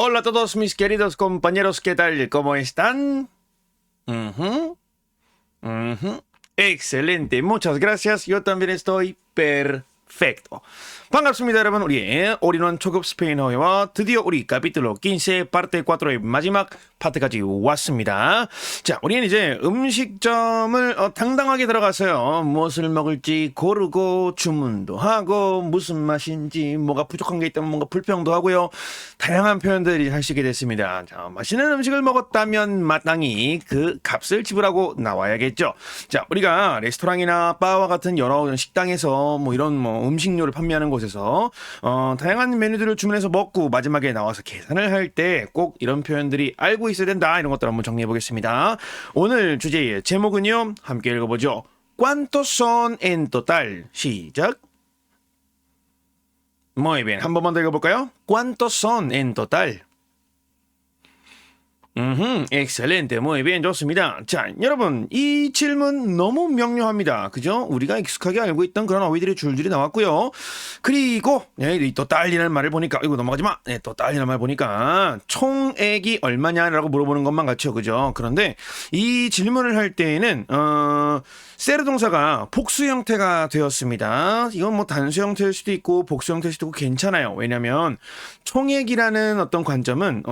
Hola a todos mis queridos compañeros, ¿qué tal? ¿Cómo están? Ujú, ujú. Excelente, muchas gracias. Yo también estoy perfecto. 반갑습니다, 여러분. 우리의 올인원 초급 스페인어와 드디어 우리 카피틀로 15 파트 4의 마지막 파트까지 왔습니다. 자, 우리는 이제 음식점을 당당하게 들어가서요. 무엇을 먹을지 고르고 주문도 하고 무슨 맛인지 뭐가 부족한 게 있다면 뭔가 불평도 하고요. 다양한 표현들이 할 수 있게 됐습니다. 자, 맛있는 음식을 먹었다면 마땅히 그 값을 지불하고 나와야겠죠. 자, 우리가 레스토랑이나 바와 같은 여러 식당에서 뭐 이런 뭐 음식료를 판매하는 곳에서 다양한 메뉴들을 주문해서 먹고 마지막에 나와서 계산을 할 때 꼭 이런 표현들이 알고 있어야 된다. 이런 것들 한번 정리해 보겠습니다. 오늘 주제의 제목은요. 함께 읽어보죠. ¿Cuántos son en total? 시작. Muy bien. 한 번만 더 읽어볼까요? ¿Cuántos son en total? excelente, muy bien, 좋습니다. 자, 여러분, 이 질문 너무 명료합니다. 그죠? 우리가 익숙하게 알고 있던 그런 어휘들이 줄줄이 나왔고요. 그리고, 네, 또 딸리는 말을 보니까, 이거 넘어가지 마. 네, 또 딸리는 말 보니까, 총액이 얼마냐라고 물어보는 것만 같죠. 그죠? 그런데 이 질문을 할 때에는, 세르 동사가 복수 형태가 되었습니다. 이건 뭐 단수 형태일 수도 있고, 복수 형태일 수도 있고 괜찮아요. 왜냐면, 총액이라는 어떤 관점은,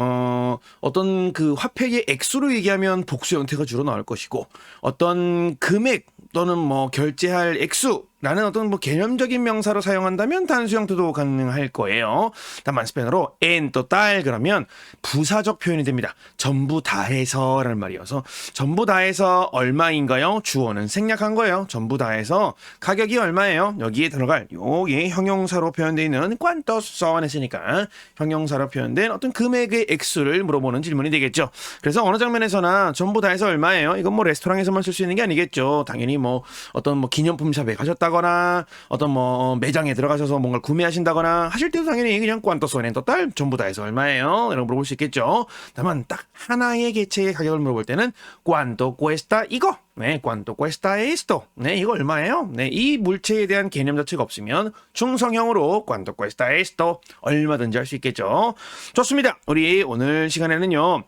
어떤 그 화폐의 액수로 얘기하면 복수 형태가 주로 나올 것이고 어떤 금액 또는 뭐 결제할 액수라는 어떤 뭐 개념적인 명사로 사용한다면 단수 형태도 가능할 거예요. 다만 스페인어로 en total 그러면 부사적 표현이 됩니다. 전부 다 해서라는 말이어서 전부 다 해서 얼마인가요? 주어는 생략한 거예요. 전부 다 해서 가격이 얼마예요? 여기에 들어갈 요게 형용사로 표현되어 있는 cuántos son 했으니까 형용사로 표현된 어떤 금액의 액수를 물어보는 질문이 되겠죠. 그래서 어느 장면에서나 전부 다 해서 얼마예요? 이건 뭐 레스토랑에서만 쓸 수 있는 게 아니겠죠. 당연히 뭐 어떤 뭐 기념품샵에 가셨다거나 어떤 뭐 매장에 들어가셔서 뭔가를 구매하신다거나 하실 때도 당연히 그냥 cuántos son en total 전부 다 해서 얼마예요? 이런 거 물어볼 수 있겠죠. 다만 딱 하나의 개체의 가격을 물어볼 때는 cuánto cuesta 이거. 네, cuánto cuesta esto. 네, 이거 얼마예요? 네, 이 물체에 대한 개념 자체가 없으면 중성형으로 cuánto cuesta esto 얼마든지 할 수 있겠죠. 좋습니다. 우리 오늘 시간에는요,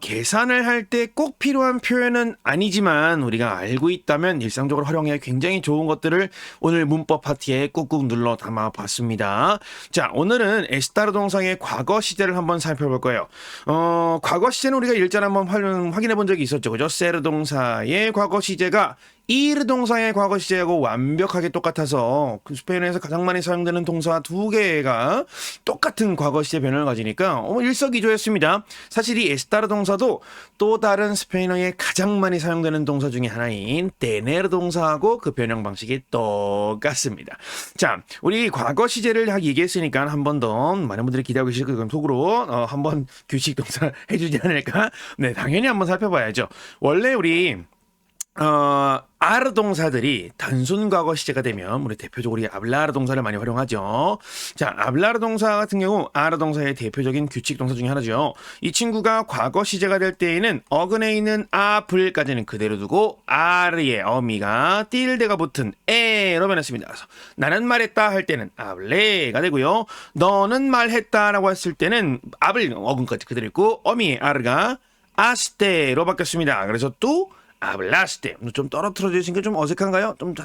계산을 할 때 꼭 필요한 표현은 아니지만 우리가 알고 있다면 일상적으로 활용해 굉장히 좋은 것들을 오늘 문법 파트에 꾹꾹 눌러 담아 봤습니다. 자, 오늘은 에스타르 동사의 과거 시제를 한번 살펴볼 거예요. 과거 시제는 우리가 일전에 한번 확인해 본 적이 있었죠. 그죠? 세르 동사의 과거 시제가 이르 동사의 과거 시제하고 완벽하게 똑같아서 그 스페인어에서 가장 많이 사용되는 동사 두 개가 똑같은 과거 시제 변형을 가지니까 일석이조였습니다. 사실 이 에스타르 동사도 또 다른 스페인어에 가장 많이 사용되는 동사 중에 하나인 tener 동사하고 그 변형 방식이 똑같습니다. 자, 우리 과거 시제를 얘기했으니까 한 번 더 많은 분들이 기대하고 계실 거예요. 속으로 한번 규칙 동사 해주지 않을까? 네, 당연히 한번 살펴봐야죠. 원래 우리 아르 동사들이 단순 과거 시제가 되면 우리 대표적으로 이 hablar 동사를 많이 활용하죠. 자, hablar 동사 같은 경우 아르 동사의 대표적인 규칙 동사 중에 하나죠. 이 친구가 과거 시제가 될 때에는 어근에 있는 아블까지는 그대로 두고 아르의 어미가 틸데가 붙은 에로 변했습니다. 그래서 나는 말했다 할 때는 hablé가 되고요. 너는 말했다라고 했을 때는 아블 어근까지 그대로 있고 어미의 아르가 아스테로 바뀌었습니다. 그래서 또 hablaste. 좀 떨어뜨려 주신 게 좀 어색한가요? 좀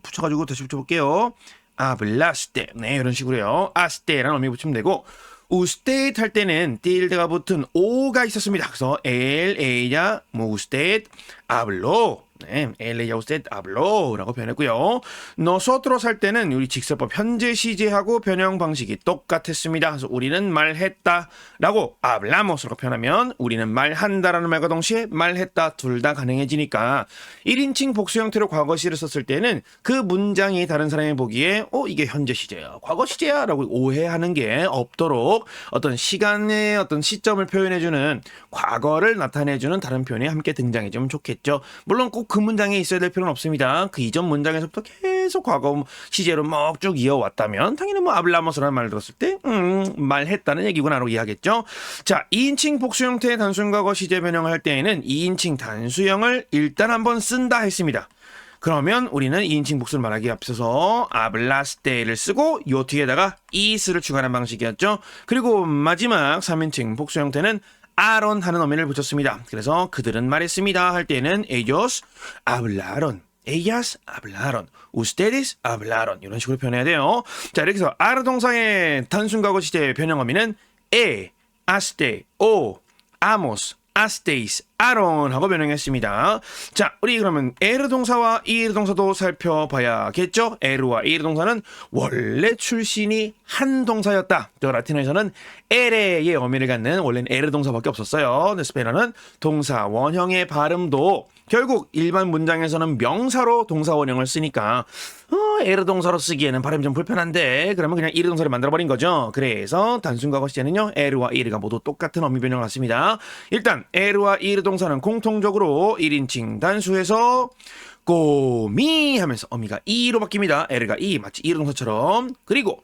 붙여가지고 다시 붙여볼게요. hablaste. 네, 이런 식으로요. aste라는 어미 붙이면 되고 usted 할 때는 틸드가 붙은 o가 있었습니다. 그래서 él, ella, usted habló. 네, él, ella, usted habló 라고 변했고요. nosotros 할 때는 우리 직설법 현재 시제하고 변형 방식이 똑같았습니다. 그래서 우리는 말했다 라고 hablamos라고 표현하면 우리는 말한다라는 말과 동시에 말했다 둘 다 가능해지니까 1인칭 복수 형태로 과거 시를 썼을 때는 그 문장이 다른 사람이 보기에 이게 현재 시제야 과거 시제야 라고 오해하는 게 없도록 어떤 시간의 어떤 시점을 표현해주는 과거를 나타내주는 다른 표현이 함께 등장해주면 좋겠죠. 물론 꼭 그 문장에 있어야 될 필요는 없습니다. 그 이전 문장에서부터 계속 과거 시제로 막 쭉 이어왔다면 당연히 뭐 아블라모스라는 말을 들었을 때 말했다는 얘기구나라고 이해하겠죠. 자, 2인칭 복수 형태의 단순 과거 시제 변형을 할 때에는 2인칭 단수형을 일단 한번 쓴다 했습니다. 그러면 우리는 2인칭 복수를 말하기 앞서서 hablaste를 쓰고 요 뒤에다가 is를 추가하는 방식이었죠. 그리고 마지막 3인칭 복수 형태는 aron 하는 어미를 붙였습니다. 그래서 그들은 말했습니다 할 때는 ellos hablaron, ellas hablaron, ustedes hablaron 이런 식으로 표현해야 돼요. 자, 이렇게 해서 are 동사의 단순 과거 시제 변형 어미는 haste, amos, asteis, aron 하고 변형했습니다. 자, 우리 그러면 에르 동사와 이르 동사도 살펴봐야겠죠? 에르와 이르 동사는 원래 출신이 한 동사였다. 또 라틴어에서는 에레의 어미를 갖는 원래는 에르 동사밖에 없었어요. 근데 스페인어는 동사 원형의 발음도 결국 일반 문장에서는 명사로 동사 원형을 쓰니까 에르 동사로 쓰기에는 발음이 좀 불편한데 그러면 그냥 이르 동사를 만들어버린 거죠. 그래서 단순 과거 시제는요. 에르와 이르가 모두 똑같은 어미 변형을 갖습니다. 일단 에르와 이르 동사는 공통적으로 1인칭 단수에서 꼬미 하면서 어미가 이로 바뀝니다. 에르가 이 마치 이르 동사처럼. 그리고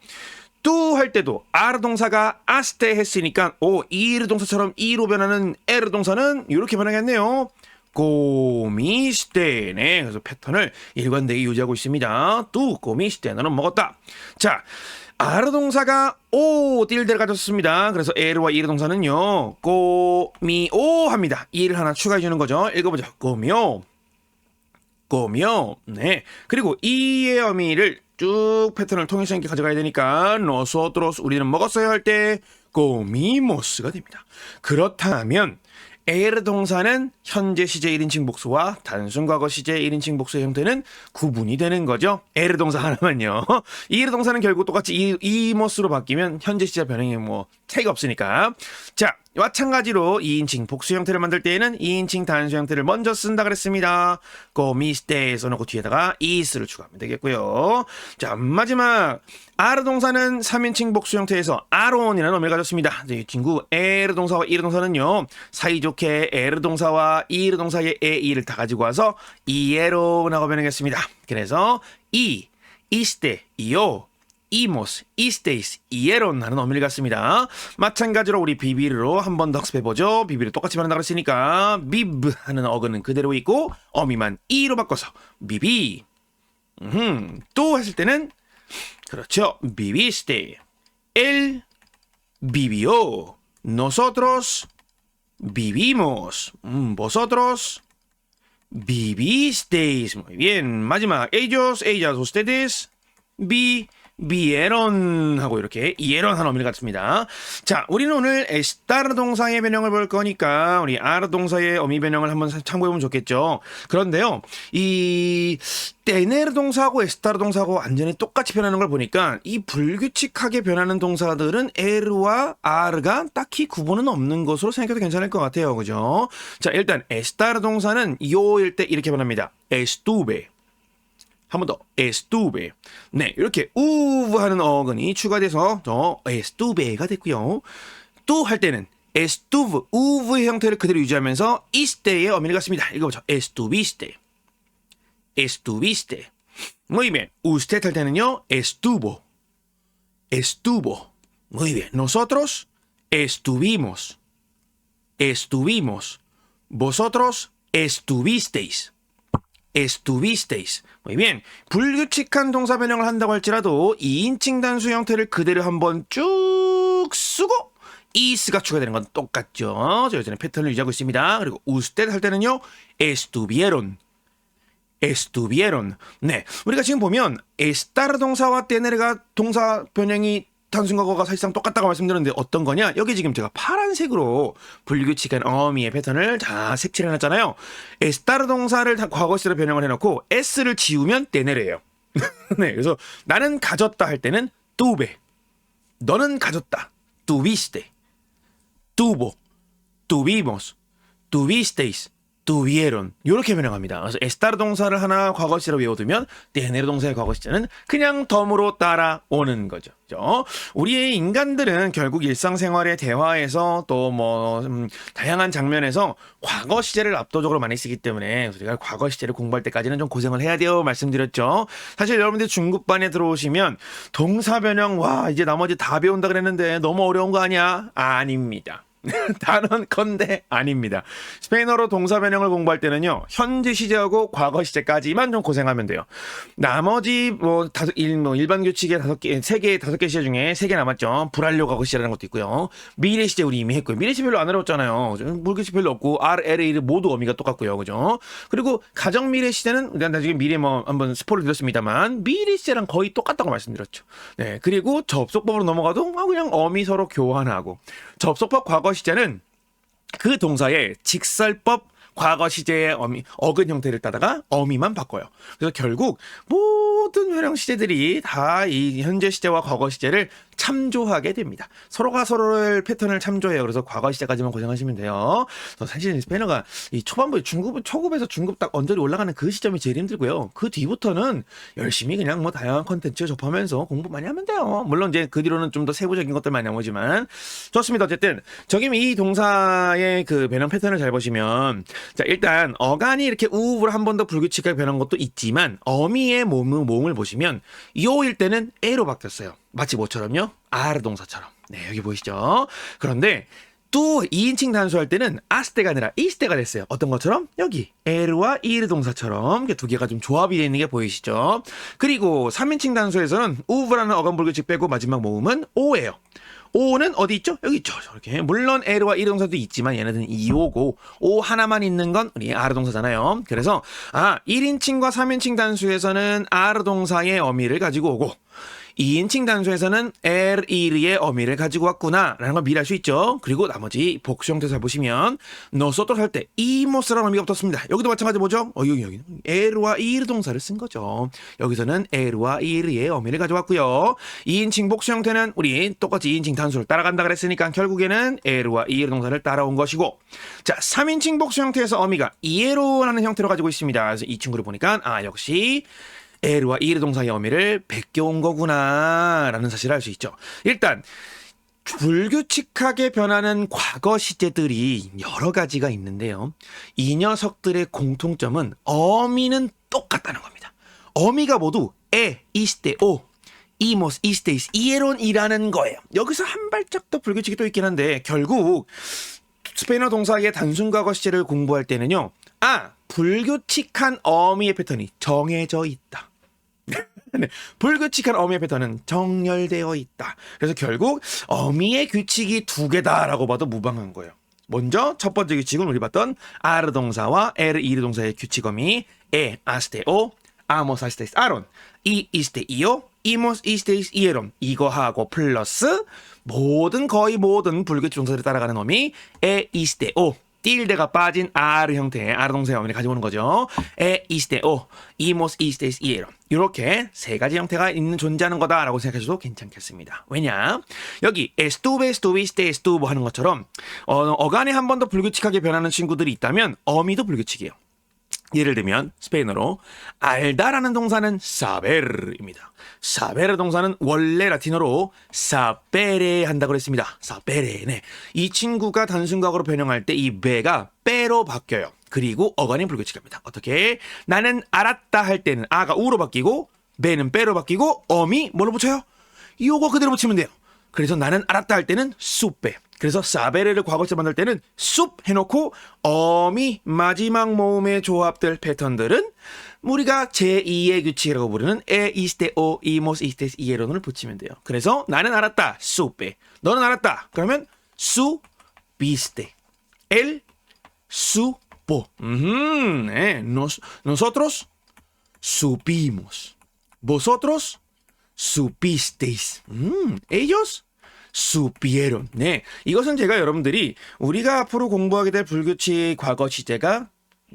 뚜 할 때도 아르 동사가 아스테 했으니까 이르 동사처럼 이로 변하는 에르 동사는 이렇게 변하겠네요. 꼬미시테네. 그래서 패턴을 일관되게 유지하고 있습니다. 뚜 꼬미시테 너는 먹었다. 자, 아르 동사가 오 딜대를 가졌습니다. 그래서 에르와 이르 동사는요 꼬미오 합니다. 이를 하나 추가해 주는 거죠. 읽어보죠. 꼬미오, 꼬미오. 네. 그리고 이의 어미를 쭉 패턴을 통일성 있게 가져가야 되니까 nosotros 우리는 먹었어요 할 때 comimos가 됩니다. 그렇다면 에르 동사는 현재 시제 1인칭 복수와 단순 과거 시제 1인칭 복수의 형태는 구분이 되는 거죠. 에르 동사 하나만요. 이르 동사는 결국 똑같이 이모스로 바뀌면 현재 시제 변형이 뭐 차이가 없으니까. 자, 마찬가지로 2인칭 복수 형태를 만들 때에는 2인칭 단수 형태를 먼저 쓴다 그랬습니다. comiste에 써놓고 뒤에다가 is를 추가하면 되겠고요. 자, 마지막 아르 동사는 3인칭 복수 형태에서 aron이라는 어미를 가졌습니다. 이 친구 에르 동사와 이르 동사는요 사이좋게 에르 동사와 이르 동사의 이를 다 가지고 와서 이에론하고 변형했습니다. 그래서 이스테, 이오, 이모스, 이스테이스, 이에론 하는 어미를 갖습니다. 마찬가지로 우리 비비르로 한 번 더 학습해보죠. 비비르 똑같이 변한다고 했으니까 비브 하는 어근은 그대로 있고 어미만 이로 바꿔서 비비. 또 했을 때는 그렇죠. viviste, él vivió, nosotros vivimos, vosotros vivisteis. Muy bien. 마지막 ellos, ellas, ustedes vieron 하고 이렇게 이에론 한 어미를 갖습니다. 자, 우리는 오늘 estar 동사의 변형을 볼 거니까 우리 are 동사의 어미 변형을 한번 참고해보면 좋겠죠. 그런데요, 이 tener 동사하고 estar 동사하고 완전히 똑같이 변하는 걸 보니까 이 불규칙하게 변하는 동사들은 ere와 are가 딱히 구분은 없는 것으로 생각해도 괜찮을 것 같아요. 그죠? 자, 일단 estar 동사는 요일 때 이렇게 변합니다. estuve. 한 번 더 estuve. 네, 이렇게 uv 하는 어근이 추가돼서 estuve가 됐고요. 또 할 때는 estuve, uv의 형태를 그대로 유지하면서 iste의 어미를 갖습니다. 읽어보죠. estuviste, estuviste. Muy bien. usted 할 때는요 estuvo, estuvo. Muy bien. nosotros estuvimos, estuvimos. vosotros estuvisteis, estuvisteis. Muy bien. 불규칙한 동사 변형을 한다고 할지라도 2인칭 단수 형태를 그대로 한번 쭉 쓰고 is가 추가되는 건 똑같죠. 저 여전히 패턴을 유지하고 있습니다. 그리고 usted 할 때는요 estuvieron, estuvieron. 네, 우리가 지금 보면 estar 동사와 tener가 동사 변형이 단순 과거가 사실상 똑같다고 말씀드렸는데 어떤 거냐? 여기 지금 제가 파란색으로 불규칙한 어미의 패턴을 다 색칠해 놨잖아요. estar 동사를 과거 시제로 변형을 해놓고 s를 지우면 tener예요. 네, 그래서 나는 가졌다 할 때는 tuve, 너는 가졌다, tuviste, tuvo, tuvimos, tuvisteis, tuvieron. 이렇게 변형합니다. 그래서 estar 동사를 하나 과거 시제로 외워두면 tener 동사의 과거 시제는 그냥 덤으로 따라오는 거죠. 그죠? 우리의 인간들은 결국 일상생활의 대화에서 또 뭐 다양한 장면에서 과거 시제를 압도적으로 많이 쓰기 때문에 우리가 과거 시제를 공부할 때까지는 좀 고생을 해야 돼요 말씀드렸죠. 사실 여러분들 중급반에 들어오시면 동사 변형 와 이제 나머지 다 배운다 그랬는데 너무 어려운 거 아니야? 아닙니다. 단언컨대 아닙니다. 스페인어로 동사 변형을 공부할 때는요, 현재 시제하고 과거 시제까지만 좀 고생하면 돼요. 나머지 일반 규칙의 5개, 3개, 5개 시제 중에 3개 남았죠. 불완료 과거 시제라는 것도 있고요. 미래 시제 우리 이미 했고요. 미래 시제 별로 안 어려웠잖아요. 물규칙 별로 없고 R, L, L 모두 어미가 똑같고요. 그죠? 그리고 가정 미래 시제는 나중에 미래 한번 스포를 드렸습니다만 미래 시제랑 거의 똑같다고 말씀드렸죠. 네, 그리고 접속법으로 넘어가도 그냥 어미 서로 교환하고, 접속법 과거 시제는 그 동사의 직설법 과거 시제의 어근 형태를 따다가 어미만 바꿔요. 그래서 결국 모든 회령 시제들이 다 이 현재 시제와 과거 시제를 참조하게 됩니다. 서로가 서로를 패턴을 참조해요. 그래서 과거 시제까지만 고생하시면 돼요. 사실 스페인어가 이 초반부에 초급에서 중급 딱 언저리 올라가는 그 시점이 제일 힘들고요. 그 뒤부터는 열심히 그냥 다양한 컨텐츠 접하면서 공부 많이 하면 돼요. 물론 이제 그 뒤로는 좀 더 세부적인 것들 많이 나오지만 좋습니다. 어쨌든 저기 이 동사의 그 변형 패턴을 잘 보시면, 자, 일단 어간이 이렇게 우으로 한 번 더 불규칙하게 변한 것도 있지만 어미의 모음을 보시면 요일 때는 에로 바뀌었어요. 마치 뭐처럼요? 아르 동사처럼. 네, 여기 보이시죠? 그런데 또 2인칭 단수할 때는 아스테가 아니라 이스테가 됐어요. 어떤 것처럼? 여기 에르와 이르 동사처럼 두 개가 좀 조합이 되어 있는 게 보이시죠? 그리고 3인칭 단수에서는 우브라는 어간 불규칙 빼고 마지막 모음은 오예요. 오는 어디 있죠? 여기 있죠. 저렇게. 물론 에르와 이르 동사도 있지만 얘네들은 이오고 오 하나만 있는 건 우리 아르 동사잖아요. 그래서 1인칭과 3인칭 단수에서는 아르 동사의 어미를 가지고 오고 2인칭 단수에서는 엘, 이르의 어미를 가지고 왔구나라는 걸 미리 알 수 있죠. 그리고 나머지 복수 형태 잘 보시면 nosotros 할 때 이모스라는 어미가 붙었습니다. 여기도 마찬가지 뭐죠? 여기 엘과 이르 동사를 쓴 거죠. 여기서는 엘과 이르의 어미를 가져왔고요. 2인칭 복수 형태는 우리 똑같이 2인칭 단수를 따라간다 그랬으니까 결국에는 엘과 이르 동사를 따라온 것이고, 자, 3인칭 복수 형태에서 어미가 이에로라는 형태로 가지고 있습니다. 그래서 이 친구를 보니까 역시 에르와 이르 동사의 어미를 베껴온 거구나 라는 사실을 알 수 있죠. 일단 불규칙하게 변하는 과거 시제들이 여러 가지가 있는데요. 이 녀석들의 공통점은 어미는 똑같다는 겁니다. 어미가 모두 이스테, 오, 이모스, 이스테이스, 이에론이라는 거예요. 여기서 한 발짝 더 불규칙이 또 있긴 한데, 결국 스페인어 동사의 단순 과거 시제를 공부할 때는요, 불규칙한 어미의 패턴이 정해져 있다. 네, 불규칙한 어미의 패턴은 정렬되어 있다. 그래서 결국 어미의 규칙이 2개다라고 봐도 무방한 거예요. 먼저 첫 번째 규칙은 우리 봤던 아르 동사와 에르 이르 동사의 규칙 어미 아스테오, 아모스 아스테이스 아론, 이스테 이오, 이모스 이스테이스 이에론, 이거하고 플러스 거의 모든 불규칙 동사들이 따라가는 어미 이스테오, 틸데가 빠진 아르 형태의 아르 동사의 어미를 가지고 오는 거죠. 이스테오, 이모스 이스테이스 이에론, 이렇게 3가지 형태가 존재하는 거다라고 생각하셔도 괜찮겠습니다. 왜냐? 여기 에스투베, 스투비스테, 에스투보 하는 것처럼 어간에 한 번 더 불규칙하게 변하는 친구들이 있다면 어미도 불규칙이에요. 예를 들면 스페인어로 알다라는 동사는 사베르입니다. 사베르 동사는 원래 라틴어로 사페레 한다고 했습니다. 사페레. 네. 이 친구가 단순과거로 변형할 때 이 베가 빼로 바뀌어요. 그리고 어간이 불규칙합니다. 어떻게? 나는 알았다 할 때는 아가 우로 바뀌고 베는 빼로 바뀌고 어미 뭘로 붙여요? 요거 그대로 붙이면 돼요. 그래서 나는 알았다 할 때는 수페. 그래서 사베르를 과거시 만들 때는 숲 해놓고 어미 마지막 모음의 조합들 패턴들은 우리가 제2의 규칙이라고 부르는 이스테 오 이모스 이스테스 이에론을 붙이면 돼요. 그래서 나는 알았다 수페, 너는 알았다 그러면 수 비스테, 엘 수포, 네. nosotros supimos, vosotros supisteis, ellos supieron. 네, 이것은 제가 여러분들이 우리가 앞으로 공부하게 될 불규칙 과거 시제가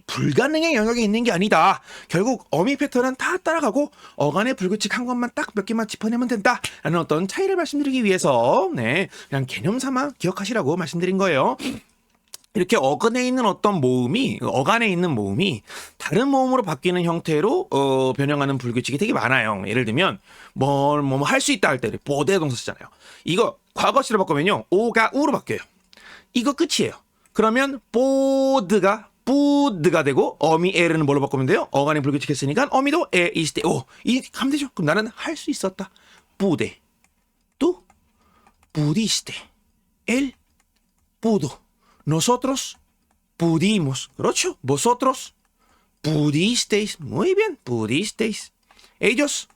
불가능의 영역에 있는 게 아니다. 결국 어미 패턴은 다 따라가고 어간의 불규칙한 것만 딱 몇 개만 짚어내면 된다라는 어떤 차이를 말씀드리기 위해서 그냥 개념 삼아 기억하시라고 말씀드린 거예요. 이렇게 어간에 있는 모음이 다른 모음으로 바뀌는 형태로 변형하는 불규칙이 되게 많아요. 예를 들면 뭐 할 수 있다 할 때 보대 동사 쓰잖아요. 이거 과거시로 바꾸면요 오가 우로 바뀌어요. 이거 끝이에요. 그러면 보드가 뿌드가 되고 어미 에르는 뭘로 바꾸면 돼요? 어간이 불규칙했으니까 어미도 이스테 오 이 하면 되죠. 그럼 나는 할 수 있었다. 뿌데 또 부디스테 엘 pudo. Nosotros pudimos. 그렇죠. Vosotros pudisteis. Muy bien. Pudisteis. Ellos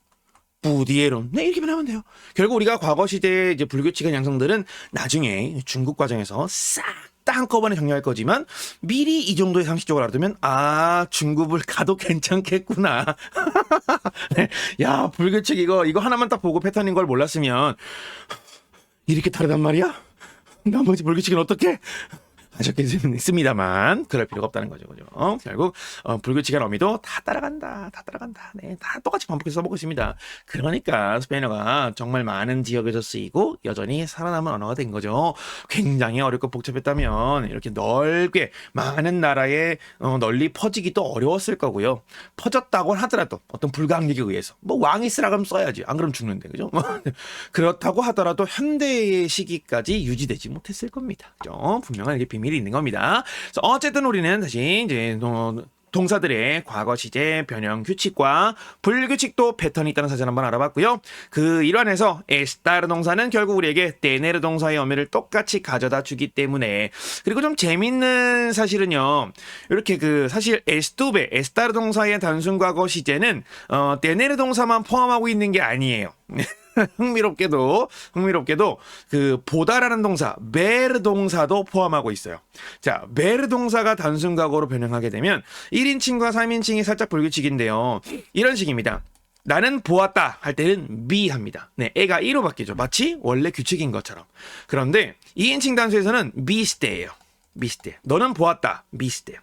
pudieron. 네, 이렇게만 하면 돼요. 결국 우리가 과거 시대의 이제 불규칙한 양성들은 나중에 중국 과정에서 싹 다 한꺼번에 정리할 거지만 미리 이 정도의 상식적으로 알아두면 중국을 가도 괜찮겠구나. 네, 야, 불규칙 이거 하나만 딱 보고 패턴인 걸 몰랐으면 이렇게 다르단 말이야? 나머지 불규칙은 어떻게? 하셨겠습니다만 그럴 필요가 없다는 거죠. 그죠? 결국 불규칙한 어미도 다 따라간다. 네, 다 똑같이 반복해서 써보고 있습니다. 그러니까 스페인어가 정말 많은 지역에서 쓰이고 여전히 살아남은 언어가 된 거죠. 굉장히 어렵고 복잡했다면 이렇게 넓게 많은 나라에 널리 퍼지기도 어려웠을 거고요. 퍼졌다고 하더라도 어떤 불가항력에 의해서 뭐 왕이 쓰라 그러면 써야지. 안 그러면 죽는데. 그죠? 그렇다고 하더라도 현대의 시기까지 유지되지 못했을 겁니다. 그죠? 분명한 이게 비밀이 있는 겁니다. 그래서 어쨌든 우리는 다시 이제 동사들의 과거 시제 변형 규칙과 불규칙도 패턴이 있다는 사실 한번 알아봤고요. 그 일환에서 estar 동사는 결국 우리에게 tener 동사의 어미를 똑같이 가져다 주기 때문에 그리고 좀 재밌는 사실은요. 이렇게 사실 estuve, estar 동사의 단순 과거 시제는 tener 동사만 포함하고 있는 게 아니에요. 흥미롭게도 보다라는 동사 ver 동사도 포함하고 있어요. 자, ver 동사가 단순 과거로 변형하게 되면 1인칭과 3인칭이 살짝 불규칙인데요. 이런 식입니다. 나는 보았다 할 때는 be 합니다. 네, 애가 이로 바뀌죠. 마치 원래 규칙인 것처럼. 그런데 2인칭 단수에서는 viste예요. viste. 너는 보았다. viste.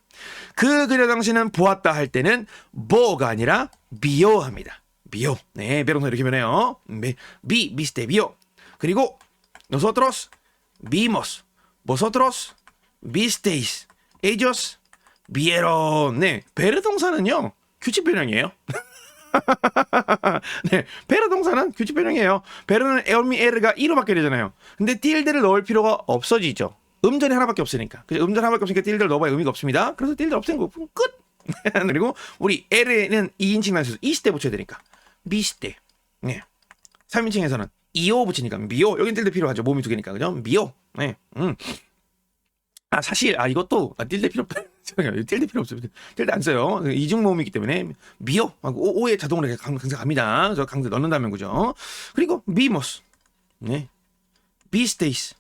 그녀 당신은 보았다 할 때는 bo가 아니라 vio 합니다. vio. 네, 배동사 이렇게 변해요. viste, vio. 그리고 nosotros vimos. vosotros visteis. ellos vieron. 네, 베르 동사는요. 규칙 변형이에요. 네, 베르 동사는 규칙 변형이에요. 베르는 에얼미 에르가 이로 바뀌어야 되잖아요. 근데 틸드를 넣을 필요가 없어지죠. 음절이 하나밖에 없으니까. 음절 하나밖에 없으니까 틸드를 넣어봐야 의미가 없습니다. 그래서 틸드 없앤 거 끝. 그리고 우리 에르는 2인칭 단수 이시대 붙여야 되니까. 미시대. 네. 3인칭에서는 이오 붙이니까 미오. 여긴 틸드 필요하죠. 몸이 두 개니까. 그죠? 미오. 네. 사실 이것도 틸드 필요 없다. 틸드 필요 없어요. 틸드 안 써요. 이중 모음이기 때문에 미오 하고 오에 자동으로 강세 갑니다. 그래서 강세 넣는다면 그죠? 그리고 비모스. 네. 비스테이스.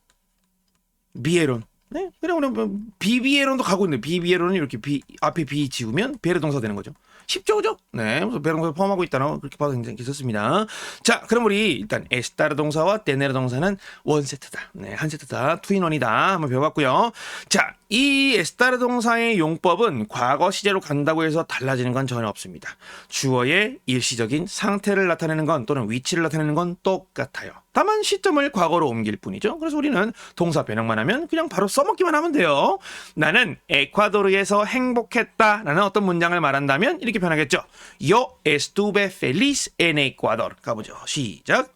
비에론. 네. 그냥 비비에론도 가고 있는데 비비에론은 이렇게 앞에 비 지우면 베르 동사 되는 거죠. 쉽죠, 그죠? 네, 그래서 베르 동사 포함하고 있다는 그렇게 봐도 굉장히 괜찮습니다. 자, 그럼 우리 일단 에스타르 동사와 테네르 동사는 원 세트다. 네, 한 세트다. 투인원이다. 한번 배워봤고요. 자, 이 에스타르 동사의 용법은 과거 시제로 간다고 해서 달라지는 건 전혀 없습니다. 주어의 일시적인 상태를 나타내는 건 또는 위치를 나타내는 건 똑같아요. 다만 시점을 과거로 옮길 뿐이죠. 그래서 우리는 동사 변형만 하면 그냥 바로 써먹기만 하면 돼요. 나는 에콰도르에서 행복했다라는 어떤 문장을 말한다면 이렇게 변하겠죠. Yo estuve feliz en Ecuador. 가보죠. 시작.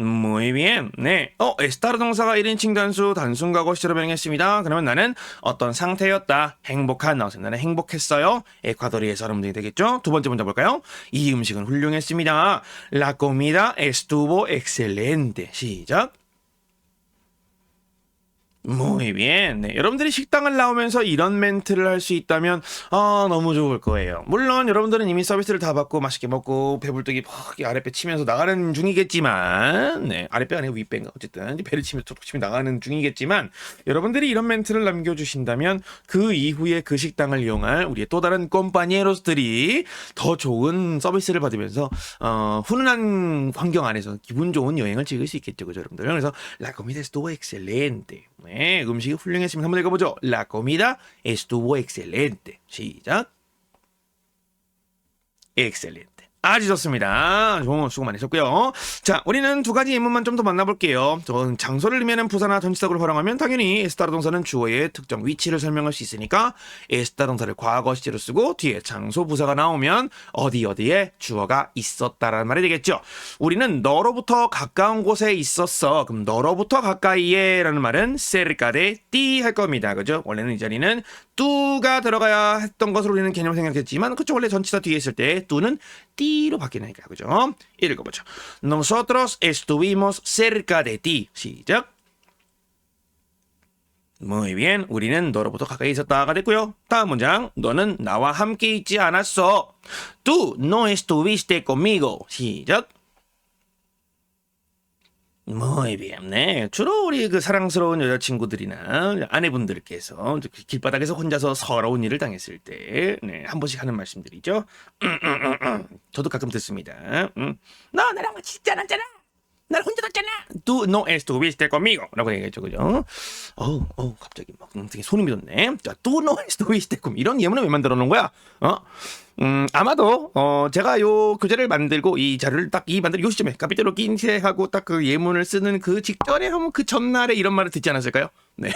Muy bien. 네. estar 동사가 1인칭 단수 단순 과거 시제로 변형했습니다. 그러면 나는 어떤 상태였다. 행복한 나왔어요. 나는 행복했어요. 에콰도르에서 여러분들이 되겠죠? 두 번째 문제 볼까요? 이 음식은 훌륭했습니다. La comida estuvo excelente. 시작. Muy bien. 네, 여러분들이 식당을 나오면서 이런 멘트를 할 수 있다면 너무 좋을 거예요. 물론 여러분들은 이미 서비스를 다 받고 맛있게 먹고 배불뚝이 퍽 아랫배 치면서 나가는 중이겠지만 네, 아랫배 아니고 윗배인가 어쨌든 배를 치면서 툭툭 치면 나가는 중이겠지만 여러분들이 이런 멘트를 남겨주신다면 그 이후에 그 식당을 이용할 우리의 또 다른 꼼파니에로스들이 더 좋은 서비스를 받으면서 훈훈한 환경 안에서 기분 좋은 여행을 즐길 수 있겠죠. 그죠 여러분들. 그래서 La comida estuvo excelente. 네, 음식이 훌륭했습니다. 한번 읽어보죠. La comida estuvo excelente. 시작. excelente. 아주 좋습니다. 수고 많으셨고요. 자, 우리는 두 가지 예문만 좀 더 만나볼게요. 장소를 의미하는 부사나 전치사구를 활용하면 당연히 에스타르 동사는 주어의 특정 위치를 설명할 수 있으니까 에스타르 동사를 과거 시제로 쓰고 뒤에 장소 부사가 나오면 어디에 주어가 있었다라는 말이 되겠죠. 우리는 너로부터 가까운 곳에 있었어. 그럼 너로부터 가까이에 라는 말은 cerca de ti 할 겁니다. 그죠? 원래는 이 자리는 뚜가 들어가야 했던 것으로 우리는 개념을 생각했지만 그쵸 원래 전치사 뒤에 있을 때 뚜는 띠로 바뀌니까 그죠? 읽어보죠. Nosotros estuvimos cerca de ti. 시작. Muy bien. 우리는 너로부터 가까이 있었다가 됐고요. 다음 문장. 너는 나와 함께 있지 않았어. Tú no estuviste conmigo. 시작. Muy bien. 네. 주로 우리 그 사랑스러운 여자친구들이나 아내분들께서 길바닥에서 혼자서 서러운 일을 당했을 때, 네, 한 번씩 하는 말씀들이죠. 저도 가끔 듣습니다. 너 나랑 같이 있지 않았잖아. 날 혼자 뒀잖아. Tú no estuviste conmigo. 라고 얘기했죠, 그죠? 갑자기 막 되게 소름이 돋네. 자, tú no estuviste conmigo. 이런 예문을 왜 만들어 놓은 거야? 아마도 제가 요 교재를 만들고 이 자료를 딱 요 시점에 카피텔로 낀세하고 딱 그 예문을 쓰는 그 직전에 하면 그 전날에 이런 말을 듣지 않았을까요? 네,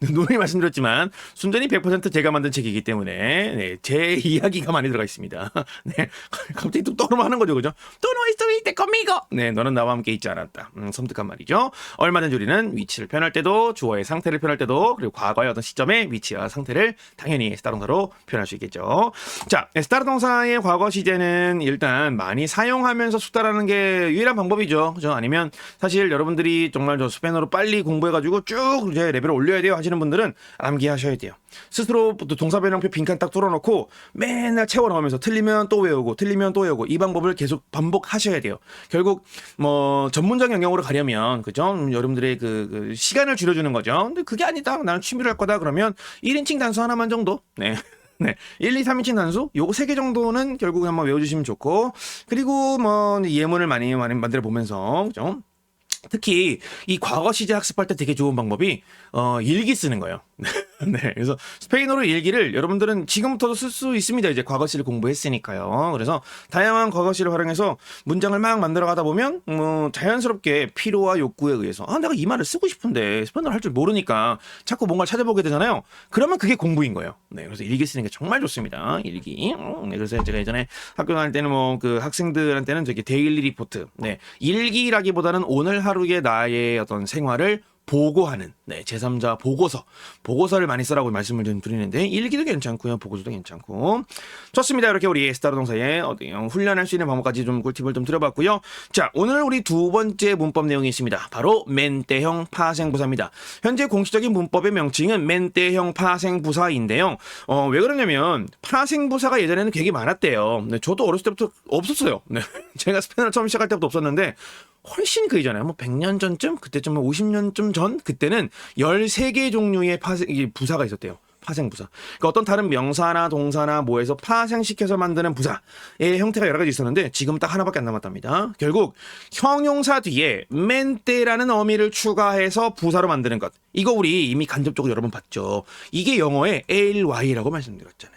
누누이 말씀드렸지만 순전히 100% 제가 만든 책이기 때문에 네, 제 이야기가 많이 들어가 있습니다. 네, 갑자기 또 떠오르는 거죠, 그죠? Tú no estuviste conmigo. 네, 너는 나와 함께 있지 않았다. 섬뜩한 말이죠. 얼마든지 우리는 위치를 표현할 때도 주어의 상태를 표현할 때도 그리고 과거의 어떤 시점의 위치와 상태를 당연히 스타 동사로 표현할 수 있겠죠. 자, 스타르 동사의 과거 시제는 일단 많이 사용하면서 숙달하는 게 유일한 방법이죠. 그죠? 아니면 사실 여러분들이 정말 저 스페인어로 빨리 공부해가지고 쭉 이제 레벨을 올려야 돼요 하시는 분들은 암기하셔야 돼요. 스스로 동사 변형표 빈칸 딱 뚫어놓고 맨날 채워 넣으면서 틀리면 또 외우고 틀리면 또 외우고 이 방법을 계속 반복하셔야 돼요. 결국 뭐 전문적 영역으로 가려면 그죠? 여러분들의 그 시간을 줄여주는 거죠. 근데 그게 아니다. 나는 취미로 할 거다. 그러면 1인칭 단수 하나만 정도. 네. 네. 1, 2, 3인칭 단수 요거 3개 정도는 결국 한번 외워주시면 좋고 그리고 뭐 예문을 많이 만들어 보면서 그죠? 특히 이 과거 시제 학습할 때 되게 좋은 방법이 일기 쓰는 거예요. 네, 그래서 스페인어로 일기를 여러분들은 지금부터도 쓸 수 있습니다. 이제 과거시를 공부했으니까요. 그래서 다양한 과거시를 활용해서 문장을 막 만들어가다 보면 자연스럽게 필요와 욕구에 의해서 내가 이 말을 쓰고 싶은데 스페인어를 할 줄 모르니까 자꾸 뭔가를 찾아보게 되잖아요. 그러면 그게 공부인 거예요. 네, 그래서 일기 쓰는 게 정말 좋습니다. 일기. 네, 그래서 제가 예전에 학교 다닐 때는 뭐 그 학생들한테는 저기 데일리 리포트. 네, 일기라기보다는 오늘 하루의 나의 어떤 생활을 보고하는 제3자 보고서를 많이 쓰라고 말씀을 좀 드리는데 일기도 괜찮고요. 보고서도 괜찮고 좋습니다. 이렇게 우리 스타르 동사에 훈련할 수 있는 방법까지 좀 꿀팁을 좀 드려봤고요. 자, 오늘 우리 두 번째 문법 내용이 있습니다. 바로 멘때형 파생부사입니다. 현재 공식적인 문법의 명칭은 멘때형 파생부사인데요. 왜 그러냐면 파생부사가 예전에는 되게 많았대요. 네, 저도 어렸을 때부터 없었어요. 네, 제가 스페인어를 처음 시작할 때부터 없었는데 훨씬 그 이전에 뭐 100년 전쯤 그때쯤 50년쯤 전 그때는 13개 종류의 부사가 있었대요. 파생부사. 그러니까 어떤 다른 명사나 동사나 뭐에서 파생시켜서 만드는 부사의 형태가 여러 가지 있었는데 지금 딱 하나밖에 안 남았답니다. 결국 형용사 뒤에 멘테라는 어미를 추가해서 부사로 만드는 것. 이거 우리 이미 간접적으로 여러 번 봤죠. 이게 영어의 ALY라고 말씀드렸잖아요.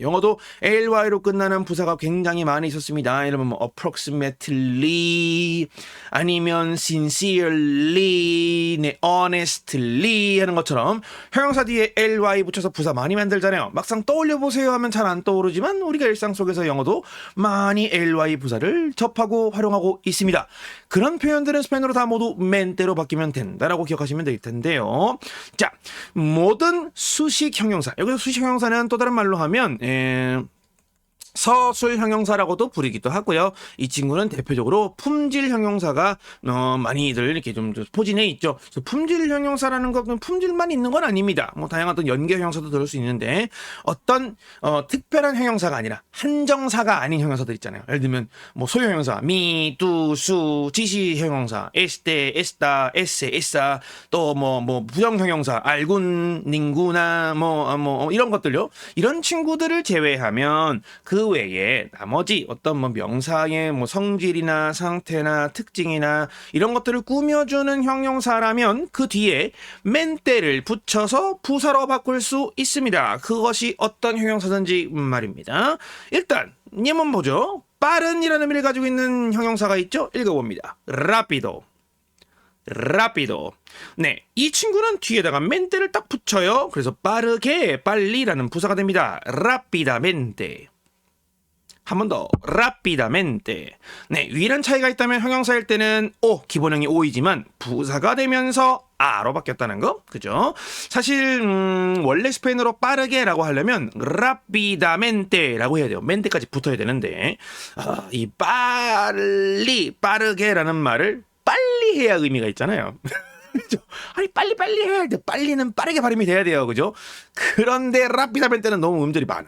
영어도 ALY로 끝나는 부사가 굉장히 많이 있었습니다. 이러면 뭐 approximately 아니면 sincerely, 네, honestly 하는 것처럼 형용사 뒤에 ly 붙여서 부사 많이 만들잖아요. 막상 떠올려보세요 하면 잘 안 떠오르지만 우리가 일상 속에서 영어도 많이 ly 부사를 접하고 활용하고 있습니다. 그런 표현들은 스페인어로 다 모두 멘테로 바뀌면 된다라고 기억하시면 될 텐데요. 자, 모든 수식 형용사. 여기서 수식 형용사는 또 다른 말로 하면 서술 형용사라고도 부르기도 하고요. 이 친구는 대표적으로 품질 형용사가 많이들 이렇게 좀 포진해 있죠. 품질 형용사라는 것은 품질만 있는 건 아닙니다. 뭐 다양한 어떤 연계 형용사도 들을 수 있는데 어떤 특별한 형용사가 아니라 한정사가 아닌 형용사들 있잖아요. 예를 들면 뭐 소유 형용사 미, 두, 수, 지시 형용사 este, esta, ese, esa 또 뭐 부정 형용사 알군, 닝구나 뭐 이런 것들요. 이런 친구들을 제외하면 그 외에 나머지 어떤 뭐 명사의 뭐 성질이나 상태나 특징이나 이런 것들을 꾸며주는 형용사라면 그 뒤에 멘테를 붙여서 부사로 바꿀 수 있습니다. 그것이 어떤 형용사든지 말입니다. 일단 예문 보죠. 빠른이라는 의미를 가지고 있는 형용사가 있죠. 읽어봅니다. rápido. 네, 이 친구는 뒤에다가 멘테를 딱 붙여요. 그래서 빠르게, 빨리라는 부사가 됩니다. rápidamente. 한 번 더 rápidamente. 네, 유일한 차이가 있다면 형용사일 때는 기본형이 오이지만 부사가 되면서 아로 바뀌었다는 거, 그죠? 사실 원래 스페인어로 빠르게라고 하려면 rápidamente라고 해야 돼요. 멘테까지 붙어야 되는데 이 빠르게라는 말을 빨리 해야 의미가 있잖아요. 아니 빨리 해. 빨리는 빠르게 발음이 돼야 돼요, 그죠? 그런데 라피다멘테는 너무 음절이 많아.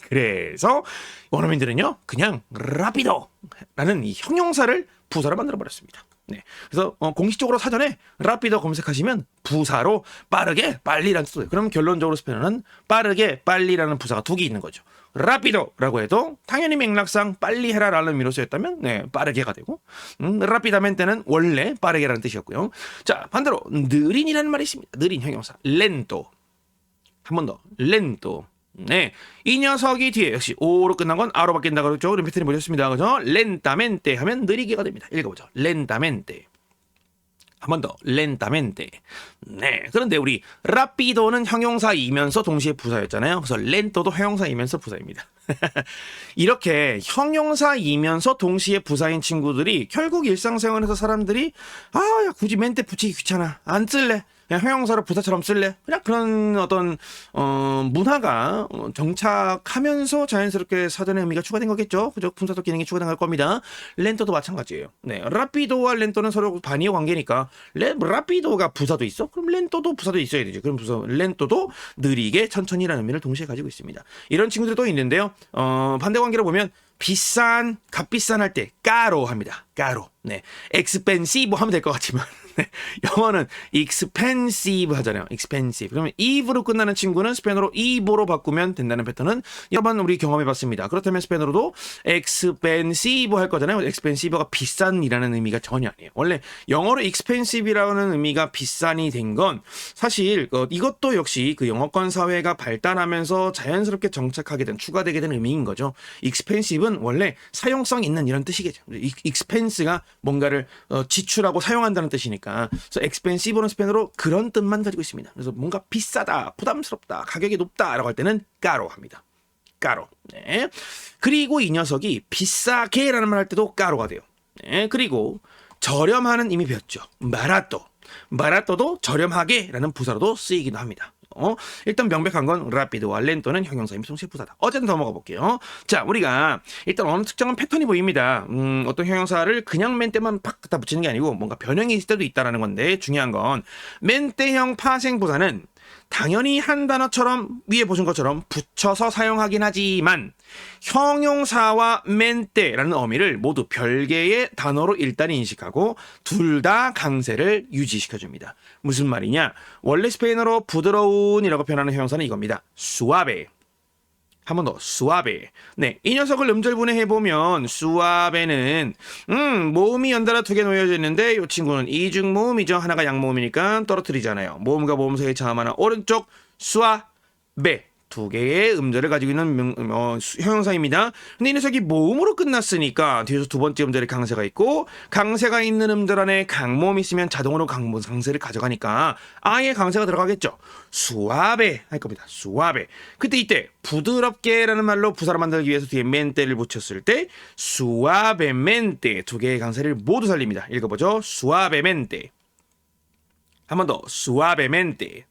그래서 원어민들은요 그냥 라피도라는 이 형용사를 부사로 만들어 버렸습니다. 네, 그래서 공식적으로 사전에 라피도 검색하시면 부사로 빠르게 빨리라는 뜻이에요. 그럼 결론적으로 스페인어는 빠르게 빨리라는 부사가 두 개 있는 거죠. 라피도라고 해도 당연히 맥락상 빨리 해라라는 의미로 쓰였다면 네, 빠르게가 되고 라피다멘테는 원래 빠르게라는 뜻이었고요. 자, 반대로 느린이라는 말이 있습니다. 느린 형용사 렌토. 한 번 더 렌토. 네, 이 녀석이 뒤에 역시 오로 끝난 건 아로 바뀐다고 그랬죠. 그런 패턴이 보셨습니다. 그죠? 렌타멘테 하면 느리게가 됩니다. 읽어보죠. 렌타멘테. 한 번 더 렌타멘테. 네, 그런데 우리 라피도는 형용사이면서 동시에 부사였잖아요. 그래서 렌토도 형용사이면서 부사입니다. 이렇게 형용사이면서 동시에 부사인 친구들이 결국 일상생활에서 사람들이 야, 굳이 멘테 붙이기 귀찮아. 안 쓸래. 그냥 형용사로 부사처럼 쓸래? 그냥 그런 어떤 문화가 정착하면서 자연스럽게 사전의 의미가 추가된 거겠죠. 그죠? 분사도 기능이 추가된 걸 겁니다. 렌토도 마찬가지예요. 네, 라피도와 렌토는 서로 반이어 관계니까 라피도가 부사도 있어? 그럼 렌토도 부사도 있어야 되죠. 그럼 렌토도 느리게 천천히라는 의미를 동시에 가지고 있습니다. 이런 친구들도 있는데요. 반대 관계로 보면 비싼, 값비싼 할 때 까로 합니다. 까로. 네, expensive 하면 될 것 같지만 네, 영어는 expensive 하잖아요. expensive. 그러면 eve로 끝나는 친구는 스페인어로 eve로 바꾸면 된다는 패턴은 여러 번 우리 경험해봤습니다. 그렇다면 스페인어로도 expensive 할 거잖아요. expensive가 비싼이라는 의미가 전혀 아니에요. 원래 영어로 expensive라는 의미가 비싼이 된 건 사실 이것도 역시 그 영어권 사회가 발달하면서 자연스럽게 정착하게 된 추가되게 된 의미인 거죠. expensive는 원래 사용성 있는 이런 뜻이겠죠. expense가 뭔가를 지출하고 사용한다는 뜻이니까. 그래서 expensive는 스페인어로 그런 뜻만 가지고 있습니다. 그래서 뭔가 비싸다, 부담스럽다, 가격이 높다라고 할 때는 caro 합니다. caro. 네. 그리고 이 녀석이 비싸게라는 말 할 때도 caro가 돼요. 네. 그리고 저렴하는 이미 배웠죠. barato. bara토도 저렴하게라는 부사로도 쓰이기도 합니다. 일단 명백한 건 라피도와 렌토는 형용사임 동시에 부사다. 어쨌든 넘어가 볼게요. 자, 우리가 일단 어느 특정한 패턴이 보입니다. 어떤 형용사를 그냥 멘때만 팍 갖다 붙이는 게 아니고 뭔가 변형이 있을 때도 있다라는 건데 중요한 건 멘때형 파생 부사는 당연히 한 단어처럼 위에 보신 것처럼 붙여서 사용하긴 하지만 형용사와 멘때라는 어미를 모두 별개의 단어로 일단 인식하고 둘 다 강세를 유지시켜줍니다. 무슨 말이냐? 원래 스페인어로 부드러운이라고 표현하는 형용사는 이겁니다. suave. 한 번 더 suave. 네, 이 녀석을 음절분해해보면 suave는 모음이 연달아 두 개 놓여져 있는데 이 친구는 이중 모음이죠. 하나가 양모음이니까 떨어뜨리잖아요. 모음과 모음 사이에 차함하나 오른쪽 suave. 두 개의 음절을 가지고 있는 형용사입니다. 근데 이 녀석이 모음으로 끝났으니까 뒤에서 두 번째 음절에 강세가 있고 강세가 있는 음절 안에 강모음이 있으면 자동으로 강세를 가져가니까 아예 강세가 들어가겠죠. 수아베 할 겁니다. 수아베. 그때 이때 부드럽게라는 말로 부사를 만들기 위해서 뒤에 멘테를 붙였을 때 수아베멘테 두 개의 강세를 모두 살립니다. 읽어보죠. 수아베멘테. 한 번 더 수아베멘테.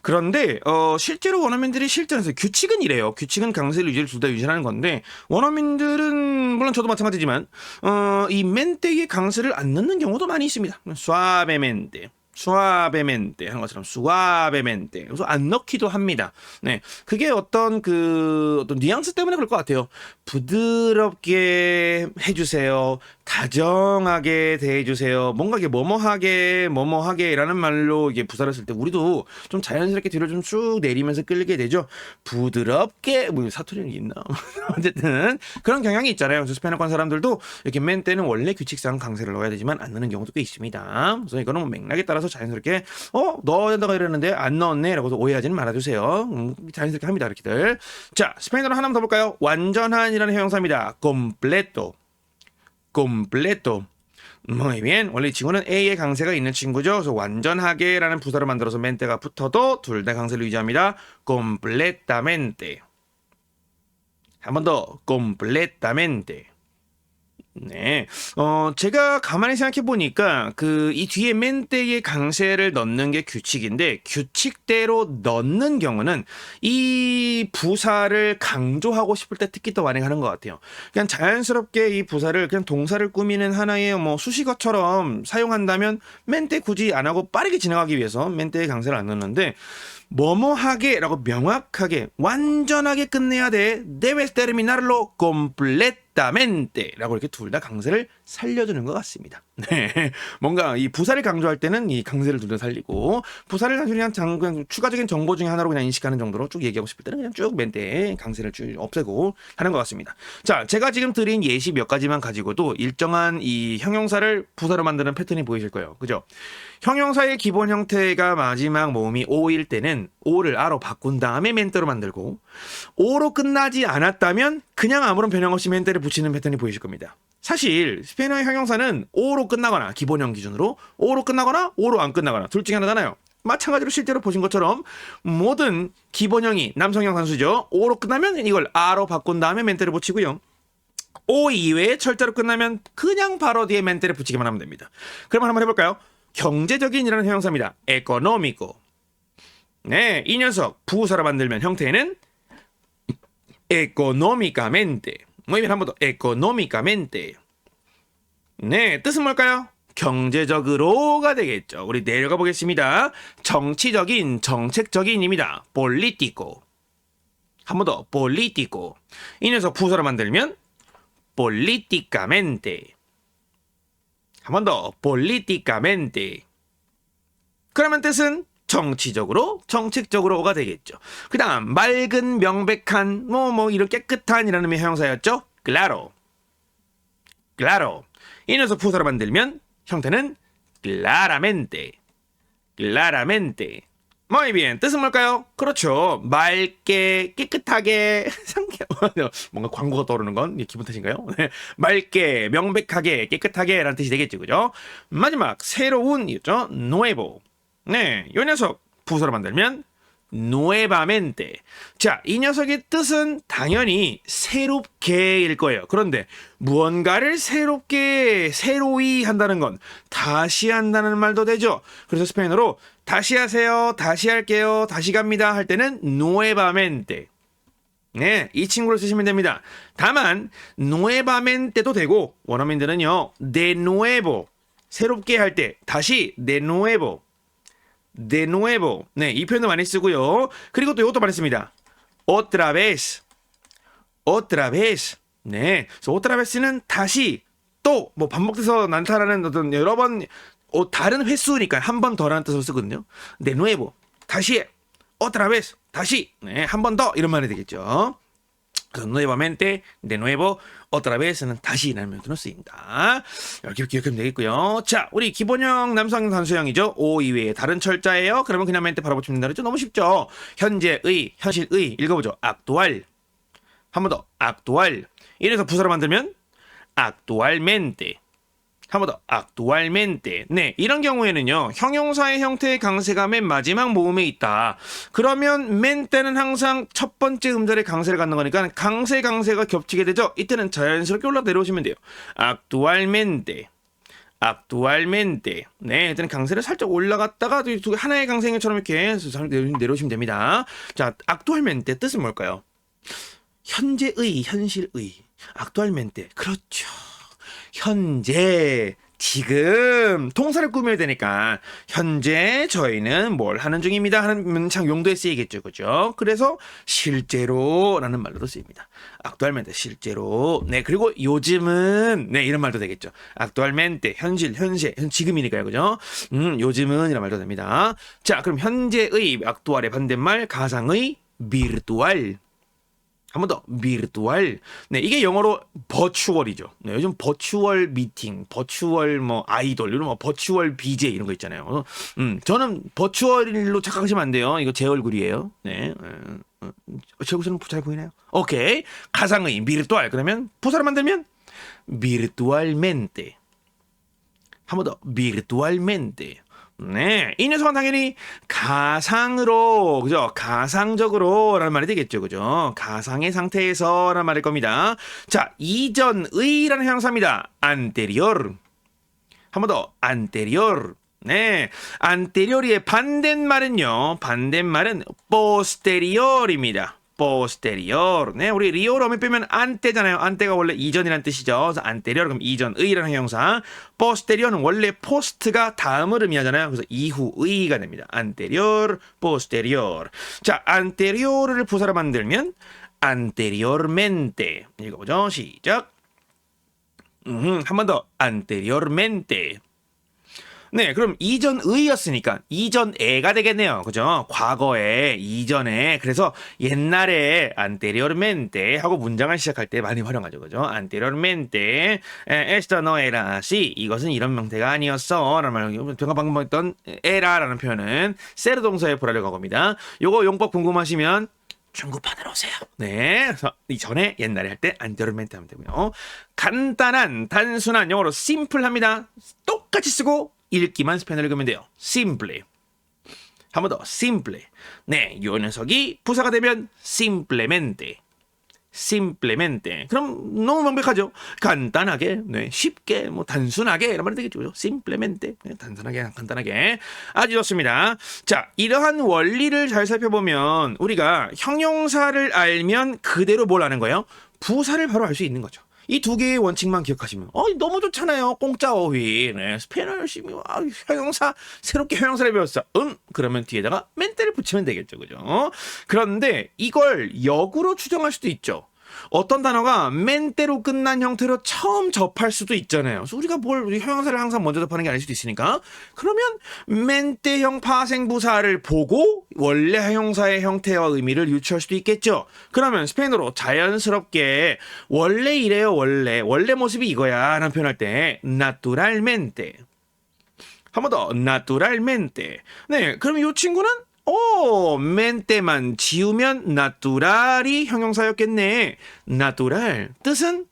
그런데 실제로 원어민들이 실전에서 규칙은 이래요. 규칙은 강세를 유지를 둘 다 유지하는 건데 원어민들은 물론 저도 마찬가지지만 이 멘테의 강세를 안 넣는 경우도 많이 있습니다. 수아베멘테. 수아베멘테 하는 것처럼 수아베멘테. 그래서 안 넣기도 합니다. 네, 그게 어떤 뉘앙스 때문에 그럴 것 같아요. 부드럽게 해주세요. 다정하게 대해주세요. 뭔가 이게 뭐뭐하게라는 말로 이게 부사를 쓸 때 우리도 좀 자연스럽게 뒤로 좀 쭉 내리면서 끌게 되죠. 부드럽게 뭐 사투리는 있나? 어쨌든 그런 경향이 있잖아요. 그래서 스페인어권 사람들도 이렇게 멘테는 원래 규칙상 강세를 넣어야 되지만 안 넣는 경우도 꽤 있습니다. 그래서 이거는 뭐 맥락에 따라서 자연스럽게 넣어야 된다고 이랬는데 안 넣었네 라고 오해하지는 말아주세요. 자연스럽게 합니다. 이렇게들. 자, 스페인어로 하나만 더 볼까요? 완전한이라는 형용사입니다. completo. completo. Muy bien. 원래 이 친구는 A의 강세가 있는 친구죠. 그래서 완전하게라는 부사를 만들어서 멘테가 붙어도 둘 다 강세를 유지합니다. completamente. 한 번 더 completamente. 네. 제가 가만히 생각해 보니까 이 뒤에 멘트의 강세를 넣는 게 규칙인데 규칙대로 넣는 경우는 이 부사를 강조하고 싶을 때 특히 더 많이 하는 것 같아요. 그냥 자연스럽게 이 부사를 그냥 동사를 꾸미는 하나의 뭐 수식어처럼 사용한다면 멘트 굳이 안 하고 빠르게 지나가기 위해서 멘트의 강세를 안 넣는데 뭐뭐하게라고 명확하게 완전하게 끝내야 돼. Debes terminarlo completamente라고 이렇게 둘 다 강세를 살려주는 것 같습니다. 네, 뭔가 이 부사를 강조할 때는 이 강세를 둘 다 살리고 부사를 단순히 그냥 추가적인 정보 중에 하나로 그냥 인식하는 정도로 쭉 얘기하고 싶을 때는 그냥 쭉 멘트에 강세를 쭉 없애고 하는 것 같습니다. 자, 제가 지금 드린 예시 몇 가지만 가지고도 일정한 이 형용사를 부사로 만드는 패턴이 보이실 거예요. 그죠? 형용사의 기본 형태가 마지막 모음이 오일 때는 오를 아로 바꾼 다음에 멘트로 만들고 오로 끝나지 않았다면 그냥 아무런 변형 없이 멘트를 붙이는 패턴이 보이실 겁니다. 사실 스페인어의 형용사는 오로 끝나거나 기본형 기준으로 오로 끝나거나 오로 안 끝나거나 둘 중에 하나잖아요. 마찬가지로 실제로 보신 것처럼 모든 기본형이 남성형 단수죠. 오로 끝나면 이걸 아로 바꾼 다음에 멘트를 붙이고요. 오 이외에 철자로 끝나면 그냥 바로 뒤에 멘트를 붙이기만 하면 됩니다. 그럼 한번 해볼까요? 경제적인이라는 형용사입니다. económico. 네, 이 녀석 부사로 만들면 형태는 económicamente. muy bien, 한 번 더. económicamente. 네, 뜻은 뭘까요? 경제적으로가 되겠죠. 우리 내려가 보겠습니다. 정치적인, 정책적인입니다. político. 한 번 더. político. 이 녀석 부사로 만들면 políticamente. 한 번 더. políticamente. 그러면 뜻은 정치적으로, 정책적으로가 되겠죠. 그 다음 맑은, 명백한, 이런 깨끗한 이라는 의미의 형용사였죠. claro. claro. 이 녀석 부사로 만들면 형태는 claramente. claramente. muy bien. 뜻은 뭘까요? 그렇죠. 맑게, 깨끗하게, 뭔가 광고가 떠오르는 건 기분 탓인가요? 맑게, 명백하게, 깨끗하게 라는 뜻이 되겠죠. 그죠? 마지막, 새로운, 이죠? nuevo. 네, 이 녀석 부사로 만들면 nuevamente. 자, 이 녀석의 뜻은 당연히 새롭게일 거예요. 그런데 무언가를 새롭게, 새로이 한다는 건 다시 한다는 말도 되죠. 그래서 스페인어로 다시 하세요, 다시 할게요, 다시 갑니다 할 때는 nuevamente. 네, 이 친구를 쓰시면 됩니다. 다만 nuevaменte도 되고 원어민들은요 de nuevo 새롭게 할 때 다시 de nuevo. de nuevo. 네, 이 표현도 많이 쓰고요. 그리고 또 이것도 많이 씁니다. otra vez. otra vez. 네, 그래서 otra vez는 다시 또 뭐 반복돼서 나타나는 어떤 여러 번 다른 횟수니까 한 번 더라는 뜻으로 쓰거든요. de nuevo. 다시. otra vez. 다시. 네, 한 번 더 이런 말이 되겠죠. 그래서 nuevamente, de nuevo, otra vez는 다시라는 표현으로 쓰입니다. 이렇게 기억하면 되겠고요. 자, 우리 기본형 남성 단수형이죠. 오 이외에 다른 철자예요. 그러면 그냥 멘트 바로 붙이면 된다 그랬죠. 너무 쉽죠. 현재의, 현실의 읽어보죠. actual. 한 번 더. actual. 이래서 부사로 만들면 actualmente. 한 번 더. actualmente. 네, 이런 경우에는요. 형용사의 형태의 강세가 맨 마지막 모음에 있다. 그러면 mente는 항상 첫 번째 음절에 강세를 갖는 거니까 강세가 겹치게 되죠. 이때는 자연스럽게 올라 내려오시면 돼요. actualmente. actualmente. 네, 이때는 강세를 살짝 올라갔다가 하나의 강세처럼 이렇게 내려오시면 됩니다. 자, actualmente 뜻은 뭘까요? 현재의, 현실의. actualmente. 그렇죠. 현재, 지금 동사를 꾸며야 되니까 현재 저희는 뭘 하는 중입니다 하는 문장 용도에 쓰이겠죠. 그죠? 그래서 실제로라는 말로도 쓰입니다. actualmente 실제로. 네, 그리고 요즘은 네, 이런 말도 되겠죠. actualmente 현실, 현재, 지금이니까요. 그죠? 요즘은 이런 말도 됩니다. 자, 그럼 현재의 actual의 반대말 가상의 virtual. 한 번 더, virtual. 네, 이게 영어로 버추얼이죠. 네, 요즘 버추얼 미팅, 버추얼 아이돌, 이런 버추얼 BJ 이런 거 있잖아요. 저는 버추얼로 착각하시면 안 돼요. 이거 제 얼굴이에요. 네, 제 얼굴은 잘 보이나요? 오케이. 가상의 virtual. 그러면 부사로 만들면 virtualmente. 한 번 더, virtualmente. 네, 이 녀석은 당연히 가상으로, 그죠? 가상적으로라는 말이 되겠죠, 그죠? 가상의 상태에서라는 말일 겁니다. 자, 이전의라는 형용사입니다. anterior. 한 번 더, anterior. 네, anterior의 반대말은요. 반대말은 posterior입니다. posterior. 네, 우리 리오로 하면 빼면 안테잖아요. 안테가 원래 이전이라는 뜻이죠. 그래서 anterior 그럼 이전의라는 형용사. posterior는 원래 post가 다음을 의미하잖아요. 그래서 이후의가 됩니다. anterior, posterior. 자, anterior를 부사로 만들면 anteriormente. 읽어보죠. 시작. 한 번 더. anteriormente. 네, 그럼 이전의였으니까 이전에가 되겠네요. 그죠? 과거에, 이전에. 그래서 옛날에 anteriormente 하고 문장을 시작할 때 많이 활용하죠. 그죠? anteriormente esto no era así. 이것은 이런 명태가 아니었어. 라는 말. 제가 방금 했던 era라는 표현은 ser 동사의 불활용한 겁니다. 요거 용법 궁금하시면 중급판으로 오세요. 네, 그래서 이전에 옛날에 할 때 anteriormente 하면 되고요. 간단한, 단순한 영어로 simple합니다. 똑같이 쓰고 읽기만 스페인어를 읽으면 돼요. simple. 한 번 더. simple. 네, 이 녀석이 부사가 되면 simplemente. simplemente. 그럼 너무 명백하죠. 간단하게, 네, 쉽게, 뭐 단순하게 이런 말이 되겠죠. simplemente. 네, 단순하게, 간단하게. 아주 좋습니다. 자, 이러한 원리를 잘 살펴보면 우리가 형용사를 알면 그대로 뭘 아는 거예요? 부사를 바로 알 수 있는 거죠. 이 두 개의 원칙만 기억하시면 너무 좋잖아요. 공짜 어휘. 네, 스페인어 열심히 형용사 새롭게 형용사를 배웠어. 그러면 뒤에다가 멘테를 붙이면 되겠죠. 그죠? 그런데 이걸 역으로 추정할 수도 있죠. 어떤 단어가 멘테로 끝난 형태로 처음 접할 수도 있잖아요. 그래서 우리가 우리 형용사를 항상 먼저 접하는 게 아닐 수도 있으니까 그러면 멘테형 파생부사를 보고 원래 형용사의 형태와 의미를 유추할 수도 있겠죠. 그러면 스페인어로 자연스럽게 원래 이래요. 원래 모습이 이거야 라는 표현할 때 naturalmente. 한 번 더 naturalmente. 네, 그럼 이 친구는 멘테만 지우면 natural이 형용사였겠네. natural 뜻은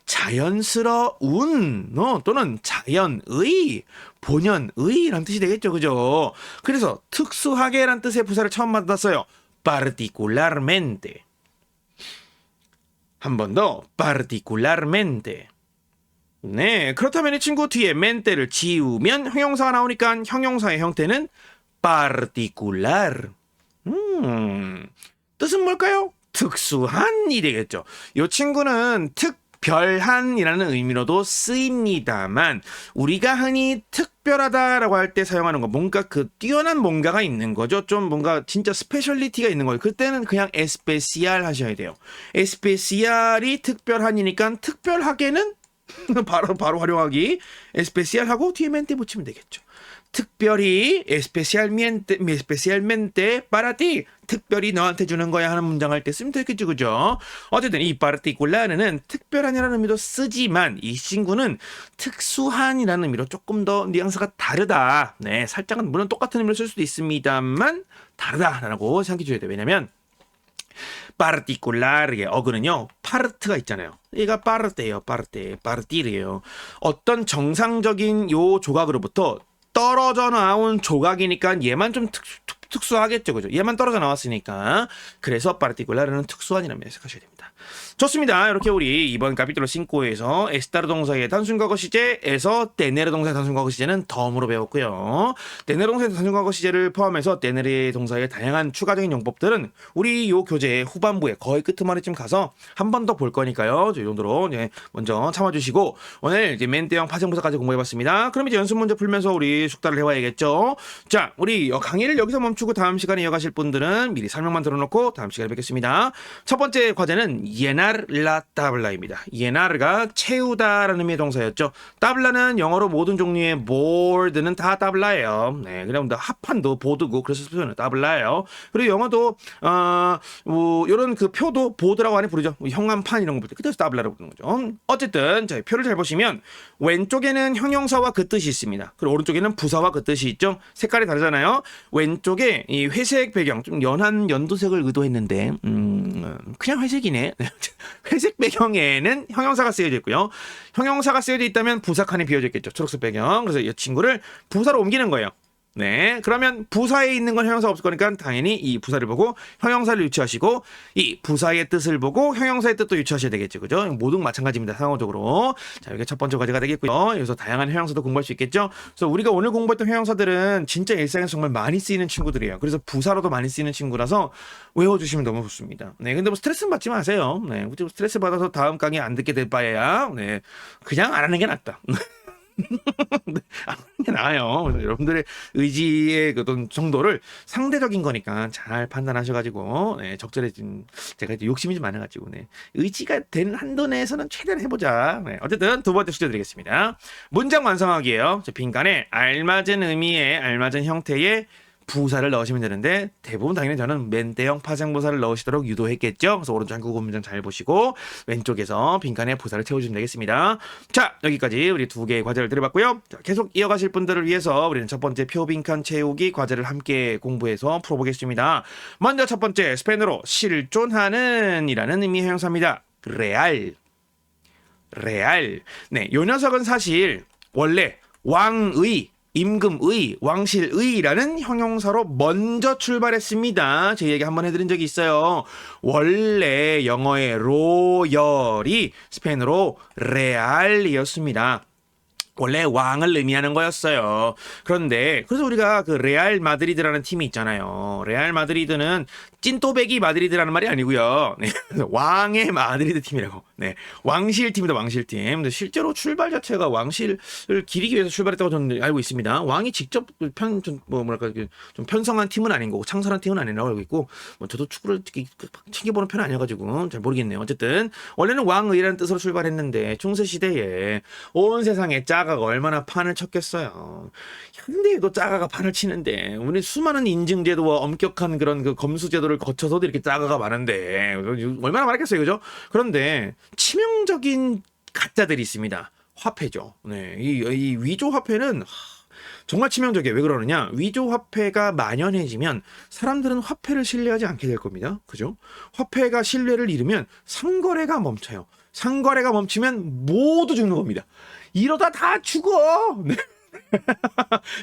자연스러운 또는 자연의, 본연의라는 뜻이 되겠죠. 그죠? 그래서 특수하게란 뜻의 부사를 처음 받았어요. particularmente. 한 번 더. particularmente. 네, 그렇다면 이 친구 뒤에 mente를 지우면 형용사가 나오니까 형용사의 형태는 particular. 뜻은 뭘까요? 특수한이 되겠죠. 이 친구는 특별한이라는 의미로도 쓰입니다만 우리가 흔히 특별하다라고 할 때 사용하는 거 뭔가 뛰어난 뭔가가 있는 거죠. 좀 뭔가 진짜 스페셜리티가 있는 거예요. 그때는 그냥 especial 하셔야 돼요. especial이 특별한이니까 특별하게는 바로 활용하기 especial하고 뒤에 mente 붙이면 되겠죠. 특별히 especialmente para ti 특별히 너한테 주는 거야 하는 문장 할 때 쓰면 되겠죠. 그죠? 어쨌든 이 particular는 특별한이라는 의미도 쓰지만 이 친구는 특수한이라는 의미로 조금 더 뉘앙스가 다르다. 네, 살짝은 물론 똑같은 의미로 쓸 수도 있습니다만 다르다라고 생각해 줘야 돼요. 왜냐면 particular의 어근은요 파르트가 있잖아요. 얘가 파르테예요. 파르티르예요. 어떤 정상적인 요 조각으로부터 떨어져 나온 조각이니까 얘만 좀 특수하겠죠. 그죠? 얘만 떨어져 나왔으니까. 그래서 particular은 특수한이라고 해석하셔야 됩니다. 좋습니다. 이렇게 우리 이번 카피톨로 5에서 에스타르 동사의 단순과거 시제에서 tener 동사의 단순과거 시제는 덤으로 배웠고요. tener 동사의 단순과거 시제를 포함해서 tener 동사의 다양한 추가적인 용법들은 우리 요 교재의 후반부에 거의 끄트머리쯤 가서 한 번 더 볼 거니까요. 이 정도로 먼저 참아주시고 오늘 이제 멘테형 파생부사까지 공부해봤습니다. 그럼 이제 연습 문제 풀면서 우리 숙달을 해와야겠죠. 자, 우리 강의를 여기서 멈추고 다음 시간에 이어가실 분들은 미리 설명만 들어놓고 다음 시간에 뵙겠습니다. 첫 번째 과제는 llenar la tabla입니다. llenar가 채우다라는 의미의 동사였죠. tabla는 영어로 모든 종류의 board는 다 tabla예요. 네, 그냥 합판도 보드고 그래서 표현은 tabla예요. 그리고 영어도 이런 그 표도 보드라고 안에 부르죠. 형광판 이런 거 볼 때 그때서 tabla라고 부르는 거죠. 어쨌든 자, 표를 잘 보시면 왼쪽에는 형용사와 그 뜻이 있습니다. 그리고 오른쪽에는 부사와 그 뜻이 있죠. 색깔이 다르잖아요. 왼쪽에 이 회색 배경 좀 연한 연두색을 의도했는데 그냥 회색이네. 회색 배경에는 형용사가 쓰여져 있고요. 형용사가 쓰여져 있다면 부사 칸이 비어져 있겠죠. 초록색 배경. 그래서 이 친구를 부사로 옮기는 거예요. 네, 그러면 부사에 있는 건 형용사가 없을 거니까 당연히 이 부사를 보고 형용사를 유추하시고 이 부사의 뜻을 보고 형용사의 뜻도 유추하셔야 되겠죠. 그죠? 모두 마찬가지입니다. 상호적으로. 자, 이게 첫 번째 과제가 되겠고요. 여기서 다양한 형용사도 공부할 수 있겠죠. 그래서 우리가 오늘 공부했던 형용사들은 진짜 일상에서 정말 많이 쓰이는 친구들이에요. 그래서 부사로도 많이 쓰이는 친구라서 외워주시면 너무 좋습니다. 네, 근데 뭐 스트레스는 받지 마세요. 네, 스트레스 받아서 다음 강의 안 듣게 될 바에야 네, 그냥 안 하는 게 낫다. 안 하는 게 나아요. 그래서 여러분들의 의지의 어떤 정도를 상대적인 거니까 잘 판단하셔가지고 네, 적절해진 제가 이제 욕심이 좀 많아가지고 네, 의지가 되는 한도 내에서는 최대한 해보자. 네, 어쨌든 두 번째 숙제 드리겠습니다. 문장 완성하기예요. 빈칸에 알맞은 의미의 알맞은 형태의 부사를 넣으시면 되는데 대부분 당연히 저는 멘대형 파생부사를 넣으시도록 유도했겠죠. 그래서 오른쪽 한국어 문장 잘 보시고 왼쪽에서 빈칸에 부사를 채워주시면 되겠습니다. 자, 여기까지 우리 두 개의 과제를 드려봤고요. 자, 계속 이어가실 분들을 위해서 우리는 첫 번째 표빈칸 채우기 과제를 함께 공부해서 풀어보겠습니다. 먼저 첫 번째 스페인어로 실존하는 이라는 의미의 형용사입니다. 레알. 네, 요 녀석은 사실 원래 왕의 임금의, 왕실의라는 형용사로 먼저 출발했습니다. 제 얘기 한번 해드린 적이 있어요. 원래 영어의 로열이 스페인어로 레알이었습니다. 원래 왕을 의미하는 거였어요. 그런데 그래서 우리가 그 레알 마드리드라는 팀이 있잖아요. 레알 마드리드는 찐또배기 마드리드라는 말이 아니고요. 네, 왕의 마드리드 팀이라고. 네, 왕실 팀이다, 왕실 팀. 근데 실제로 출발 자체가 왕실을 기리기 위해서 출발했다고 저는 알고 있습니다. 왕이 직접 좀 편성한 팀은 아닌 거고 창설한 팀은 아니라고 알고 있고, 뭐 저도 축구를 챙겨보는 편은 아니어가지고 잘 모르겠네요. 어쨌든 원래는 왕의라는 뜻으로 출발했는데 중세 시대에 온 세상에 짜가가 얼마나 판을 쳤겠어요. 현대에도 짜가가 판을 치는데 우리 수많은 인증제도와 엄격한 그런 그 검수제도를 거쳐서도 이렇게 짜가가 많은데 얼마나 많았겠어요, 그죠? 그런데 치명적인 가짜들이 있습니다. 화폐죠. 네, 이 위조 화폐는 정말 치명적이에요. 왜 그러느냐? 위조 화폐가 만연해지면 사람들은 화폐를 신뢰하지 않게 될 겁니다. 그죠? 화폐가 신뢰를 잃으면 상거래가 멈춰요. 상거래가 멈추면 모두 죽는 겁니다. 이러다 다 죽어. 네.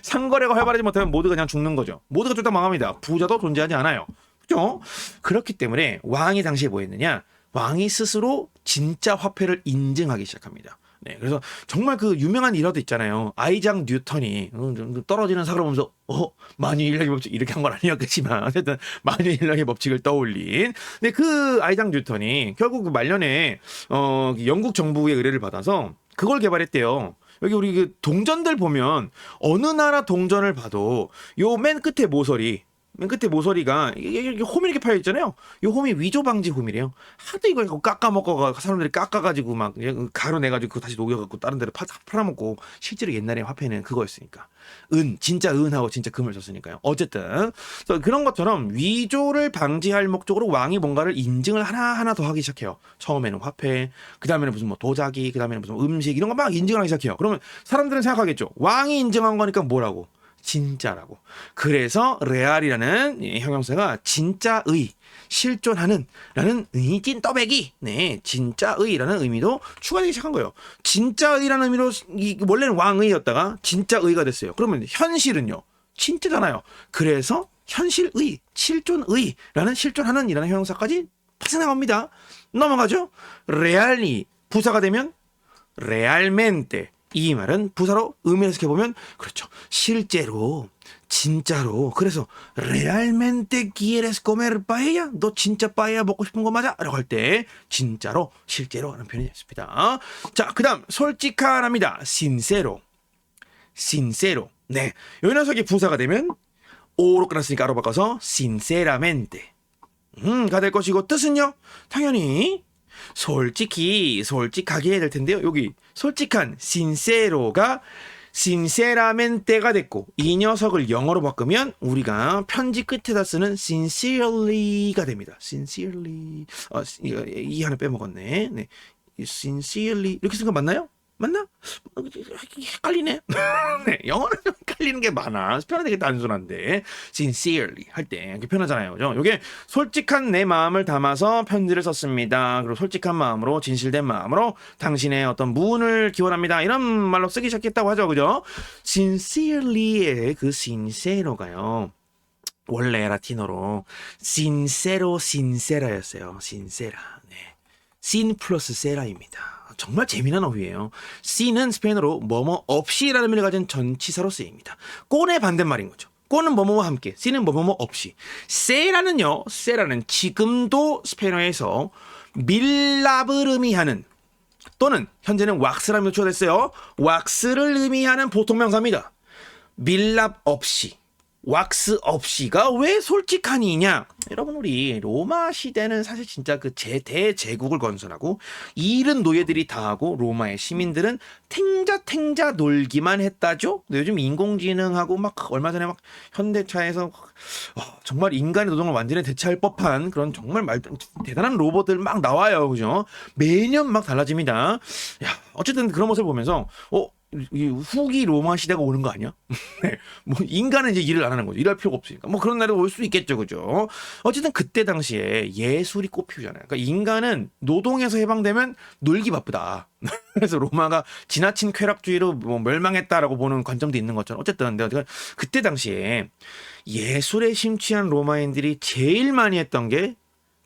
상거래가 활발하지 못하면 모두가 그냥 죽는 거죠. 모두가 쫄딱 망합니다. 부자도 존재하지 않아요. 그죠? 그렇기 때문에 왕이 당시에 뭐 했느냐? 왕이 스스로 진짜 화폐를 인증하기 시작합니다. 네, 그래서 정말 그 유명한 일화도 있잖아요. 아이작 뉴턴이 떨어지는 사과를 보면서 만유인력의 법칙 이렇게 한 건 아니었겠지만 어쨌든 만유인력의 법칙을 떠올린. 근데 그 아이작 뉴턴이 결국 그 말년에 영국 정부의 의뢰를 받아서 그걸 개발했대요. 여기 우리 그 동전들 보면 어느 나라 동전을 봐도 요 맨 끝에 모서리가 이게 홈이 이렇게 파여 있잖아요. 이 홈이 위조 방지 홈이래요. 하도 이걸 깎아먹어가 사람들이 깎아가지고 막 가루내가지고 그거 다시 녹여갖고 다른 데로 팔아먹고, 실제로 옛날에 화폐는 그거였으니까 진짜 은하고 진짜 금을 썼으니까요. 어쨌든 그래서 그런 것처럼 위조를 방지할 목적으로 왕이 뭔가를 인증을 하나하나 더 하기 시작해요. 처음에는 화폐, 그 다음에는 무슨 뭐 도자기, 그 다음에는 무슨 음식 이런 거 막 인증을 하기 시작해요. 그러면 사람들은 생각하겠죠. 왕이 인증한 거니까 뭐라고? 진짜라고. 그래서 레알이라는 형용사가 진짜의, 실존하는 라는 의미, 찐떠배기, 네, 진짜의라는 의미도 추가되기 시작한 거예요. 진짜의라는 의미로 원래는 왕의였다가 진짜의가 됐어요. 그러면 현실은요, 진짜잖아요. 그래서 현실의, 실존의라는 실존하는 이라는 형용사까지 파생나갑니다. 넘어가죠. 레알이 부사가 되면 realmente, 이 말은 부사로 의미해석해보면 그렇죠. 실제로, 진짜로. 그래서 realmente quieres comer paella? 너 진짜 빠에야 먹고 싶은 거 맞아? 라고 할 때 진짜로, 실제로 하는 표현이 있습니다. 자, 그 다음 솔직한합니다. sincero. 네, 이 녀석이 부사가 되면 오로 끝났으니까 아로 바꿔서 sinceramente 가 될 것이고, 뜻은요? 당연히 솔직하게 해야 될 텐데요. 여기 솔직한 sincero가 sinceramente가 됐고, 이 녀석을 영어로 바꾸면 우리가 편지 끝에다 쓰는 sincerely가 됩니다. sincerely. 이 하나 빼먹었네. 네. sincerely 이렇게 쓴 거 맞나요? 맞나? 헷갈리네. 네, 영어는 좀 헷갈리는 게 많아. 스페인어 되게 단순한데 sincerely 할 때 이렇게 표현하잖아요. 그죠? 이게 솔직한 내 마음을 담아서 편지를 썼습니다. 그리고 솔직한 마음으로 진실된 마음으로 당신의 어떤 무운을 기원합니다. 이런 말로 쓰기 시작했다고 하죠. 그죠? sincerely의 그 sincero가요. 원래 라틴어로 sincero sincera였어요. sincera. 네. sin 플러스 세라입니다. 정말 재미난 어휘예요. sin은 스페인어로 뭐뭐 없이라는 의미를 가진 전치사로 쓰입니다. 꼰의 반대말인 거죠. 꼰은 뭐뭐와 함께, sin은 뭐뭐뭐 없이. 세라는요, 세라는 지금도 스페인어에서 밀랍을 의미하는 또는 현재는 왁스라며 추가됐어요. 왁스를 의미하는 보통명사입니다. 밀랍 없이. 왁스 없이가 왜 솔직하니냐? 여러분 우리 로마 시대는 사실 진짜 그 대제국을 건설하고 일은 노예들이 다 하고 로마의 시민들은 탱자 놀기만 했다죠. 근데 요즘 인공지능하고 막 얼마 전에 막 현대차에서 정말 인간의 노동을 완전히 대체할 법한 그런 정말 대단한 로봇들 막 나와요, 그죠? 매년 막 달라집니다. 야, 어쨌든 그런 모습을 보면서 이 후기 로마 시대가 오는 거 아니야? 네, 뭐 인간은 이제 일을 안 하는 거죠. 일할 필요가 없으니까. 뭐 그런 날이 올 수 있겠죠, 그죠? 어쨌든 그때 당시에 예술이 꽃피우잖아요. 그러니까 인간은 노동에서 해방되면 놀기 바쁘다. 그래서 로마가 지나친 쾌락주의로 뭐 멸망했다라고 보는 관점도 있는 것처럼 어쨌든 내가 그때 당시에 예술에 심취한 로마인들이 제일 많이 했던 게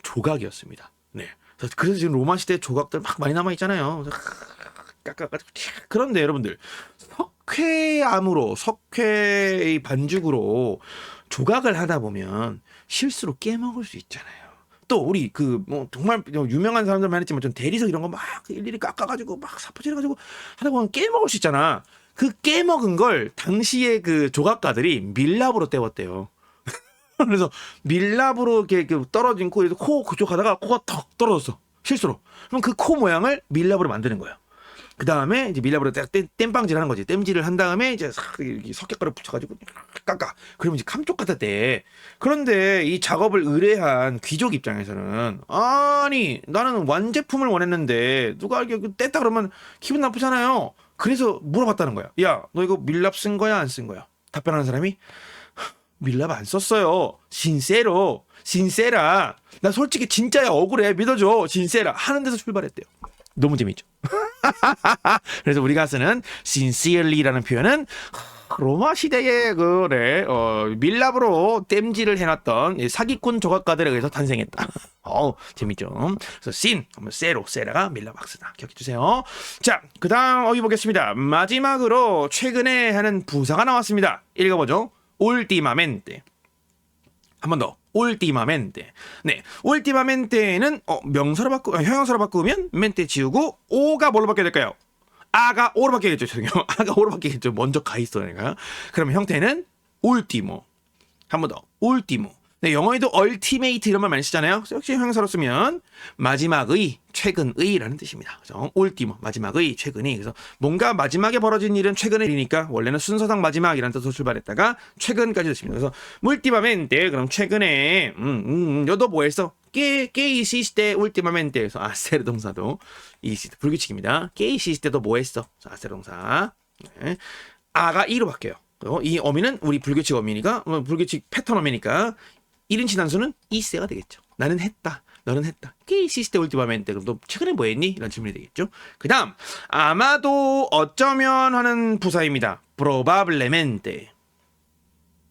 조각이었습니다. 네. 그래서 지금 로마 시대 조각들 막 많이 남아 있잖아요. 깎아가지고 그런데 여러분들 석회의 반죽으로 조각을 하다 보면 실수로 깨먹을 수 있잖아요. 또 우리 그 뭐 정말 유명한 사람들만 했지만 좀 대리석 이런 거 막 일일이 깎아가지고 막 사포질해가지고 하다 보면 깨먹을 수 있잖아. 그 깨먹은 걸 당시에 그 조각가들이 밀랍으로 때웠대요. 그래서 밀랍으로 이렇게 떨어진 코 그쪽 하다가 코가 턱 떨어졌어. 실수로. 그럼 그 코 모양을 밀랍으로 만드는 거예요. 그 다음에 이제 밀랍으로 땜빵질 하는 거지. 땜질을 한 다음에 이제 석격가루 붙여가지고 깎아. 그러면 이제 감쪽 같았대. 그런데 이 작업을 의뢰한 귀족 입장에서는 아니 나는 완제품을 원했는데 누가 이렇게 뗐다 그러면 기분 나쁘잖아요. 그래서 물어봤다는 거야. 야, 너 이거 밀랍 쓴 거야 안 쓴 거야? 답변하는 사람이 밀랍 안 썼어요. 신세라. 나 솔직히 진짜야 억울해. 믿어줘. 신세라. 하는 데서 출발했대요. 너무 재밌죠. 그래서 우리가 쓰는 sincerely라는 표현은 로마 시대에 밀랍으로 땜질을 해놨던 사기꾼 조각가들에 의해서 탄생했다. 재밌죠. 그래서 세라가 밀랍 왁스다. 기억해 주세요. 자, 그 다음 어휘 보겠습니다. 마지막으로 최근에 하는 부사가 나왔습니다. 읽어보죠. ultimamente. 한 번 더. ultimamente. 네, ultimente는 명사로 형용사로 바꾸면 mente 지우고 오가 뭘로 바뀌어야 될까요? 아가 오로 바뀌겠죠. 죄송해요. 아가 오로 바뀌겠죠. 먼저 가 있어야 되니까. 그러면 형태는 ultimo. 한 번 더. ultimo. 네, 영어에도 ultimate 이런 말 많이 쓰잖아요. 역시 형용사로 쓰면 마지막의, 최근의라는 뜻입니다. 그래서 ultimo, 마지막의, 최근의. 그래서 뭔가 마지막에 벌어진 일은 최근의 일이니까 원래는 순서상 마지막이라는 뜻으로 출발했다가 최근까지 됐습니다. 그래서 ultimamente, 그럼 최근에 너 뭐 했어? ¿Qué hiciste últimamente? 그래서 hacer 동사도 불규칙입니다. ¿Qué hiciste? 너 뭐 했어? hacer 동사. 네. 아가 이로 바뀌어요. 이 어미는 우리 불규칙 어미니까 불규칙 패턴 어미니까 1인칭 단수는 이세가 되겠죠. 나는 했다. 너는 했다. ¿Qué hiciste últimamente? 그럼 너 최근에 뭐 했니? 이런 질문이 되겠죠. 그 다음 아마도 어쩌면 하는 부사입니다. probablemente.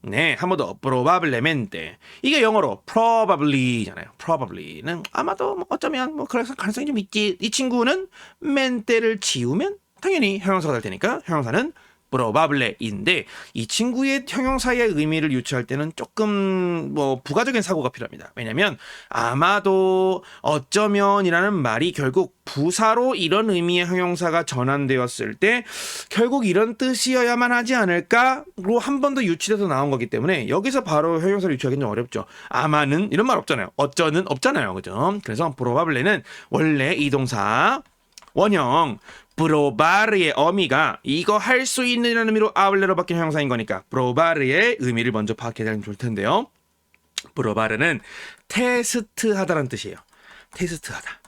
네, 한 번 더. probablemente. 이게 영어로 probably잖아요. probably는 아마도 뭐 어쩌면 뭐 그럴 가능성이 좀 있지. 이 친구는 mente를 지우면 당연히 형용사가 될 테니까 형용사는 probable인데 이 친구의 형용사의 의미를 유추할 때는 조금 뭐 부가적인 사고가 필요합니다. 왜냐하면 아마도 어쩌면이라는 말이 결국 부사로 이런 의미의 형용사가 전환되었을 때 결국 이런 뜻이어야만 하지 않을까로 한 번 더 유추돼서 나온 거기 때문에 여기서 바로 형용사를 유추하기는 좀 어렵죠. 아마는 이런 말 없잖아요. 어쩌는 없잖아요. 그죠? 그래서 probable는 원래 이 동사 원형 probare의 어미가 이거 할 수 있는 의미로 hablar로 바뀐 형용사인 거니까 probare의 의미를 먼저 파악해야 되면 좋을 텐데요. probare는 테스트하다라는 뜻이에요. 테스트하다.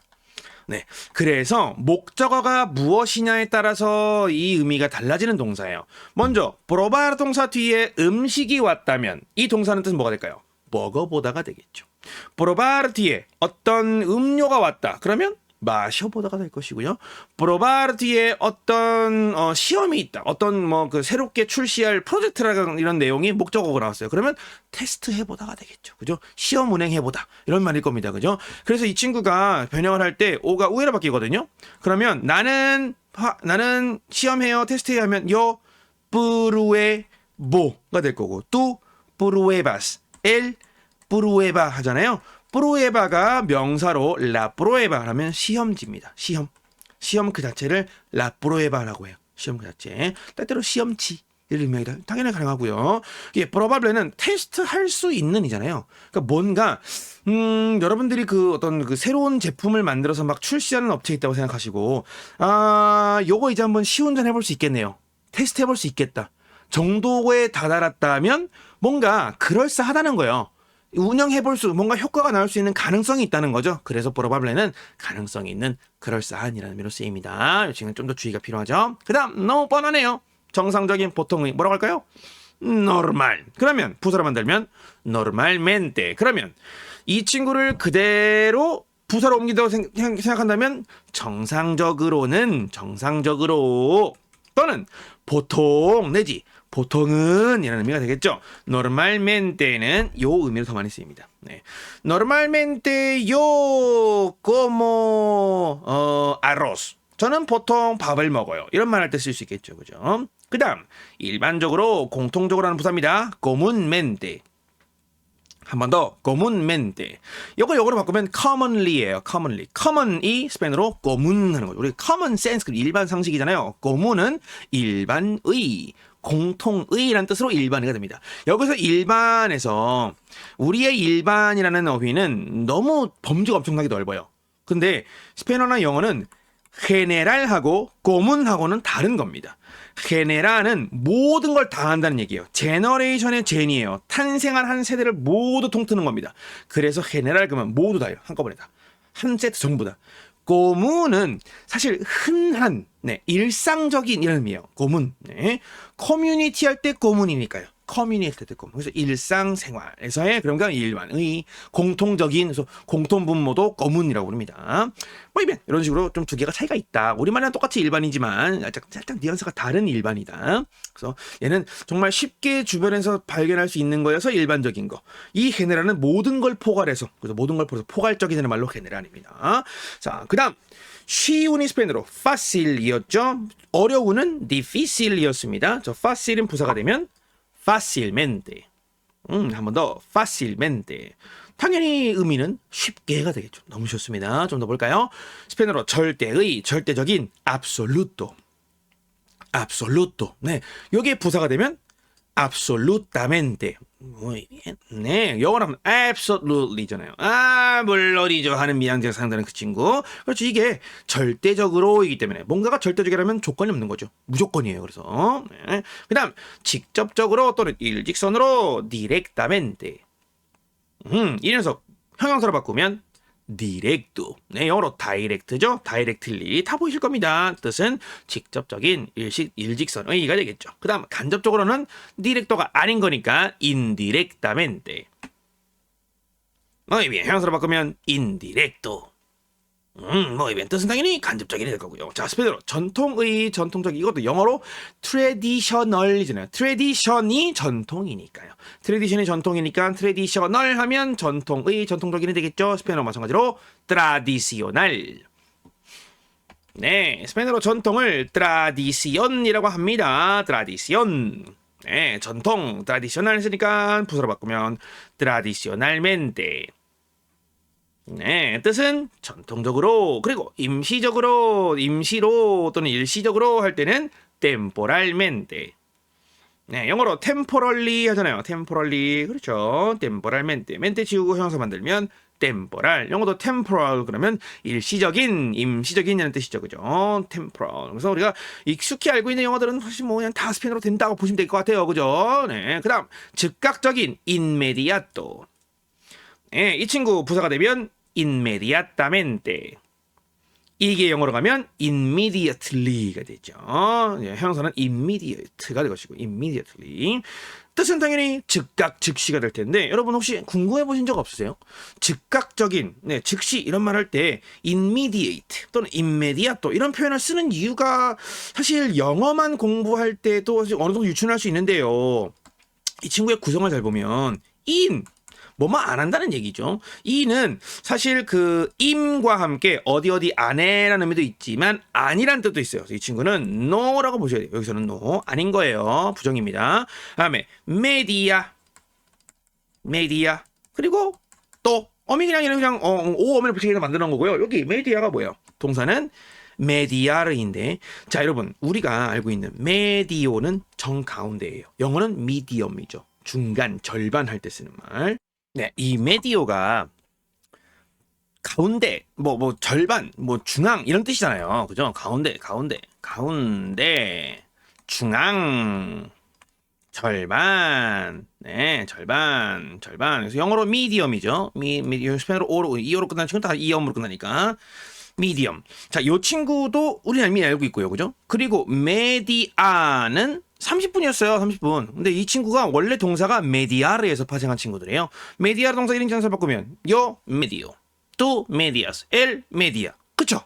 네. 그래서 목적어가 무엇이냐에 따라서 이 의미가 달라지는 동사예요. 먼저 probar 동사 뒤에 음식이 왔다면 이 동사는 뜻은 뭐가 될까요? 먹어보다가 되겠죠. probar 뒤에 어떤 음료가 왔다. 그러면 마셔보다가 될 것이고요. probar 뒤에 어떤 시험이 있다. 어떤 뭐 그 새롭게 출시할 프로젝트라는 이런 내용이 목적어가 나왔어요. 그러면 테스트 해보다가 되겠죠. 그죠? 시험 운행해보다. 이런 말일 겁니다. 그죠? 그래서 이 친구가 변형을 할 때 오가 우에로 바뀌거든요. 그러면 나는 시험해요. 테스트해야 하면 요 pruebo가 될 거고 또 pruebas el prueba 하잖아요. prueba가 명사로 la prueba 하면 시험지입니다. 시험 그 자체를 la prueba라고 해요. 시험 그 자체. 때때로 시험지 이런 의미가 당연히 가능하고요. 이게 probably는 테스트 할 수 있는이잖아요. 그러니까 뭔가 여러분들이 그 어떤 그 새로운 제품을 만들어서 막 출시하는 업체 있다고 생각하시고 요거 이제 한번 시운전 해볼 수 있겠네요. 테스트 해볼 수 있겠다. 정도에 다다랐다면 뭔가 그럴싸하다는 거예요. 운영해볼 수 뭔가 효과가 나올 수 있는 가능성이 있다는 거죠. 그래서 probably는 가능성이 있는 그럴싸한이라는 의미로 쓰입니다. 이 친구는 좀 더 주의가 필요하죠. 그 다음 너무 뻔하네요. 정상적인 보통의 뭐라고 할까요? normal. 그러면 부사로 만들면 normalmente. 그러면 이 친구를 그대로 부사로 옮긴다고 생각한다면 정상적으로 또는 보통 내지 보통은 이라는 의미가 되겠죠. normalmente는 요 의미로 더 많이 쓰입니다. 네. normalmente yo como arroz. 저는 보통 밥을 먹어요. 이런 말 할 때 쓸 수 있겠죠. 그죠? 그 다음 일반적으로 공통적으로 하는 부사입니다. comúnmente. 한 번 더 comúnmente. 요거로 바꾸면 commonly예요. commonly. common이 스페인어로 común 하는 거죠. 우리 common sense 일반 상식이잖아요. común은 일반의, 공통의라는 뜻으로 일반의가 됩니다. 여기서 일반에서 우리의 일반이라는 어휘는 너무 범주가 엄청나게 넓어요. 근데 스페인어나 영어는 general하고 común하고는 다른 겁니다. general은 모든 걸 다 한다는 얘기예요. generation의 gen이에요. 탄생한 한 세대를 모두 통틀는 겁니다. 그래서 general 그러면 모두 다예요. 한꺼번에 다. 한 세트 전부 다. común은 사실 흔한, 일상적인 이런 의미예요. común. 네. 커뮤니티 할 때 común이니까요. 커뮤니티 할 때 común. 그래서 일상생활에서의 그런가 일반의 공통적인 그래서 공통분모도 común이라고 부릅니다. 뭐 이런 식으로 좀 두 개가 차이가 있다. 우리말이랑 똑같이 일반이지만 살짝 뉘앙스가 다른 일반이다. 그래서 얘는 정말 쉽게 주변에서 발견할 수 있는 거여서 일반적인 거. 이 general은 모든 걸 포괄해서 그래서 모든 걸 포괄해서 포괄적인 말로 general입니다. 자, 그다음 쉬운이 스페인어로 facil이었죠. 어려운은 difícil이었습니다. 저 facil은 부사가 되면 fácilmente. 한 번 더 fácilmente. 당연히 의미는 쉽게가 되겠죠. 너무 좋습니다. 좀 더 볼까요? 스페인어로 절대의, 절대적인 absoluto. absoluto. 네, 여기에 부사가 되면 absolutamente. 네, 영어로 하면 absolutely잖아요. 물론이죠 하는 미양제가 상당한 그 친구. 그렇죠. 이게 절대적으로이기 때문에 뭔가가 절대적이라면 조건이 없는 거죠. 무조건이에요. 그래서 네. 그다음 직접적으로 또는 일직선으로 directamente. 이 녀석 형용사로 바꾸면 directo. 네, 영어로 direct죠. directly 다 보이실 겁니다. 뜻은 직접적인 일직선의가 되겠죠. 그 다음 간접적으로는 directo가 아닌 거니까 indirectamente. 형용사로 바꾸면 indirecto. 뜻은 당연히 간접적이 될 거고요. 자, 스페인어로 전통적인 이것도 영어로 traditional이잖아요. tradition이 전통이니까요. tradition이 전통이니까 traditional 하면 전통적이 되겠죠. 스페인어로 마찬가지로 tradicional. 네, 스페인어로 전통을 tradicion이라고 합니다. tradición. 네, 전통 tradicional 했으니까 부사로 바꾸면 tradicionalmente. 네, 뜻은 전통적으로 그리고 임시로 또는 일시적으로 할 때는 temporalmente. 네, 영어로 temporarily 하잖아요. temporarily. 그렇죠. temporalmente. mente 지우고 형용사 만들면 temporal. 영어도 temporal 그러면 일시적인, 임시적인이라는 뜻이죠. 그죠? temporal. 그래서 우리가 익숙히 알고 있는 영어들은 사실 뭐 그냥 다 스페인어로 된다고 보시면 될 것 같아요. 그죠? 네. 그다음 즉각적인 inmediato. 네, 이 친구 부사가 되면 inmediatamente. 이게 영어로 가면 immediately가 되죠. 예, 형용사는 immediate가 될 것이고 immediately. 뜻은 당연히 즉각 즉시가 될 텐데 여러분 혹시 궁금해 보신 적 없으세요? 즉각적인, 네, 즉시 이런 말 할 때 immediate 또는 immediate 이런 표현을 쓰는 이유가 사실 영어만 공부할 때도 어느 정도 유추할 수 있는데요. 이 친구의 구성을 잘 보면 in 뭐뭐 안 한다는 얘기죠. 이는 사실 그 임과 함께 어디 안에라는 의미도 있지만 아니란 뜻도 있어요. 이 친구는 no라고 보셔야 돼요. 여기서는 no 아닌 거예요. 부정입니다. 다음에 media 그리고 또 어미 그냥 오 어미를 붙이게 만드는 거고요. 여기 media가 뭐예요? 동사는 메디아르인데 자 여러분 우리가 알고 있는 메디오는 정가운데예요. 영어는 medium이죠. 중간 절반 할 때 쓰는 말. 네, 이 메디오가 가운데, 절반, 중앙 이런 뜻이잖아요. 그죠? 가운데, 중앙, 절반, 네, 절반. 그래서 영어로 미디엄이죠. 스페인어로 오로, 이어로 끝나는 친구 다 이엄으로 끝나니까. 미디엄. 자, 요 친구도 우리는 이미 알고 있고요. 그죠? 그리고 메디아는 30분이었어요. 30분. 근데 이 친구가 원래 동사가 메디아르에서 파생한 친구들이에요. 메디아르 동사 1인칭에서 바꾸면 요 메디오, 뚜 메디아스, 엘 메디아. 그쵸?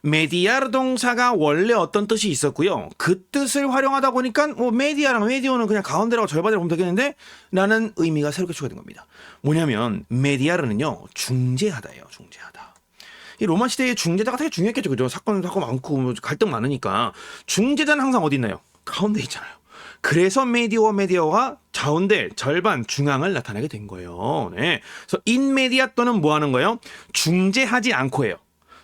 메디아르 동사가 원래 어떤 뜻이 있었고요. 그 뜻을 활용하다 보니까 메디아랑 메디오는 그냥 가운데라고 절반이라고 보면 되겠는데 라는 의미가 새롭게 추가된 겁니다. 뭐냐면 메디아르는요. 중재하다예요. 중재하다. 이 로마 시대의 중재자가 되게 중요했겠죠. 그죠? 사건 많고 갈등 많으니까 중재자는 항상 어디 있나요? 가운데 있잖아요. 그래서 메디어가 가운데, 절반, 중앙을 나타내게 된 거예요. 네. 그래서 인메디아 또는 뭐 하는 거예요? 중재하지 않고예요.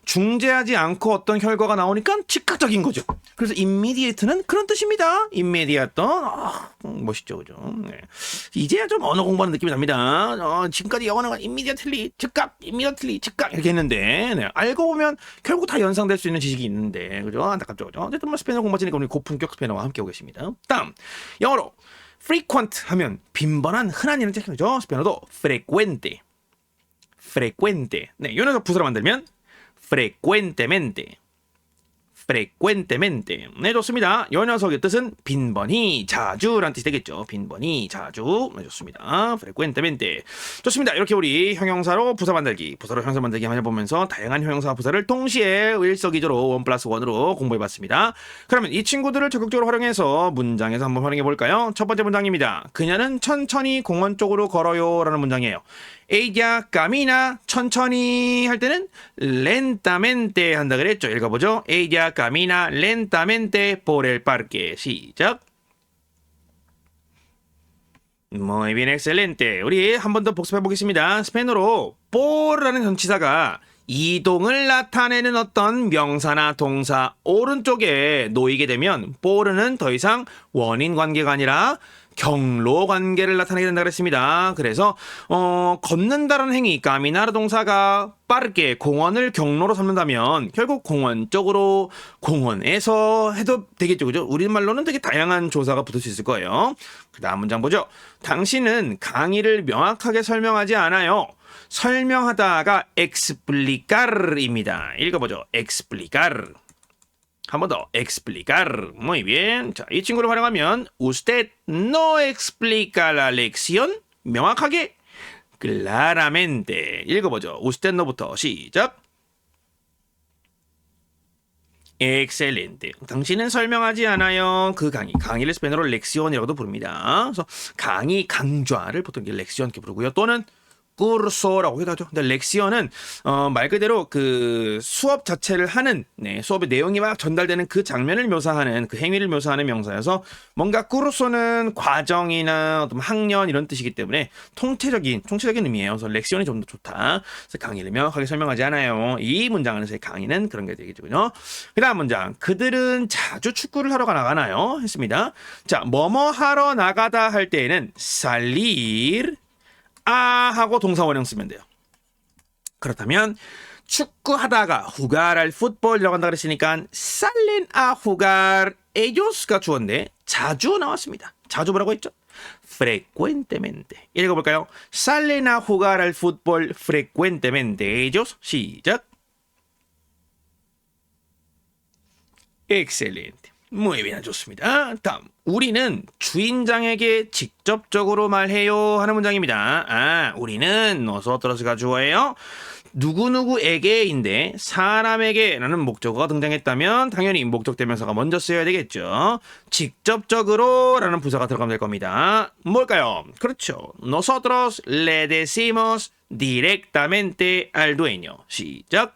중재하지 않고 어떤 결과가 나오니까 즉각적인 거죠. 그래서 immediate는 그런 뜻입니다. immediate. 멋있죠, 그죠? 네. 이제야 좀 언어 공부하는 느낌이 납니다. 지금까지 영어는 immediately, 즉각 이렇게 했는데 네. 알고 보면 결국 다 연상될 수 있는 지식이 있는데 그죠? 안타깝죠, 그죠? 어쨌든 스페인어 공부하시니까 우리 고품격 스페인어와 함께 오고 계십니다. 다음 영어로 frequent 하면 빈번한, 흔한 이런 뜻이죠. 스페인어도 frecuente. 네, 이 녀석 부사로 만들면 frecuentemente. 네, 좋습니다. 이 녀석의 뜻은 빈번히, 자주라는 뜻이 되겠죠. 빈번히, 자주. 네, 좋습니다. frecuentemente. 좋습니다. 이렇게 우리 형용사로 부사 만들기, 부사로 형용사 만들기 한번 해보면서 다양한 형용사 부사를 동시에 일석이조로 1+1으로 공부해봤습니다. 그러면 이 친구들을 적극적으로 활용해서 문장에서 한번 활용해볼까요? 첫 번째 문장입니다. 그녀는 천천히 공원 쪽으로 걸어요 라는 문장이에요. Ella camina 천천히 할 때는 lentamente 한다 그랬죠. 읽어보죠. Ella camina lentamente por el parque. 시작. Muy bien, excelente. 우리 한 번 더 복습해 보겠습니다. 스페인어로 por라는 전치사가 이동을 나타내는 어떤 명사나 동사 오른쪽에 놓이게 되면 por는 더 이상 원인 관계가 아니라 경로 관계를 나타내게 된다 그랬습니다. 그래서 걷는다는 행위, 까미나르 동사가 빠르게 공원을 경로로 삼는다면 결국 공원 쪽으로, 공원에서 해도 되겠죠. 그죠? 우리말로는 되게 다양한 조사가 붙을 수 있을 거예요. 그 다음 문장 보죠. 당신은 강의를 명확하게 설명하지 않아요. 설명하다가 explicar입니다. 읽어보죠. explicar. 한 번 더. explicar. Muy bien. 자, 이 친구를 활용하면 usted no explica la lección. 명확하게. claramente. 읽어보죠. usted no부터 시작. excelente. 당신은 설명하지 않아요. 그 강의를 스페인어로 leccion이라고도 부릅니다. 그래서 강의, 강좌를 보통 lección 이렇게 부르고요. 또는 curso라고 해도 하죠. 근데 렉시언은 말 그대로 그 수업 자체를 하는, 네, 수업의 내용이 막 전달되는 그 장면을 묘사하는, 그 행위를 묘사하는 명사여서 뭔가 curso는 과정이나 어떤 학년 이런 뜻이기 때문에 통체적인 의미예요. 그래서 렉시언이 좀 더 좋다. 그래서 강의를 명확하게 설명하지 않아요. 이 문장 안에서의 강의는 그런 게 되겠군요. 그 다음 문장. 그들은 자주 축구를 하러 나가나요? 했습니다. 자, 뭐뭐 하러 나가다 할 때에는 salir 하고 동사 원형 쓰면 돼요. 그렇다면 축구하다가 jugar al fútbol이라고 한다 그랬으니까 salen a jugar ellos가 주어인데 자주 나왔습니다. 자주 뭐라고 했죠? frecuentemente. 읽어볼까요? salen a jugar al fútbol frecuentemente ellos. 시작. Excelente. Muy bien, 좋습니다. 다음, 우리는 주인장에게 직접적으로 말해요 하는 문장입니다. 우리는 nosotros 주어예요. 누구누구에게인데 사람에게라는 목적어가 등장했다면 당연히 목적 대명사가 먼저 쓰여야 되겠죠. 직접적으로라는 부사가 들어가면 될 겁니다. 뭘까요? 그렇죠. Nosotros le decimos directamente al dueño. 시작.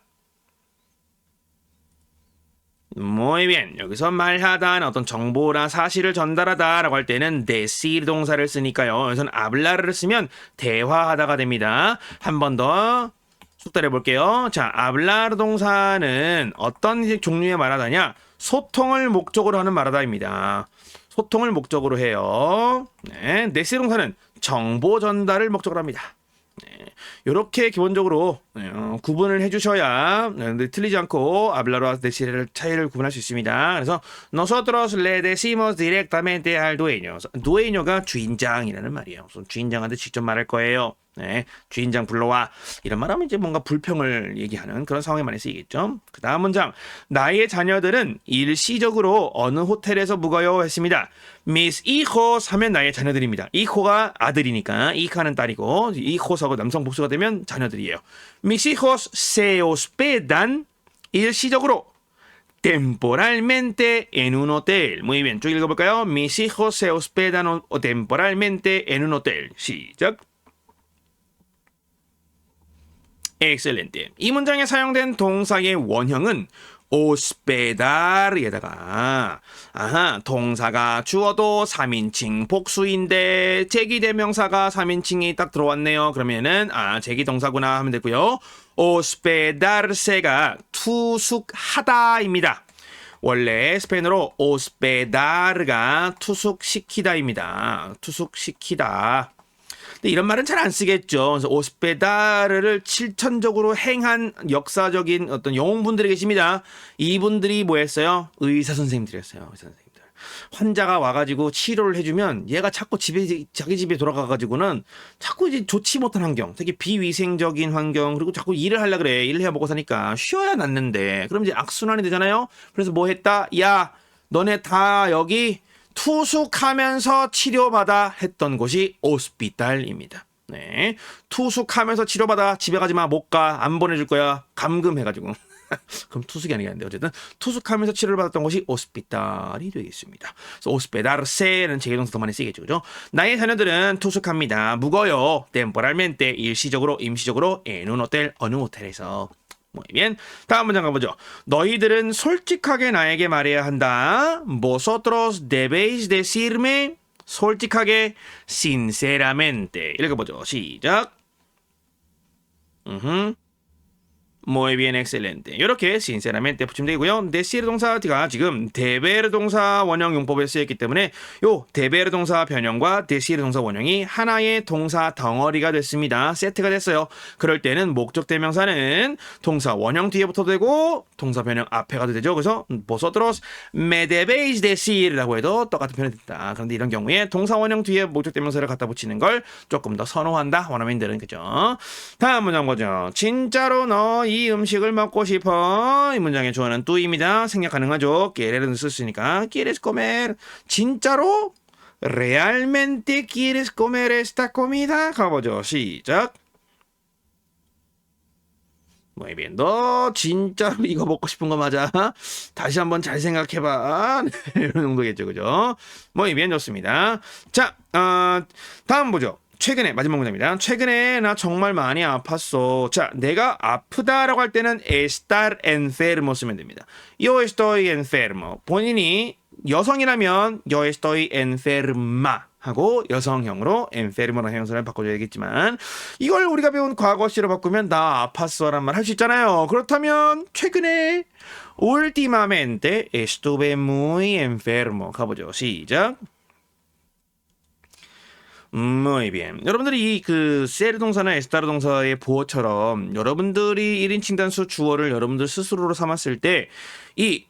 Muy bien. 여기서 말하다는 어떤 정보나 사실을 전달하다라고 할 때는 decir 동사를 쓰니까요. 여기서는 hablar을 쓰면 대화하다가 됩니다. 한 번 더 숙달해 볼게요. 자, hablar 동사는 어떤 종류의 말하다냐? 소통을 목적으로 하는 말하다입니다. 소통을 목적으로 해요. 네, decir 동사는 정보 전달을 목적으로 합니다. 이렇게 기본적으로 구분을 해주셔야 틀리지 않고 hablar와 decir의 차이를 구분할 수 있습니다. 그래서 nosotros le decimos directamente al dueño. dueño가 주인장이라는 말이에요. 주인장한테 직접 말할 거예요. 네, 주인장 불러와 이런 말하면 이제 뭔가 불평을 얘기하는 그런 상황에 많이 쓰이겠죠. 그 다음 문장, 나의 자녀들은 일시적으로 어느 호텔에서 묵어요 했습니다. Mis hijos 하면 나의 자녀들입니다. hijo가 아들이니까 hija는 딸이고 hijos하고 남성 복수가 되면 자녀들이에요. Mis hijos se hospedan 일시적으로 temporalmente en un hotel. Muy bien, 쭉 읽어볼까요? Mis hijos se hospedan temporalmente en un hotel. 시작. Excelente. 이 문장에 사용된 동사의 원형은 hospedar에다가 동사가 주어도 3인칭 복수인데 제기대명사가 3인칭이 딱 들어왔네요. 그러면은 제기동사구나 하면 되고요. hospedarse가 투숙하다입니다. 원래 스페인어로 hospedar가 투숙시키다입니다. 투숙시키다. 근데 이런 말은 잘 안 쓰겠죠. 그래서 오스페다르를 실천적으로 행한 역사적인 어떤 영웅분들이 계십니다. 이분들이 뭐 했어요? 의사 선생님들이었어요. 의사 선생님들. 환자가 와가지고 치료를 해주면 얘가 자꾸 자기 집에 돌아가가지고는 자꾸 이제 좋지 못한 환경, 되게 비위생적인 환경, 그리고 자꾸 일을 하려 그래. 일을 해야 먹고 사니까 쉬어야 낫는데. 그럼 이제 악순환이 되잖아요. 그래서 뭐 했다? 야, 너네 다 여기 투숙하면서 치료받아 했던 곳이 오스피탈입니다. 네, 투숙하면서 치료받아. 집에 가지 마, 못 가, 안 보내줄 거야. 감금해가지고. 그럼 투숙이 아니겠는데 어쨌든 투숙하면서 치료를 받았던 곳이 오스피탈이 되겠습니다. 그래서 오스페다르세는 제기동사 더 많이 쓰겠죠, 그죠? 나의 자녀들은 투숙합니다. 묵어요. temporalmente 일시적으로, 임시적으로 en un hotel 어느 호텔에서. Muy bien. 다음 문장 가보죠. 너희들은 솔직하게 나에게 말해야 한다. Vosotros debéis decirme 솔직하게 sinceramente. 읽어보죠. 시작. Muy bien, excelente. 이렇게 sinceramente 붙이면 되고요. decir 동사가 지금 deber 동사 원형 용법에 쓰였기 때문에 요 deber 동사 변형과 decir 동사 원형이 하나의 동사 덩어리가 됐습니다. 세트가 됐어요. 그럴 때는 목적 대명사는 동사 원형 뒤에 붙어도 되고 동사 변형 앞에 가도 되죠. 그래서 vosotros me debéis decir라고 해도 똑같은 표현이 된다. 그런데 이런 경우에 동사 원형 뒤에 목적 대명사를 갖다 붙이는 걸 조금 더 선호한다. 원어민들은 그죠. 다음 문장 보죠. 진짜로 너 이 음식을 먹고 싶어. 이 문장의 주어는 뚜입니다. 생략 가능하죠. quieres는 썼으니까 quieres comer. 진짜로? realmente quieres comer esta comida? 가보죠. 시작. Muy bien. 너 진짜로 이거 먹고 싶은 거 맞아? 다시 한번 잘 생각해봐. 이런 정도겠죠, 그죠? Muy bien, 좋습니다. 자, 다음 보죠. 최근에 마지막 문장입니다. 최근에 나 정말 많이 아팠어. 자, 내가 아프다라고 할 때는 estar enfermo 쓰면 됩니다. Yo estoy enfermo. 본인이 여성이라면 yo estoy enferma 하고 여성형으로 enfermo라는 형용사를 바꿔줘야 되겠지만 이걸 우리가 배운 과거시로 바꾸면 나 아팠어라는 말 할 수 있잖아요. 그렇다면 최근에 últimamente estuve muy enfermo. 가보죠. 시작. Muy bien. 여러분들이 이 ser 동사나 estar 동사의 보어처럼 여러분들이 1인칭 단수 주어를 여러분들 스스로로 삼았을 때 이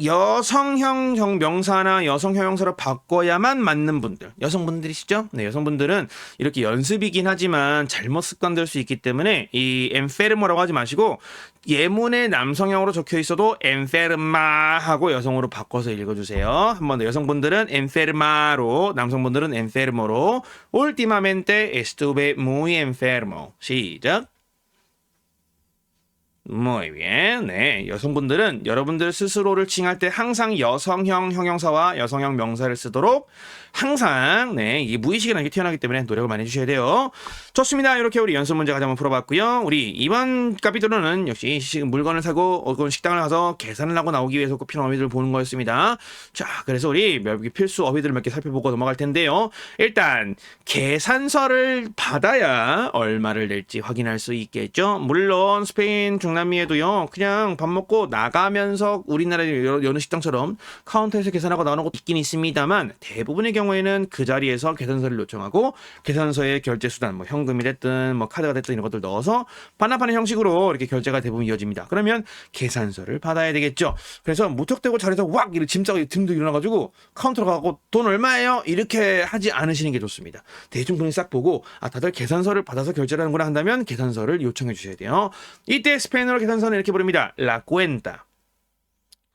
여성형 명사나 여성형 명사로 바꿔야만 맞는 분들, 여성분들이시죠? 네, 여성분들은 이렇게 연습이긴 하지만 잘못 습관될 수 있기 때문에 이 enfermo라고 하지 마시고 예문에 남성형으로 적혀 있어도 enferma 하고 여성으로 바꿔서 읽어주세요. 한 번 더 여성분들은 enferma로, 남성분들은 enfermo로. Últimamente estuve muy enfermo. 시작. Muy bien. 네, 여성분들은 여러분들 스스로를 칭할 때 항상 여성형 형용사와 여성형 명사를 쓰도록 항상 이게 무의식에 이렇게 튀어나오기 때문에 노력을 많이 해주셔야 돼요. 좋습니다. 이렇게 우리 연습 문제 한번 풀어봤고요. 우리 이번 카피토르는 역시 물건을 사고 혹은 식당을 가서 계산을 하고 나오기 위해서 꼭 필요한 어휘들을 보는 거였습니다. 자, 그래서 우리 필수 어휘들을 몇 개 살펴보고 넘어갈 텐데요. 일단 계산서를 받아야 얼마를 낼지 확인할 수 있겠죠. 물론 스페인 중남미에도요, 그냥 밥 먹고 나가면서 우리나라의 여느 식당처럼 카운터에서 계산하고 나오는 것도 있긴 있습니다만 대부분의 경우에는 그 자리에서 계산서를 요청하고 계산서에 결제 수단, 뭐 현금이 됐든 뭐 카드가 됐든 이런 것들 넣어서 반납하는 형식으로 이렇게 결제가 대부분 이어집니다. 그러면 계산서를 받아야 되겠죠. 그래서 무턱대고 자리에서 왁 이렇게 짐 싸고 등도 일어나가지고 카운터로 가고 돈 얼마예요? 이렇게 하지 않으시는 게 좋습니다. 대충 분위기 싹 보고 다들 계산서를 받아서 결제를 하는구나 한다면 계산서를 요청해 주셔야 돼요. 이때 스페인어로 계산서는 이렇게 부릅니다. La cuenta.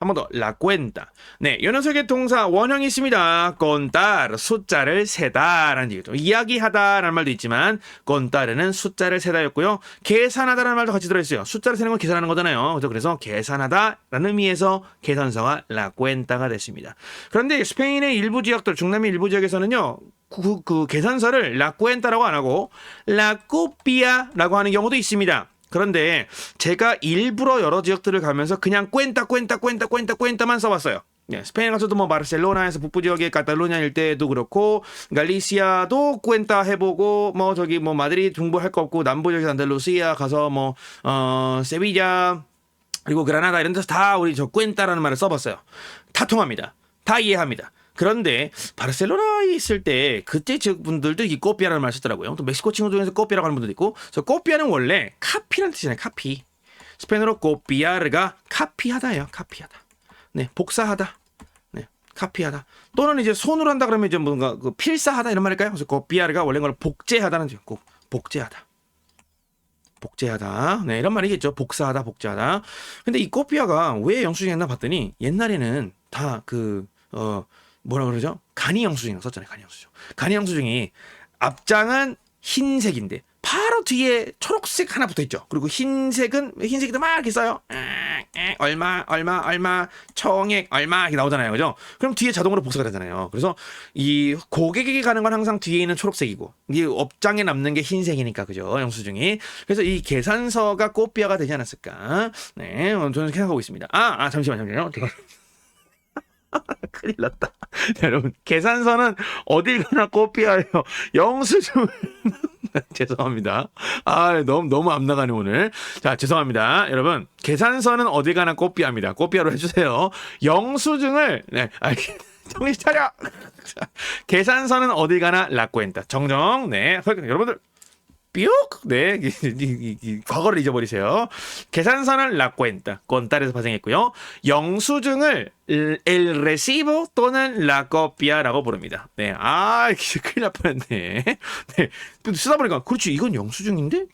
한 번 더, la cuenta. 네, 이 녀석의 동사 원형이 있습니다. contar, 숫자를 세다라는 얘기죠. 이야기하다라는 말도 있지만 contar는 숫자를 세다였고요. 계산하다라는 말도 같이 들어있어요. 숫자를 세는 건 계산하는 거잖아요. 그래서 계산하다라는 의미에서 계산서가 la cuenta가 됐습니다. 그런데 스페인의 일부 지역들, 중남미 일부 지역에서는요, 그 계산서를 la cuenta라고 안 하고 la copia라고 하는 경우도 있습니다. 그런데 제가 일부러 여러 지역들을 가면서 그냥 cuenta만 써봤어요. 네, 스페인 가서도 뭐 바르셀로나에서 북부 지역의 카탈루냐 일대도 그렇고 갈리시아도 cuenta 해보고 뭐 저기 뭐 마드리드 중부 할 거 없고 남부 지역의 안달루시아 가서 뭐 세비야 그리고 그라나다 이런 데서 다 우리 저 cuenta라는 말을 써봤어요. 다 통합니다. 다 이해합니다. 그런데 바르셀로나에 있을 때 그때 지역분들도 이 꼬삐아라는 말을 쓰더라고요. 또 멕시코 친구 중에서 꼬삐아라고 하는 분들도 있고. 그래서 꼬삐아는 원래 카피라는 뜻이잖아요. 카피. 스페인어로 꼬삐아르가 카피하다예요. 카피하다. 네, 복사하다. 네, 카피하다. 또는 이제 손으로 한다 그러면 이제 뭔가 그 필사하다 이런 말일까요? 그래서 꼬삐아르가 원래 걸 복제하다는 뜻이에요. 복제하다. 복제하다. 네, 이런 말이겠죠. 복사하다, 복제하다. 근데 이 꼬삐아가 왜 영수증이었나 봤더니 옛날에는 다 뭐라 그러죠? 간이 영수증 썼잖아요. 간이 영수증. 간이 영수증이 앞장은 흰색인데 바로 뒤에 초록색 하나 붙어 있죠. 그리고 흰색이도 막 이렇게 써요. 얼마 총액 얼마 이렇게 나오잖아요. 그죠? 그럼 뒤에 자동으로 복사가 되잖아요. 그래서 이 고객에게 가는 건 항상 뒤에 있는 초록색이고 이 업장에 남는 게 흰색이니까 그죠? 영수증이. 그래서 이 계산서가 꼬삐아가 되지 않았을까? 네, 저는 생각하고 있습니다. 잠시만요. 큰일 났다. 여러분, 계산서는 어딜 가나 꼬삐아예요. 영수증. 죄송합니다. 너무 앞 나가네, 오늘. 자, 죄송합니다. 여러분, 계산서는 어딜 가나 꼬삐아입니다. 꼬삐아로 해주세요. 영수증을, 정신 차려! 계산서는 어딜 가나 라꾸엔타. 정정. 네. 여러분들. 뿅! 네, 과거를 잊어버리세요. 계산서는 la cuenta, contar에서 발생했고요. 영수증을 el recibo 또는 la copia라고 부릅니다. 네, 큰일 날 뻔했네. 네, 쓰다 보니까 그렇지, 이건 영수증인데?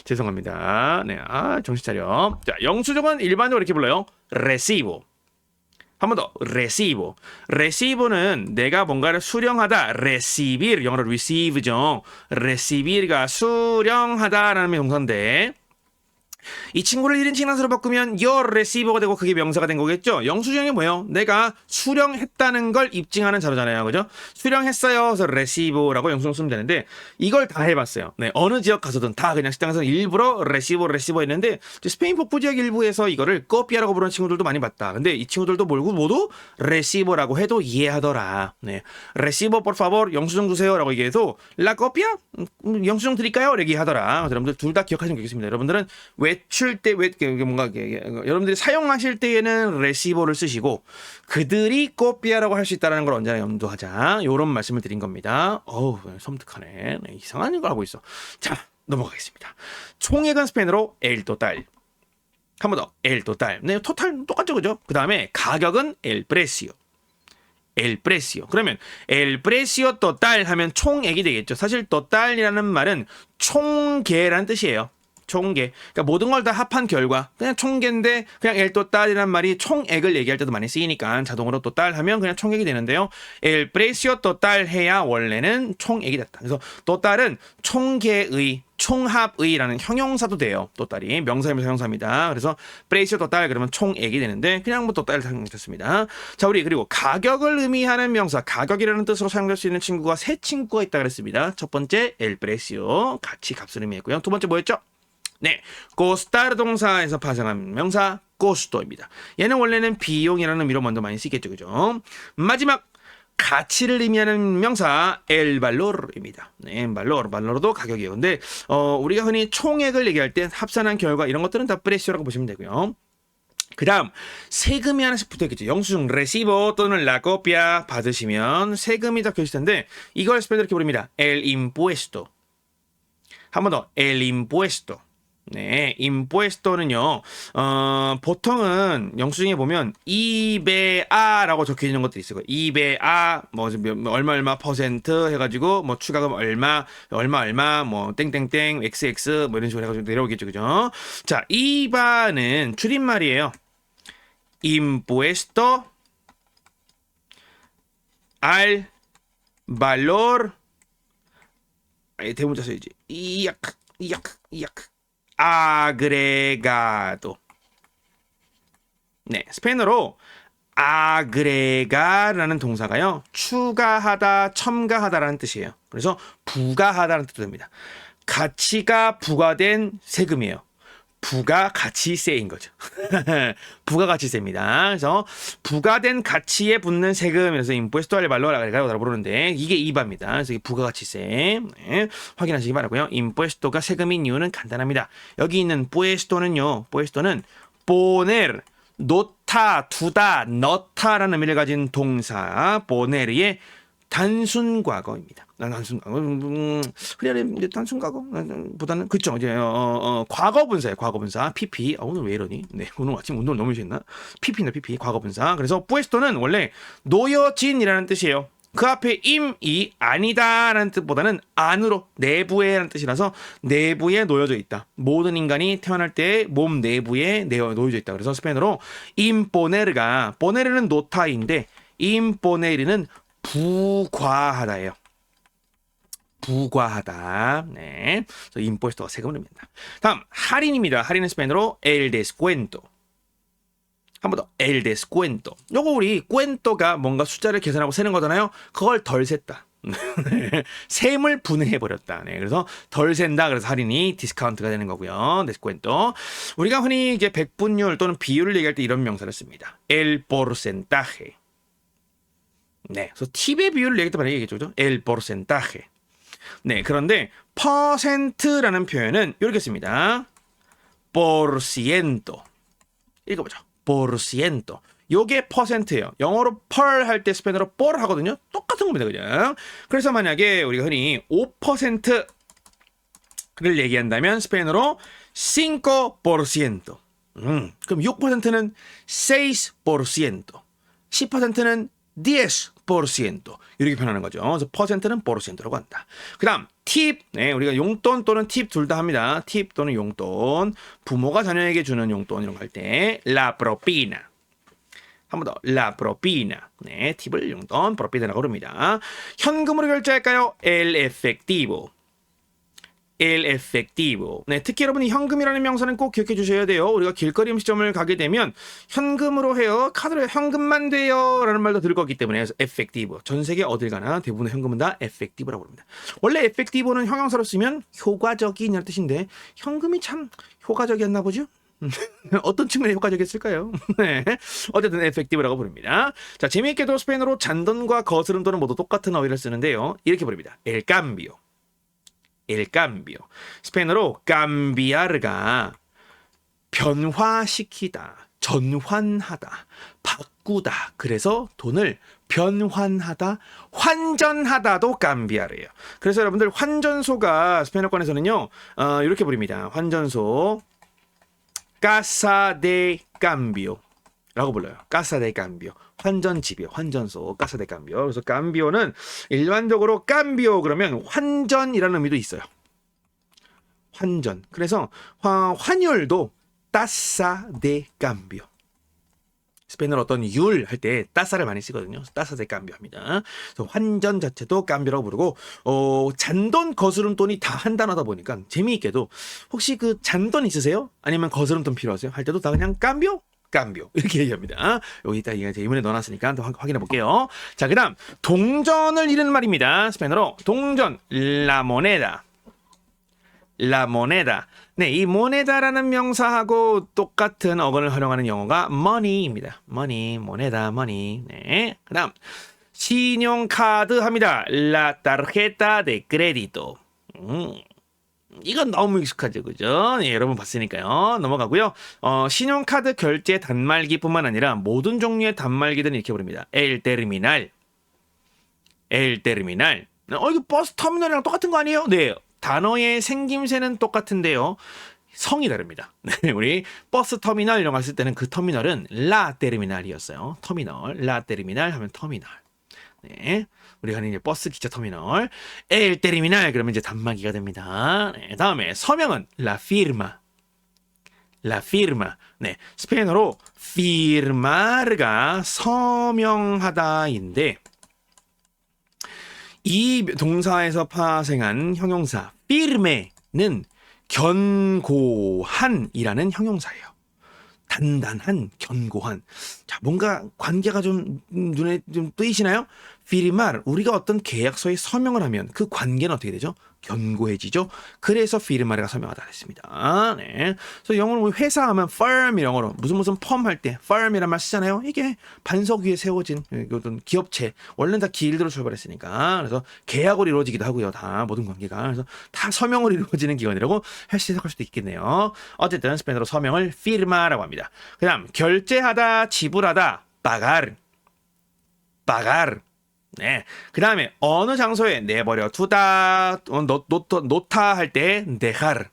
죄송합니다. 네, 정신 차려. 자, 영수증은 일반적으로 이렇게 불러요. recibo. 한 번 더, recibo. recibo는 내가 뭔가를 수령하다, recibir, 영어로 receive죠. recibir가 수령하다라는 동사인데 이 친구를 1인칭 단수로 바꾸면 your receiver가 되고 그게 명사가 된 거겠죠. 영수증이 뭐예요? 내가 수령했다는 걸 입증하는 자료잖아요. 그죠? 수령했어요. 그래서 receiver라고 영수증 쓰면 되는데 이걸 다 해봤어요. 네, 어느 지역 가서든 다 그냥 식당에서 일부러 receiver 했는데 스페인 북부 지역 일부에서 이거를 copia라고 부르는 친구들도 많이 봤다. 근데 이 친구들도 모두 receiver라고 해도 이해하더라. 네, receiver por favor 영수증 주세요라고 얘기해도 la copia 영수증 드릴까요? 이렇게 하더라. 여러분들 둘 다 기억하시면 되겠습니다. 여러분들은 외출 때 뭔가 여러분들이 사용하실 때에는 receiver를 쓰시고 그들이 copia라고 할 수 있다는 걸 언제나 염두하자. 이런 말씀을 드린 겁니다. 섬뜩하네. 네, 이상한 걸 하고 있어. 자, 넘어가겠습니다. 총액은 스페인어로 el total. 한 번 더. el total. 네, 토탈 똑같죠, 그죠? 그 다음에 가격은 el precio. el precio. 그러면 el precio total 하면 총액이 되겠죠. 사실 total이라는 말은 총계라는 뜻이에요. 총계. 그러니까 모든 걸 다 합한 결과 그냥 총계인데 그냥 el total이라는 말이 총액을 얘기할 때도 많이 쓰이니까 자동으로 total 하면 그냥 총액이 되는데요. el precio total 해야 원래는 총액이 됐다. 그래서 total은 총계의 총합의라는 형용사도 돼요. total이 명사이면서 형용사입니다. 그래서 precio total 그러면 총액이 되는데 그냥 뭐 total 사용됐습니다. 자, 우리 그리고 가격을 의미하는 명사 가격이라는 뜻으로 사용될 수 있는 친구가 세 친구가 있다 그랬습니다. 첫 번째 el precio 가치 값을 의미했고요. 두 번째 뭐였죠? 네, costar 동사에서 파생한 명사 costo입니다. 얘는 원래는 비용이라는 의미로 먼저 많이 쓰겠죠, 그죠? 마지막 가치를 의미하는 명사 el valor입니다. 네, valor도 가격이에요. 근데 우리가 흔히 총액을 얘기할 때 합산한 결과 이런 것들은 다 precio라고 보시면 되고요. 그 다음 세금이 하나씩 붙어있겠죠. 영수증 recibo 또는 la copia 받으시면 세금이 적혀있을 텐데 이걸 스펠로 이렇게 부릅니다. el impuesto. 한 번 더 el impuesto. 네, impuesto는요, 보통은 영수증에 보면 이베아라고 적혀 있는 것들이 있어요. 이베아, 뭐 얼마 퍼센트 해가지고 뭐 추가금 얼마, 뭐 땡땡땡, XX 뭐 이런 식으로 해가지고 내려오겠죠, 그죠? 자, 이바는 줄임말이에요. impuesto al valor, 대문자 써야지. 이약. agregado. 네, 스페인어로 agrega라는 동사가요. 추가하다, 첨가하다라는 뜻이에요. 그래서 부가하다라는 뜻도 됩니다. 가치가 부과된 세금이에요. 부가가치세인 거죠. 부가가치세입니다. 그래서 부과된 가치에 붙는 세금, 그래서 impuesto al valor라고 부르는데 이게 이바입니다. 그래서 이게 부가가치세. 네, 확인하시기 바라고요. impuesto가 세금인 이유는 간단합니다. 여기 있는 puesto는요. puesto는 poner, 놓다, 두다, 넣다라는 의미를 가진 동사 poner의 단순 과거입니다. 단순 과거, 그래 단순 과거보다는 그쵸 이제 과거 분사예요. 과거 분사 PP. 오늘 왜 이러니? 네, 오늘 아침 운동을 너무 했나? PP나 PP 과거 분사. 그래서 puesto는 원래 놓여진이라는 뜻이에요. 그 앞에 임이 아니다라는 뜻보다는 안으로 내부에라는 뜻이라서 내부에 놓여져 있다. 모든 인간이 태어날 때 몸 내부에 놓여져 있다. 그래서 스페인어로 imponer가 poner는 놓다인데 imponer는 부과하다예요. 부과하다. 네. 그래서 impuesto가 세금을 의미한다. 다음 할인입니다. 할인은 스페인어로 el descuento. 한 번 더 el descuento. 요거 우리 cuento가 뭔가 숫자를 계산하고 세는 거잖아요. 그걸 덜 셌다. 셈을 분해해 버렸다. 네, 그래서 덜 센다. 그래서 할인이 디스카운트가 되는 거고요. descuento. 우리가 흔히 이제 백분율 또는 비율을 얘기할 때 이런 명사를 씁니다. el porcentaje. 네, 그래서 팁의 비율을 얘기할 때 많이 얘기했죠, 그죠? el porcentaje. 네, 그런데 퍼센트라는 표현은 이렇게 씁니다. por ciento. 읽어보죠. por ciento. 요게 퍼센트예요. 영어로 per 할 때 스페인어로 por 하거든요. 똑같은 겁니다, 그냥. 그래서 만약에 우리가 흔히 5%를 얘기한다면 스페인어로 5%. 그럼 6%는 6%. 10%는 10% 이렇게 표현하는 거죠. 그래서 퍼센트는 퍼센트라고 한다. 그 다음 팁. 네, 우리가 용돈 또는 팁 둘 다 합니다. 팁 또는 용돈. 부모가 자녀에게 주는 용돈 이런 거 할 때 la propina. 한 번 더 la propina. 네, 팁을 용돈 propina라고 부릅니다. 현금으로 결제할까요? el efectivo. el efectivo. 네, 특히 여러분이 현금이라는 명사는 꼭 기억해 주셔야 돼요. 우리가 길거리 음식점을 가게 되면 현금으로 해요. 카드로 해요. 현금만 돼요. 라는 말도 들을 거기 때문에 efectivo. 전 세계 어딜 가나 대부분의 현금은 다 effectivo라고 합니다. 원래 effectivo는 형용사로 쓰면 효과적이냐는 뜻인데 현금이 참 효과적이었나 보죠? 어떤 측면에 효과적이었을까요? 네. 어쨌든 effective라고 부릅니다. 자, 재미있게도 스페인어로 잔돈과 거스름돈은 모두 똑같은 어휘를 쓰는데요. 이렇게 부릅니다. el cambio. el cambio. 스페인어로 cambiar가 변화시키다, 전환하다, 바꾸다. 그래서 돈을 변환하다, 환전하다도 cambiar이에요. 그래서 여러분들 환전소가 스페인어권에서는요, 이렇게 부릅니다. 환전소. casa de cambio 라고 불러요. casa de cambio. 환전집이요. 환전소. casa de cambio. 그래서 cambio는 일반적으로 cambio 그러면 환전이라는 의미도 있어요. 환전. 그래서 환율도 tasa de cambio. 스페인어로 어떤 율 할 때 따사를 많이 쓰거든요. 따사 대 깜비오 합니다. 그래서 환전 자체도 깜비라고 부르고 잔돈 거스름돈이 다 한 단어다 보니까 재미있게도 혹시 그 잔돈 있으세요? 아니면 거스름돈 필요하세요? 할 때도 다 그냥 깜비오? 깜비오 이렇게 얘기합니다. 여기 딱 제 이문에 넣어놨으니까 또 확인해 볼게요. 자, 그다음 동전을 이르는 말입니다. 스페인어로 동전 la moneda. La moneda. 네, 이 moneda라는 명사하고 똑같은 어근을 활용하는 영어가 money입니다. money, moneda, money. 네. 그다음 신용카드 합니다. La tarjeta de crédito. 이건 너무 익숙하죠, 그죠? 네, 여러분 봤으니까요. 넘어가고요. 신용카드 결제 단말기뿐만 아니라 모든 종류의 단말기들은 이렇게 부릅니다. El terminal. El terminal. 이거 버스 터미널이랑 똑같은 거 아니에요? 네. 단어의 생김새는 똑같은데요. 성이 다릅니다. 네, 우리 버스 터미널 이런 거 쓸 때는 그 터미널은 라 테르미날이었어요. 터미널, 라 테르미날 하면 터미널. 네, 우리가 이제 버스 기차 터미널, 엘 테르미날 그러면 이제 단말기가 됩니다. 네, 다음에 서명은 라 피르마, 라 피르마. 네, 스페인어로 firmar가 서명하다인데. 이 동사에서 파생한 형용사 firme는 견고한이라는 형용사예요. 단단한, 견고한. 자, 뭔가 관계가 좀 눈에 좀 뜨이시나요? firmar, 우리가 어떤 계약서에 서명을 하면 그 관계는 어떻게 되죠? 견고해지죠. 그래서 firmar가 서명하다 했습니다. 네. 그래서 영어로 회사 하면 firm 이런 거로 무슨 firm 할 때 firm이란 말 쓰잖아요. 이게 반석 위에 세워진 어떤 기업체. 원래는 다 길드로 출발했으니까. 그래서 계약으로 이루어지기도 하고요. 다 모든 관계가. 그래서 다 서명으로 이루어지는 기관이라고 해석할 수도 있겠네요. 어쨌든 스페인어로 서명을 firma라고 합니다. 그다음 결제하다, 지불하다, pagar. pagar. 네. 그 다음에 어느 장소에 내버려 두다, 놓다 할 때 dejar.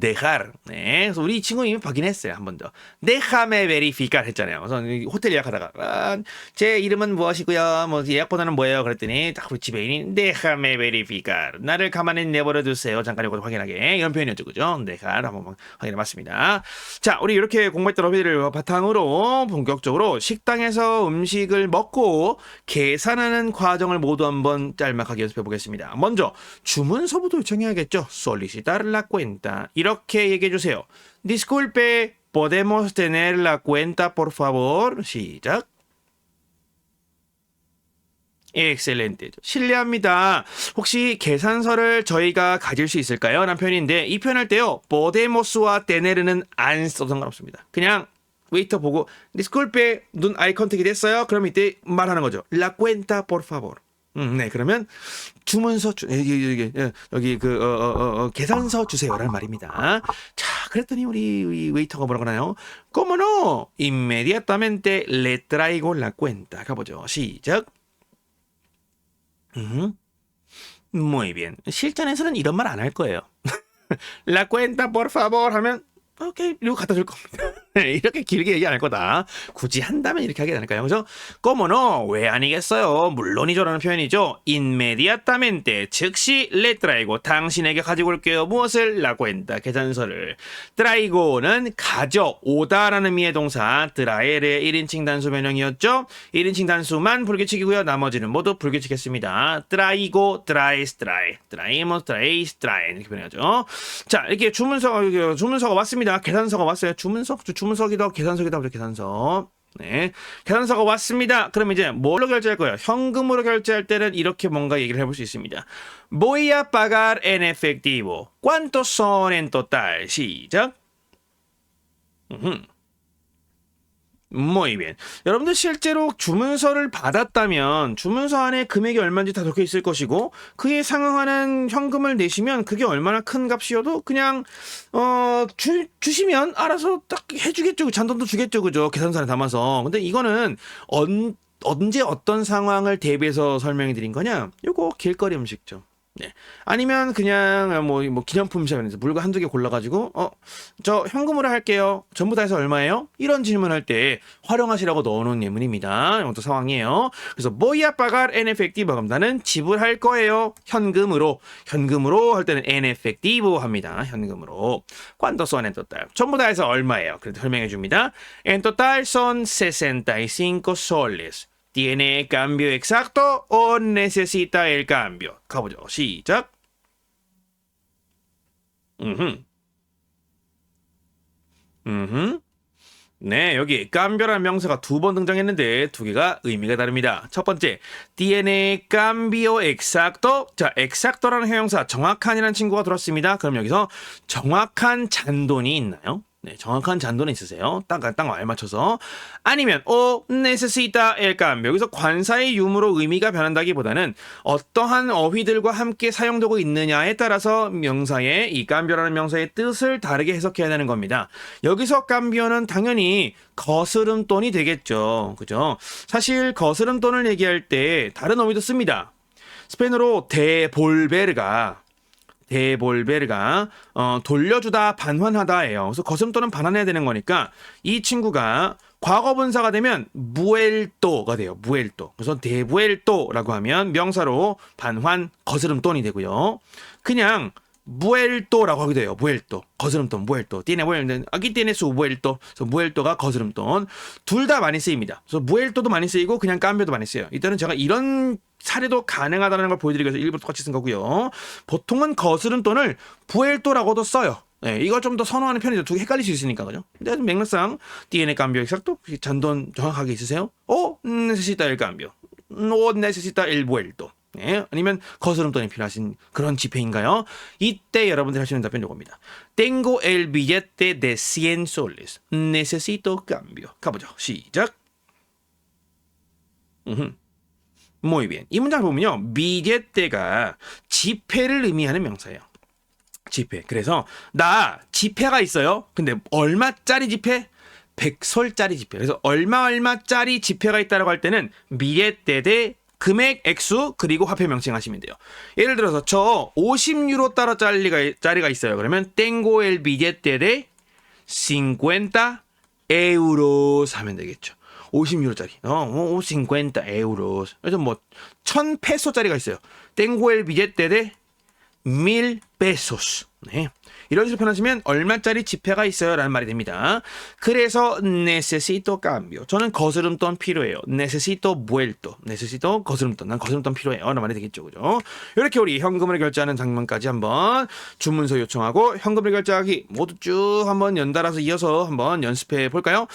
dejar. 네. 그래서 우리 친구 이미 확인했어요. 한 번 더. déjame verificar 했잖아요. 그래서 호텔 예약하다가 제 이름은 무엇이고요. 뭐 예약 번호는 뭐예요? 그랬더니 딱 우리 지배인이 déjame verificar. 나를 가만히 내버려 두세요. 잠깐 이거 확인하게. 이런 표현이었죠. 그죠? dejar 한번 확인해 봤습니다. 자, 우리 이렇게 공부했던 어휘들을 바탕으로 본격적으로 식당에서 음식을 먹고 계산하는 과정을 모두 한번 짤막하게 연습해 보겠습니다. 먼저 주문서부터 요청해야겠죠. solicitar la cuenta. 이렇게 얘기해 주세요. Disculpe, ¿podemos tener la cuenta, por favor? 시작. 엑셀렌트. 실례합니다. 혹시 계산서를 저희가 가질 수 있을까요? 라는 표현인데 이 표현할 때요. podemos와 tener는 안 써도 상관없습니다. 그냥 웨이터 보고 Disculpe, 눈 아이 컨택이 됐어요? 그럼 이때 말하는 거죠. La cuenta, por favor. 네, 그러면 주문서 여기 계산서 주세요라는 말입니다. 자, 그랬더니 우리 웨이터가 뭐라고 하나요? Como no, inmediatamente le traigo la cuenta. 가보죠. 시작. Muy bien. 실전에서는 이런 말 안 할 거예요. La cuenta, por favor 하면 오케이, 이거 갖다 줄 겁니다. 이렇게 길게 얘기 안 할 거다. 굳이 한다면 이렇게 하게 되니까요. 그래서 como no, 왜 아니겠어요? 물론이죠라는 표현이죠. inmediatamente, 즉시 le traigo, 당신에게 가지고 올게요. 무엇을? la cuenta, 계산서를. traigo는 가져오다라는 의미의 동사 traer의 1인칭 단수 변형이었죠. 1인칭 단수만 불규칙이고요. 나머지는 모두 불규칙했습니다. traigo, traes, trae, traemos, traes, traen 이렇게 변해야죠. 자, 이렇게 주문서가 왔습니다. 계산서가 왔어요. 주문서기도 하고 계산서기도 하고 계산서. 네, 계산서가 왔습니다. 그럼 이제 뭘로 결제할 거예요? 현금으로 결제할 때는 이렇게 뭔가 얘기를 해볼 수 있습니다. Voy a pagar en efectivo. ¿Cuántos son en total? 시작. Muy bien. 여러분들 실제로 주문서를 받았다면 주문서 안에 금액이 얼마인지 다 적혀 있을 것이고 그에 상응하는 현금을 내시면 그게 얼마나 큰 값이어도 그냥 주시면 알아서 딱 해주겠죠. 잔돈도 주겠죠. 그죠? 계산서에 담아서. 근데 이거는 언제 어떤 상황을 대비해서 설명해 드린 거냐? 요거 길거리 음식점. 네. 아니면 그냥 뭐 기념품 시장에서 물건 한두 개 골라가지고 저 현금으로 할게요. 전부 다 해서 얼마예요? 이런 질문할 때 활용하시라고 넣어놓은 예문입니다. 이것도 상황이에요. 그래서 voy a pagar en efectivo 그럼 나는 지불할 거예요. 현금으로 할 때는 en efectivo 합니다. 현금으로. ¿Cuántos son en total? 전부 다 해서 얼마예요? 그래도 설명해 줍니다. En total son 65 soles. ¿Tiene cambio exacto o necesita el cambio? 가보죠. 시작. 음흠. 음흠. 네, 여기 cambio라는 명사가 두 번 등장했는데 두 개가 의미가 다릅니다. 첫 번째, tiene cambio exacto. 자, exacto라는 형용사 정확한이라는 친구가 들었습니다. 그럼 여기서 정확한 잔돈이 있나요? 네, 정확한 잔돈이 있으세요. 딱 말 맞춰서. 아니면 necesita el cambio. 여기서 관사의 유무로 의미가 변한다기보다는 어떠한 어휘들과 함께 사용되고 있느냐에 따라서 명사의 이 cambio라는 명사의 뜻을 다르게 해석해야 되는 겁니다. 여기서 cambio는 당연히 거스름돈이 되겠죠. 그죠? 사실 거스름돈을 얘기할 때 다른 어휘도 씁니다. 스페인어로 데볼베르가 돌려주다 반환하다예요. 그래서 거스름 또는 반환해야 되는 거니까 이 친구가 과거 분사가 되면 무엘또가 돼요. 무엘또. 그래서 데부엘또라고 하면 명사로 반환 거스름돈이 되고요. 그냥 무엘또라고 하게 돼요. 무엘또. 거스름돈, 무엘또. tiene muerto. aquí tiene su muerto. 그래서 무엘또가 거스름돈. 둘 다 많이 쓰입니다. 그래서 무엘또도 많이 쓰이고 그냥 깜벼도 많이 쓰여요. 이때는 제가 이런 사례도 가능하다는 걸 보여드리기 위해서 일부러 똑같이 쓴 거고요. 보통은 거스름돈을 부엘또라고도 써요. 네, 이걸 좀 더 선호하는 편이죠. 두 개 헷갈릴 수 있으니까, 그죠? 근데 맥락상 tiene cambio exacto. 잔돈 정확하게 있으세요? necesita el cambio. No necesita el vuelto. 네, 아니면 거스름돈이 필요하신 그런 지폐인가요? 이때 여러분들이 하시는 답변 이겁니다. Tengo el billete de 100 soles. Necesito cambio. 가보죠. 시작. Muy bien. 이 문장을 보면요. billete가 지폐를 의미하는 명사예요. 지폐. 그래서 나 지폐가 있어요. 근데 얼마짜리 지폐? 100솔짜리 지폐. 그래서 얼마짜리 지폐가 있다라고 할 때는 billete 대 금액, 액수, 그리고 화폐 명칭하시면 돼요. 예를 들어서 저 50유로 짜리가 있어요. 그러면 tengo el billete de 50 euros 하면 되겠죠. 50유로짜리. 50 euros. 그래서 뭐 1000페소짜리가 있어요. tengo el billete de 1000 pesos. 네. 이런 식으로 표현하시면 얼마짜리 지폐가 있어요 라는 말이 됩니다. 그래서 necesito cambio. 저는 거스름돈 필요해요. necesito vuelto. necesito 거스름돈. 난 거스름돈 필요해요 라는 말이 되겠죠. 그죠? 이렇게 우리 현금을 결제하는 장면까지 한번 주문서 요청하고 현금을 결제하기 모두 쭉 한번 연달아서 이어서 한번 연습해 볼까요?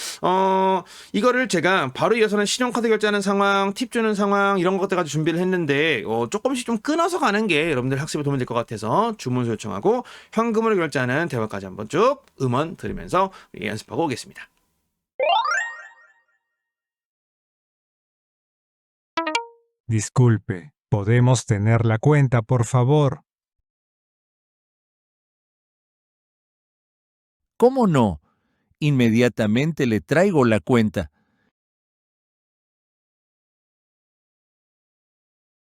이거를 제가 바로 이어서는 신용카드 결제하는 상황, 팁 주는 상황 이런 것들까지 준비를 했는데 조금씩 좀 끊어서 가는 게 여러분들 학습에 도움이 될 것 같아서 주문서 요청하고 현금을 결제하는 대화까지 한번 쭉 음원 들으면서 연습하고 오겠습니다. Disculpe, ¿podemos tener la cuenta, por favor? ¿Cómo no? Inmediatamente le traigo la cuenta.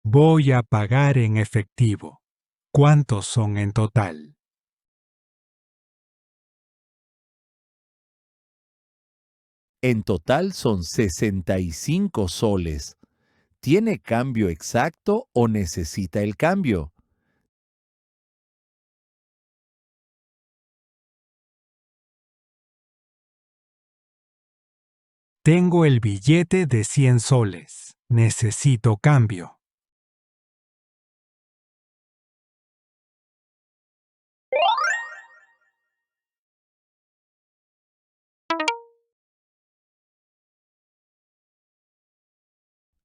Voy a pagar en efectivo. ¿Cuántos son en total? En total son 65 soles. ¿Tiene cambio exacto o necesita el cambio? Tengo el billete de 100 soles. Necesito cambio.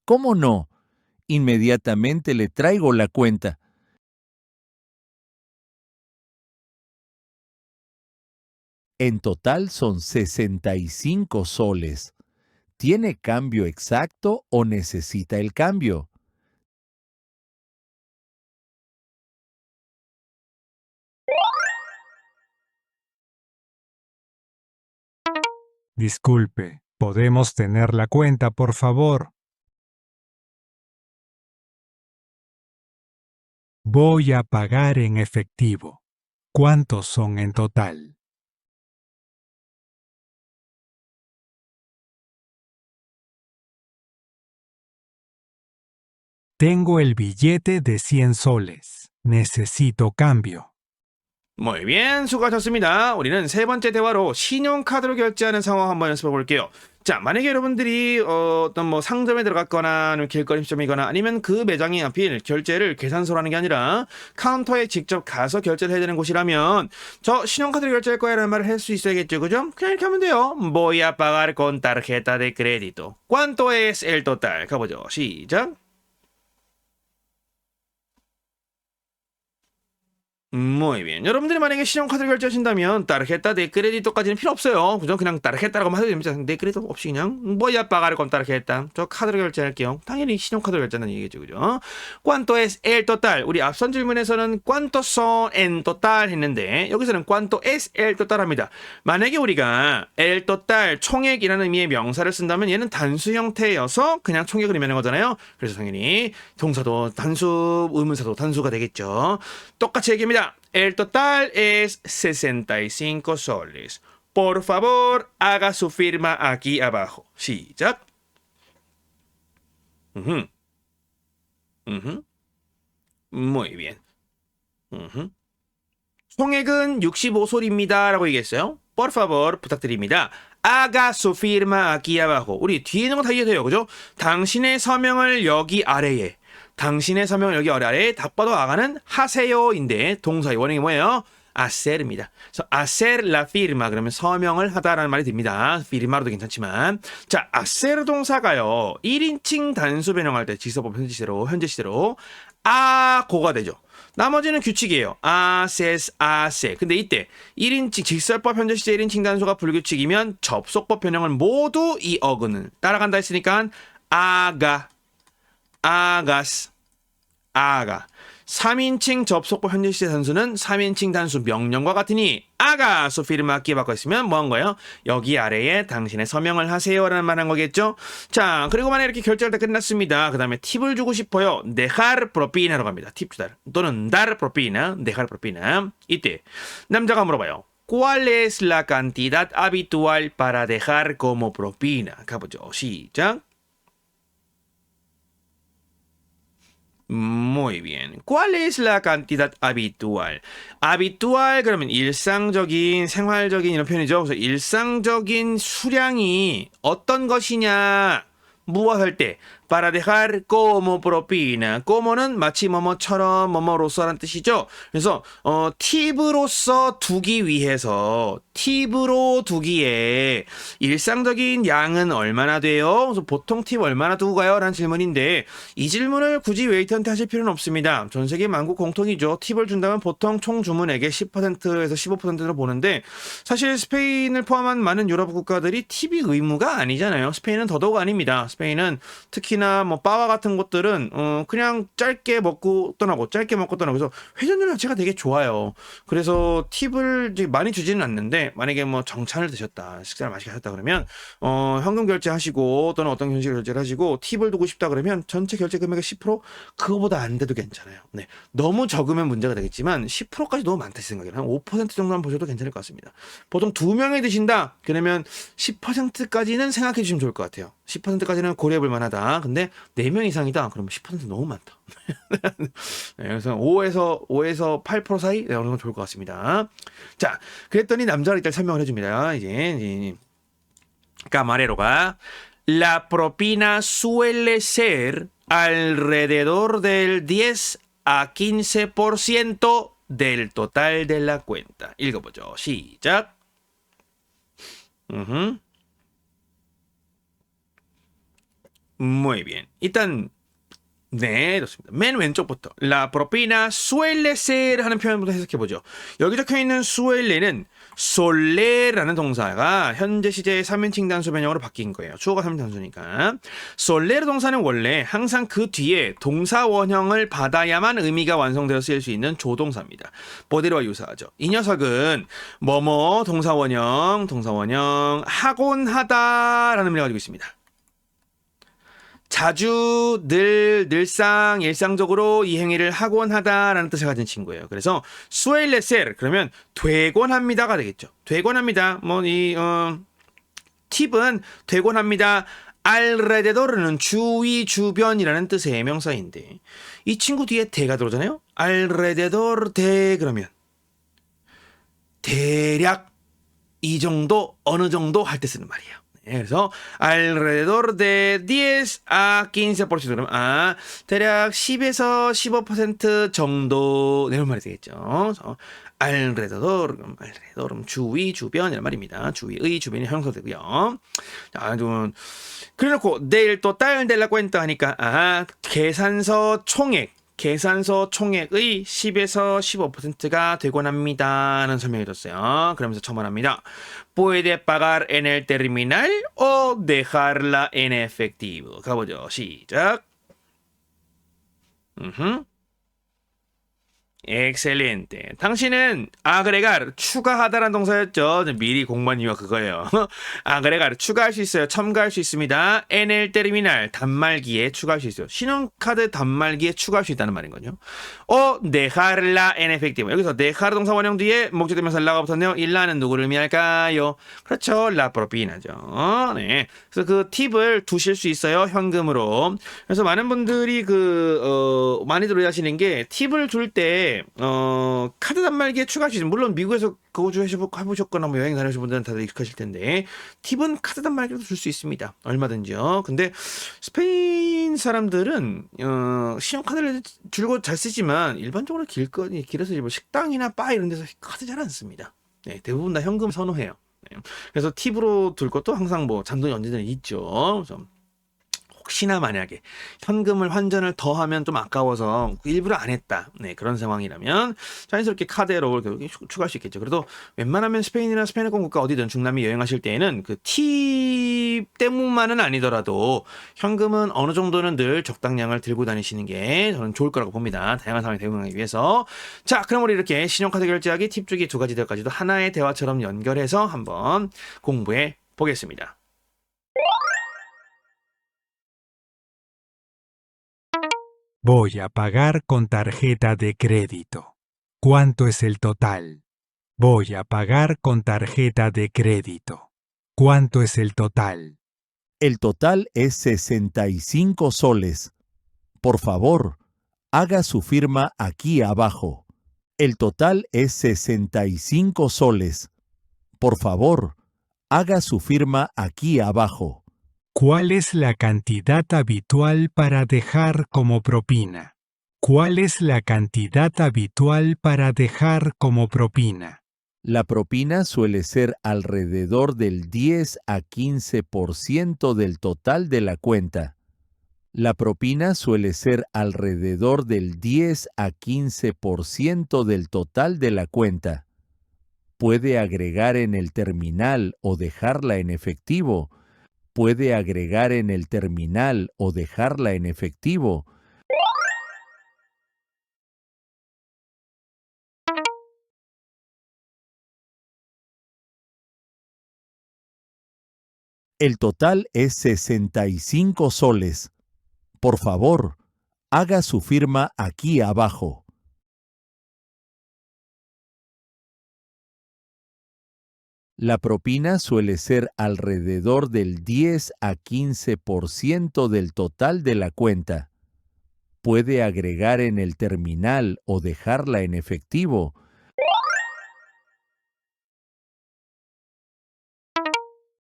¿Cómo no? Inmediatamente le traigo la cuenta. En total son 65 soles. ¿Tiene cambio exacto o necesita el cambio? Disculpe, ¿podemos tener la cuenta, por favor? Voy a pagar en efectivo. ¿Cuántos son en total? Tengo el billete de 100 soles. Necesito cambio. Muy bien, 수고하셨습니다. 우리는 세 번째 대화로 신용카드로 결제하는 상황 한번 연습해 볼게요. 자, 만약에 여러분들이 어떤 뭐 상점에 들어갔거나 아니면 길거리 음식점이거나 아니면 그 매장이 하필 결제를 계산소로 하는 게 아니라 카운터에 직접 가서 결제를 해야 되는 곳이라면 저 신용카드로 결제할 거야 라는 말을 할 수 있어야겠죠. 그죠? 그냥 이렇게 하면 돼요. Voy a pagar con tarjeta de crédito. ¿Cuánto es el total? 가보죠. 시작. Muy bien. 여러분들이 만약에 신용카드를 결제하신다면 tarjeta de crédito까지는 필요 없어요. 그죠? 그냥 tarjeta라고만 해도 됩니다. de crédito 없이 그냥 voy a pagar con tarjeta. 저 카드로 결제할게요. 당연히 신용카드로 결제하는 얘기죠. 그죠? ¿Cuánto es el total? 우리 앞선 질문에서는 ¿cuántos son en total 했는데 여기서는 ¿cuánto es el total 합니다. 만약에 우리가 el total 총액이라는 의미의 명사를 쓴다면 얘는 단수 형태여서 그냥 총액을 의미하는 거잖아요. 그래서 당연히 동사도 단수, 의문사도 단수가 되겠죠. 똑같이 얘기합니다. El total es 65 soles. Por favor, haga su firma aquí abajo. 시작. Muy bien. 총액은 65솔입니다. 라고 얘기했어요. Por favor, 부탁드립니다. Haga su firma aquí abajo. 우리 뒤에 있는 거 다 이해돼요. 그죠? 당신의 서명을 여기 아래에. 당신의 서명을 여기 아래에 딱 봐도 아가는 하세요인데 동사의 원형이 뭐예요? hacer입니다. 그래서 hacer la firma 그러면 서명을 하다라는 말이 됩니다. firma로도 괜찮지만 자, hacer 동사가요. 1인칭 단수 변형할 때 지서법 현재 시대로 아고가 되죠. 나머지는 규칙이에요. haces, hace. 근데 이때 1인칭 직설법 현재 시제 1인칭 단수가 불규칙이면 접속법 변형을 모두 이 어근을 따라간다 했으니까 haga hagas, haga. 3인칭 접속법 현재 시제 단수는 3인칭 단수 명령과 같으니 haga su firma aquí 바꿔 있으면 뭐 한 거예요? 여기 아래에 당신의 서명을 하세요라는 말 한 거겠죠? 자, 그리고 만약에 이렇게 결제할 때 끝났습니다. 그 다음에 팁을 주고 싶어요. dejar propina로 갑니다. 팁 주다. 또는 dar propina, dejar propina. 이때 남자가 물어봐요. ¿Cuál es la cantidad habitual para dejar como propina? 가보죠. 시작. Muy bien. ¿Cuál es la cantidad habitual? habitual 그러면 일상적인, 생활적인 이런 표현이죠. 그래서 일상적인 수량이 어떤 것이냐 무엇할 때 para dejar como propina. como는 마치 뭐뭐처럼 뭐뭐로서라는 뜻이죠. 그래서 팁으로서 두기 위해서 팁으로 두기에 일상적인 양은 얼마나 돼요? 그래서 보통 팁 얼마나 두고 가요? 라는 질문인데 이 질문을 굳이 웨이터한테 하실 필요는 없습니다. 전 세계 만국 공통이죠. 팁을 준다면 보통 총 주문액의 10%에서 15%로 보는데 사실 스페인을 포함한 많은 유럽 국가들이 팁이 의무가 아니잖아요. 스페인은 더더욱 아닙니다. 스페인은 특히나 뭐 바와 같은 곳들은 그냥 짧게 먹고 떠나고 그래서 회전율 자체가 되게 좋아요. 그래서 팁을 많이 주지는 않는데 만약에 뭐 정찬을 드셨다, 식사를 맛있게 하셨다 그러면 현금 결제하시고 또는 어떤 형식으로 결제를 하시고 팁을 두고 싶다 그러면 전체 결제 금액의 10% 그거보다 안 돼도 괜찮아요. 네, 너무 적으면 문제가 되겠지만 10%까지 너무 많다 생각해요. 한 5% 정도만 보셔도 괜찮을 것 같습니다. 보통 2명이 드신다 그러면 10%까지는 생각해 주시면 좋을 것 같아요. 10%까지는 고려해 볼 만하다. 근데 4명 이상이다. 그러면 10% 너무 많다. 네, 그래서 5에서 8% 사이 네, 어느 정도 좋을 것 같습니다. 자, 그랬더니 남자가 일단 설명을 해줍니다. 이제 camarero가 la propina suele ser alrededor del 10 a 15% del total de la cuenta. 읽어보죠. 시작. Muy bien. 일단 네, 좋습니다. 맨 왼쪽부터 la propina suele ser 하는 표현부터 해석해보죠. 여기 적혀있는 suele는 solle라는 동사가 현재 시제의 3인칭 단수 변형으로 바뀐 거예요. 주어가 3인칭 단수니까. solle르 동사는 원래 항상 그 뒤에 동사 원형을 받아야만 의미가 완성되어 쓰일 수 있는 조동사입니다. 보디로와 유사하죠. 이 녀석은 뭐뭐 동사 원형 하곤 하다라는 의미를 가지고 있습니다. 자주, 늘상, 일상적으로 이 행위를 하곤 하다라는 뜻을 가진 친구예요. 그래서 suele ser 그러면 되곤 합니다가 되겠죠. 되곤 합니다. 팁은 되곤 합니다. alrededor는 주위, 주변이라는 뜻의 명사인데 이 친구 뒤에 대가 들어오잖아요. alrededor de 그러면 대략 이 정도, 어느 정도 할 때 쓰는 말이에요. 그래서 alrededor de 10 a 15% 그러면 대략 10에서 15% 정도 내는 말이 되겠죠. 그래서 alrededor 주위, 주변이란 말입니다. 주위의, 주변이 형용사되고요. 자, 좀 그래놓고 내일 또 딸 델라 cuenta 하니까 계산서 총액의 10에서 15%가 되곤 합니다는 설명해 줬어요. 그러면서 첨언합니다. Puede pagar en el terminal o dejarla en efectivo. 가보죠. 시작. 엑셀렌테. 당신은 agregar 추가하다라는 동사였죠. 미리 공부한 이유가 그거예요. agregar 추가할 수 있어요. 첨가할 수 있습니다. en el terminal 단말기에 추가할 수 있어요. 신용카드 단말기에 추가할 수 있다는 말인거든요. o dejarla en efectivo. 여기서 dejar 동사 원형 뒤에 목적 대명사 la가 붙었네요. 일라는 누구를 의미할까요? 그렇죠. la propina죠. 네. 그래서 그 팁을 두실 수 있어요. 현금으로. 그래서 많은 분들이 많이들 오해하시는 게 팁을 줄 때 카드 단말기에 추가할 수 있어요. 물론 미국에서 거주 해보셨거나 뭐 여행 다니신 분들은 다들 익숙하실 텐데 팁은 카드 단말기로도 줄 수 있습니다. 얼마든지요. 근데 스페인 사람들은 신용카드를 줄고 잘 쓰지만 일반적으로 길에서 뭐 식당이나 바 이런 데서 카드 잘 안 씁니다. 네, 대부분 다 현금 선호해요. 네. 그래서 팁으로 둘 것도 항상 뭐 잔돈이 언제든 있죠. 그래서 혹시나 만약에 현금을 환전을 더 하면 좀 아까워서 일부러 안 했다. 네, 그런 상황이라면 자연스럽게 카드로 추가할 수 있겠죠. 그래도 웬만하면 스페인이나 스페인권 국가 어디든 중남미 여행하실 때에는 그 팁 때문만은 아니더라도 현금은 어느 정도는 늘 적당량을 들고 다니시는 게 저는 좋을 거라고 봅니다. 다양한 상황에 대응하기 위해서. 자, 그럼 우리 이렇게 신용카드 결제하기, 팁 주기 두 가지 대까지도 하나의 대화처럼 연결해서 한번 공부해 보겠습니다. Voy a pagar con tarjeta de crédito. ¿Cuánto es el total? Voy a pagar con tarjeta de crédito. ¿Cuánto es el total? El total es 65 soles. Por favor, haga su firma aquí abajo. El total es 65 soles. Por favor, haga su firma aquí abajo. ¿Cuál es la cantidad habitual para dejar como propina? ¿Cuál es la cantidad habitual para dejar como propina? La propina suele ser alrededor del 10 a 15% del total de la cuenta. La propina suele ser alrededor del 10 a 15% del total de la cuenta. Puede agregar en el terminal o dejarla en efectivo. Puede agregar en el terminal o dejarla en efectivo. El total es 65 soles. Por favor, haga su firma aquí abajo. La propina suele ser alrededor del 10 a 15% del total de la cuenta. Puede agregar en el terminal o dejarla en efectivo.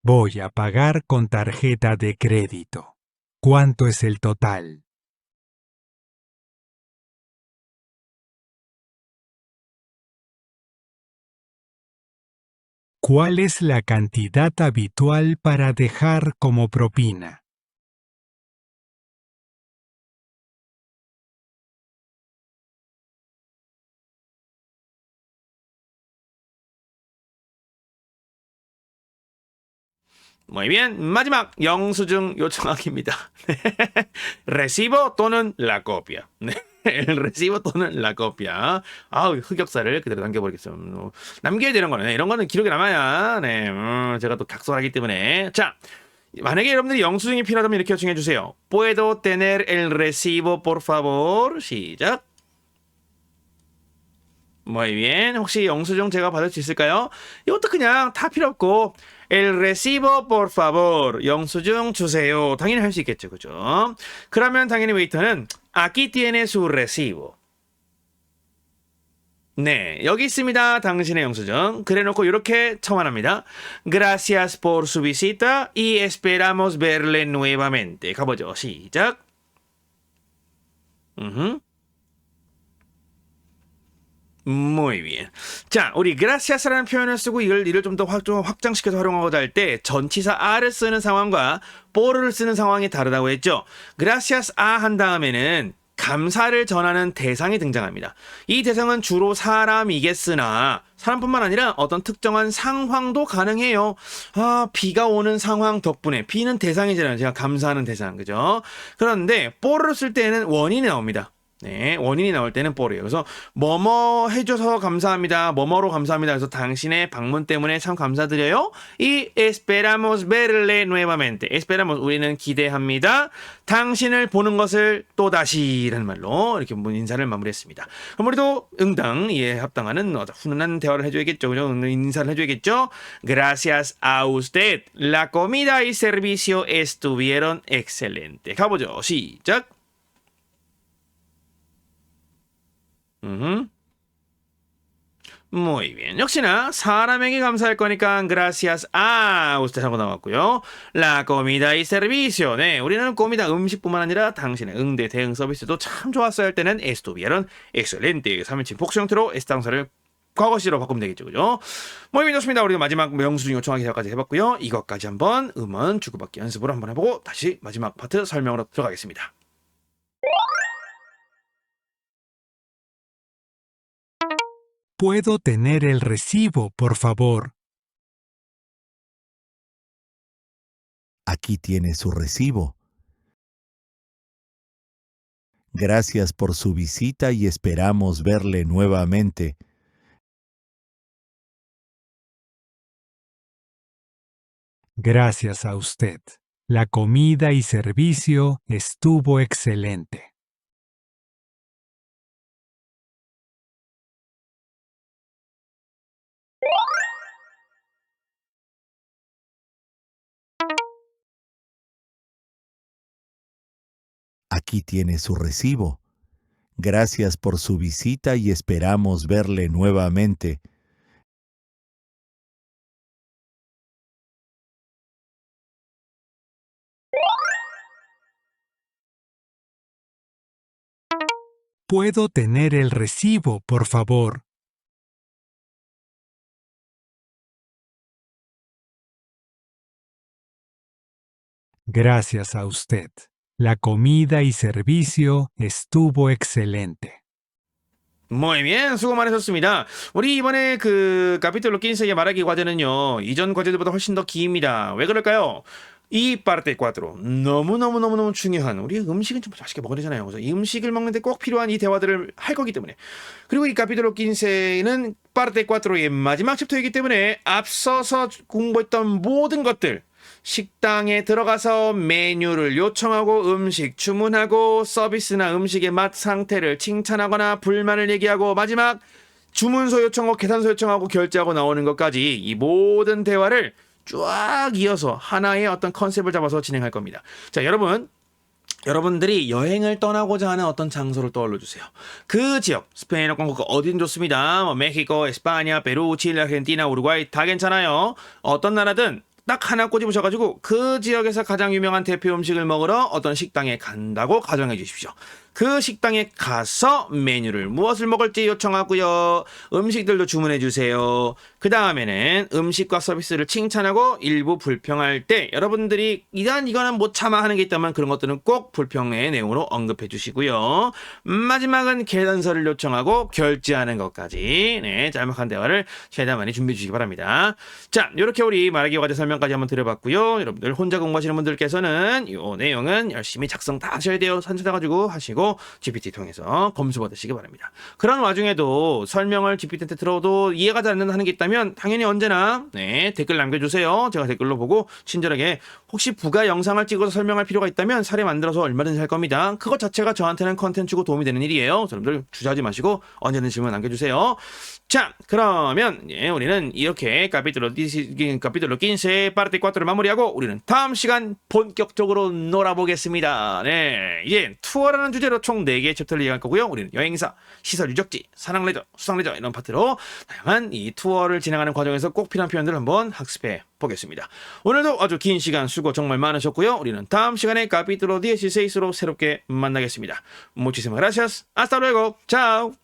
Voy a pagar con tarjeta de crédito. ¿Cuánto es el total? ¿Cuál es la cantidad habitual para dejar como propina? Muy bien. 마지막 영수증 요청하기입니다. recibo 또는 la copia. el recibo 또는 la copia. 흑역사를 그대로 남겨야 되는 거네. 이런 거는 기록에 남아야 제가 또 각성하기 때문에. 자, 만약에 여러분들이 영수증이 필요하다면 이렇게 요청해 주세요. Puedo tener el recibo, por favor. 시작. Muy bien. 혹시 영수증 제가 받을 수 있을까요? 이것도 그냥 다 필요 없고 El recibo, por favor. 영수증 주세요. 당연히 할 수 있겠죠. 그죠? 그러면 당연히 웨이터는 Aquí tiene su recibo. 네, 여기 있습니다. 당신의 영수증. 그래놓고 이렇게 첨언합니다. Gracias por su visita y esperamos verle nuevamente. 가보죠. 시작. Muy bien. 자, 우리 gracias라는 표현을 쓰고 이를 좀 더 확장시켜서 활용하고자 할 때 전치사 a를 쓰는 상황과 por를 쓰는 상황이 다르다고 했죠. gracias a 한 다음에는 감사를 전하는 대상이 등장합니다. 이 대상은 주로 사람이겠으나 사람뿐만 아니라 어떤 특정한 상황도 가능해요. 비가 오는 상황 덕분에 비는 대상이잖아요. 제가 감사하는 대상, 그죠? 그런데 por를 쓸 때는 원인이 나옵니다. 네, 원인이 나올 때는 por이에요. 그래서 뭐뭐 해줘서 감사합니다. 뭐뭐로 감사합니다. 그래서 당신의 방문 때문에 참 감사드려요. y esperamos verle nuevamente. esperamos 우리는 기대합니다. 당신을 보는 것을 또다시라는 말로 이렇게 인사를 마무리했습니다. 그럼 우리도 응당 이에 합당하는 훈훈한 대화를 해줘야겠죠. 그죠? 인사를 해줘야겠죠. Gracias a usted. La comida y servicio estuvieron excelente. 가보죠. 시작. Muy bien. 역시나 사람에게 감사할 거니까 gracias a usted 하고 나왔고요. La comida y servicio. 네, 우리는 comida 음식뿐만 아니라 당신의 응대 대응 서비스도 참 좋았어요 할 때는 estuvieron excelente. 3인칭 복수 형태로 s 당사를 과거 시로 바꾸면 되겠죠. 그죠? Muy bien, 좋습니다. 우리가 마지막 영수증 요청하기 전까지 해봤고요. 이것까지 한번 음원 주고받기 연습으로 한번 해보고 다시 마지막 파트 설명으로 들어가겠습니다. ¿Puedo tener el recibo, por favor? Aquí tiene su recibo. Gracias por su visita y esperamos verle nuevamente. Gracias a usted. La comida y servicio estuvo excelente. Aquí tiene su recibo. Gracias por su visita y esperamos verle nuevamente. ¿Puedo tener el recibo, por favor? Gracias a usted. La comida y servicio estuvo excelente. Muy bien, 수고 많으셨습니다. 우리 이번에 그 카피톨로 15의 말하기 과제는요. 이전 과제들보다 훨씬 더 깁니다. 왜 그럴까요? 이 parte 4 너무너무 중요한 우리 음식은 좀 맛있게 먹어야 되잖아요. 그래서 이 음식을 먹는데 꼭 필요한 이 대화들을 할 거기 때문에 그리고 이 카피톨로 15는 parte 4의 마지막 챕터이기 때문에 앞서서 공부했던 모든 것들 식당에 들어가서 메뉴를 요청하고 음식 주문하고 서비스나 음식의 맛 상태를 칭찬하거나 불만을 얘기하고 마지막 주문서 요청하고 계산서 요청하고 결제하고 나오는 것까지 이 모든 대화를 쫙 이어서 하나의 어떤 컨셉을 잡아서 진행할 겁니다. 자, 여러분들이 여행을 떠나고자 하는 어떤 장소를 떠올려 주세요. 그 지역, 스페인어 공국 어디든 좋습니다. 뭐 멕시코, 에스파냐, 페루, 칠레, 아르헨티나, 우루과이 다 괜찮아요. 어떤 나라든 딱 하나 꼬집으셔가지고 그 지역에서 가장 유명한 대표 음식을 먹으러 어떤 식당에 간다고 가정해 주십시오. 그 식당에 가서 메뉴를 무엇을 먹을지 요청하고요. 음식들도 주문해 주세요. 그 다음에는 음식과 서비스를 칭찬하고 일부 불평할 때 여러분들이 이단 이거는 못 참아 하는 게 있다면 그런 것들은 꼭 불평의 내용으로 언급해 주시고요. 마지막은 계산서를 요청하고 결제하는 것까지 짤막한 대화를 최대한 많이 준비해 주시기 바랍니다. 자, 이렇게 우리 말하기 과제 설명까지 한번 드려봤고요. 여러분들 혼자 공부하시는 분들께서는 이 내용은 열심히 작성 다 하셔야 돼요. 산출해가지고 하시고 마시고 GPT 통해서 검수 받으시기 바랍니다. 그런 와중에도 설명을 GPT한테 들어도 이해가 잘 안 된다 하는 게 있다면 당연히 언제나 댓글 남겨주세요. 제가 댓글로 보고 친절하게 혹시 부가 영상을 찍어서 설명할 필요가 있다면 사례 만들어서 얼마든지 할 겁니다. 그것 자체가 저한테는 컨텐츠고 도움이 되는 일이에요. 여러분들 주저하지 마시고 언제든 질문 남겨주세요. 자, 그러면 우리는 이렇게 capítulo 15 parte 4를 마무리하고 우리는 다음 시간 본격적으로 놀아보겠습니다. 네, 이제 투어라는 주제로 총 4개의 챕터를 이해할 거고요. 우리는 여행사, 시설 유적지, 산악 레저, 수상 레저 이런 파트로 다양한 이 투어를 진행하는 과정에서 꼭 필요한 표현들을 한번 학습해 보겠습니다. 오늘도 아주 긴 시간 수고 정말 많으셨고요. 우리는 다음 시간에 capítulo 16로 새롭게 만나겠습니다. Muchísimas gracias. Hasta luego. Chao.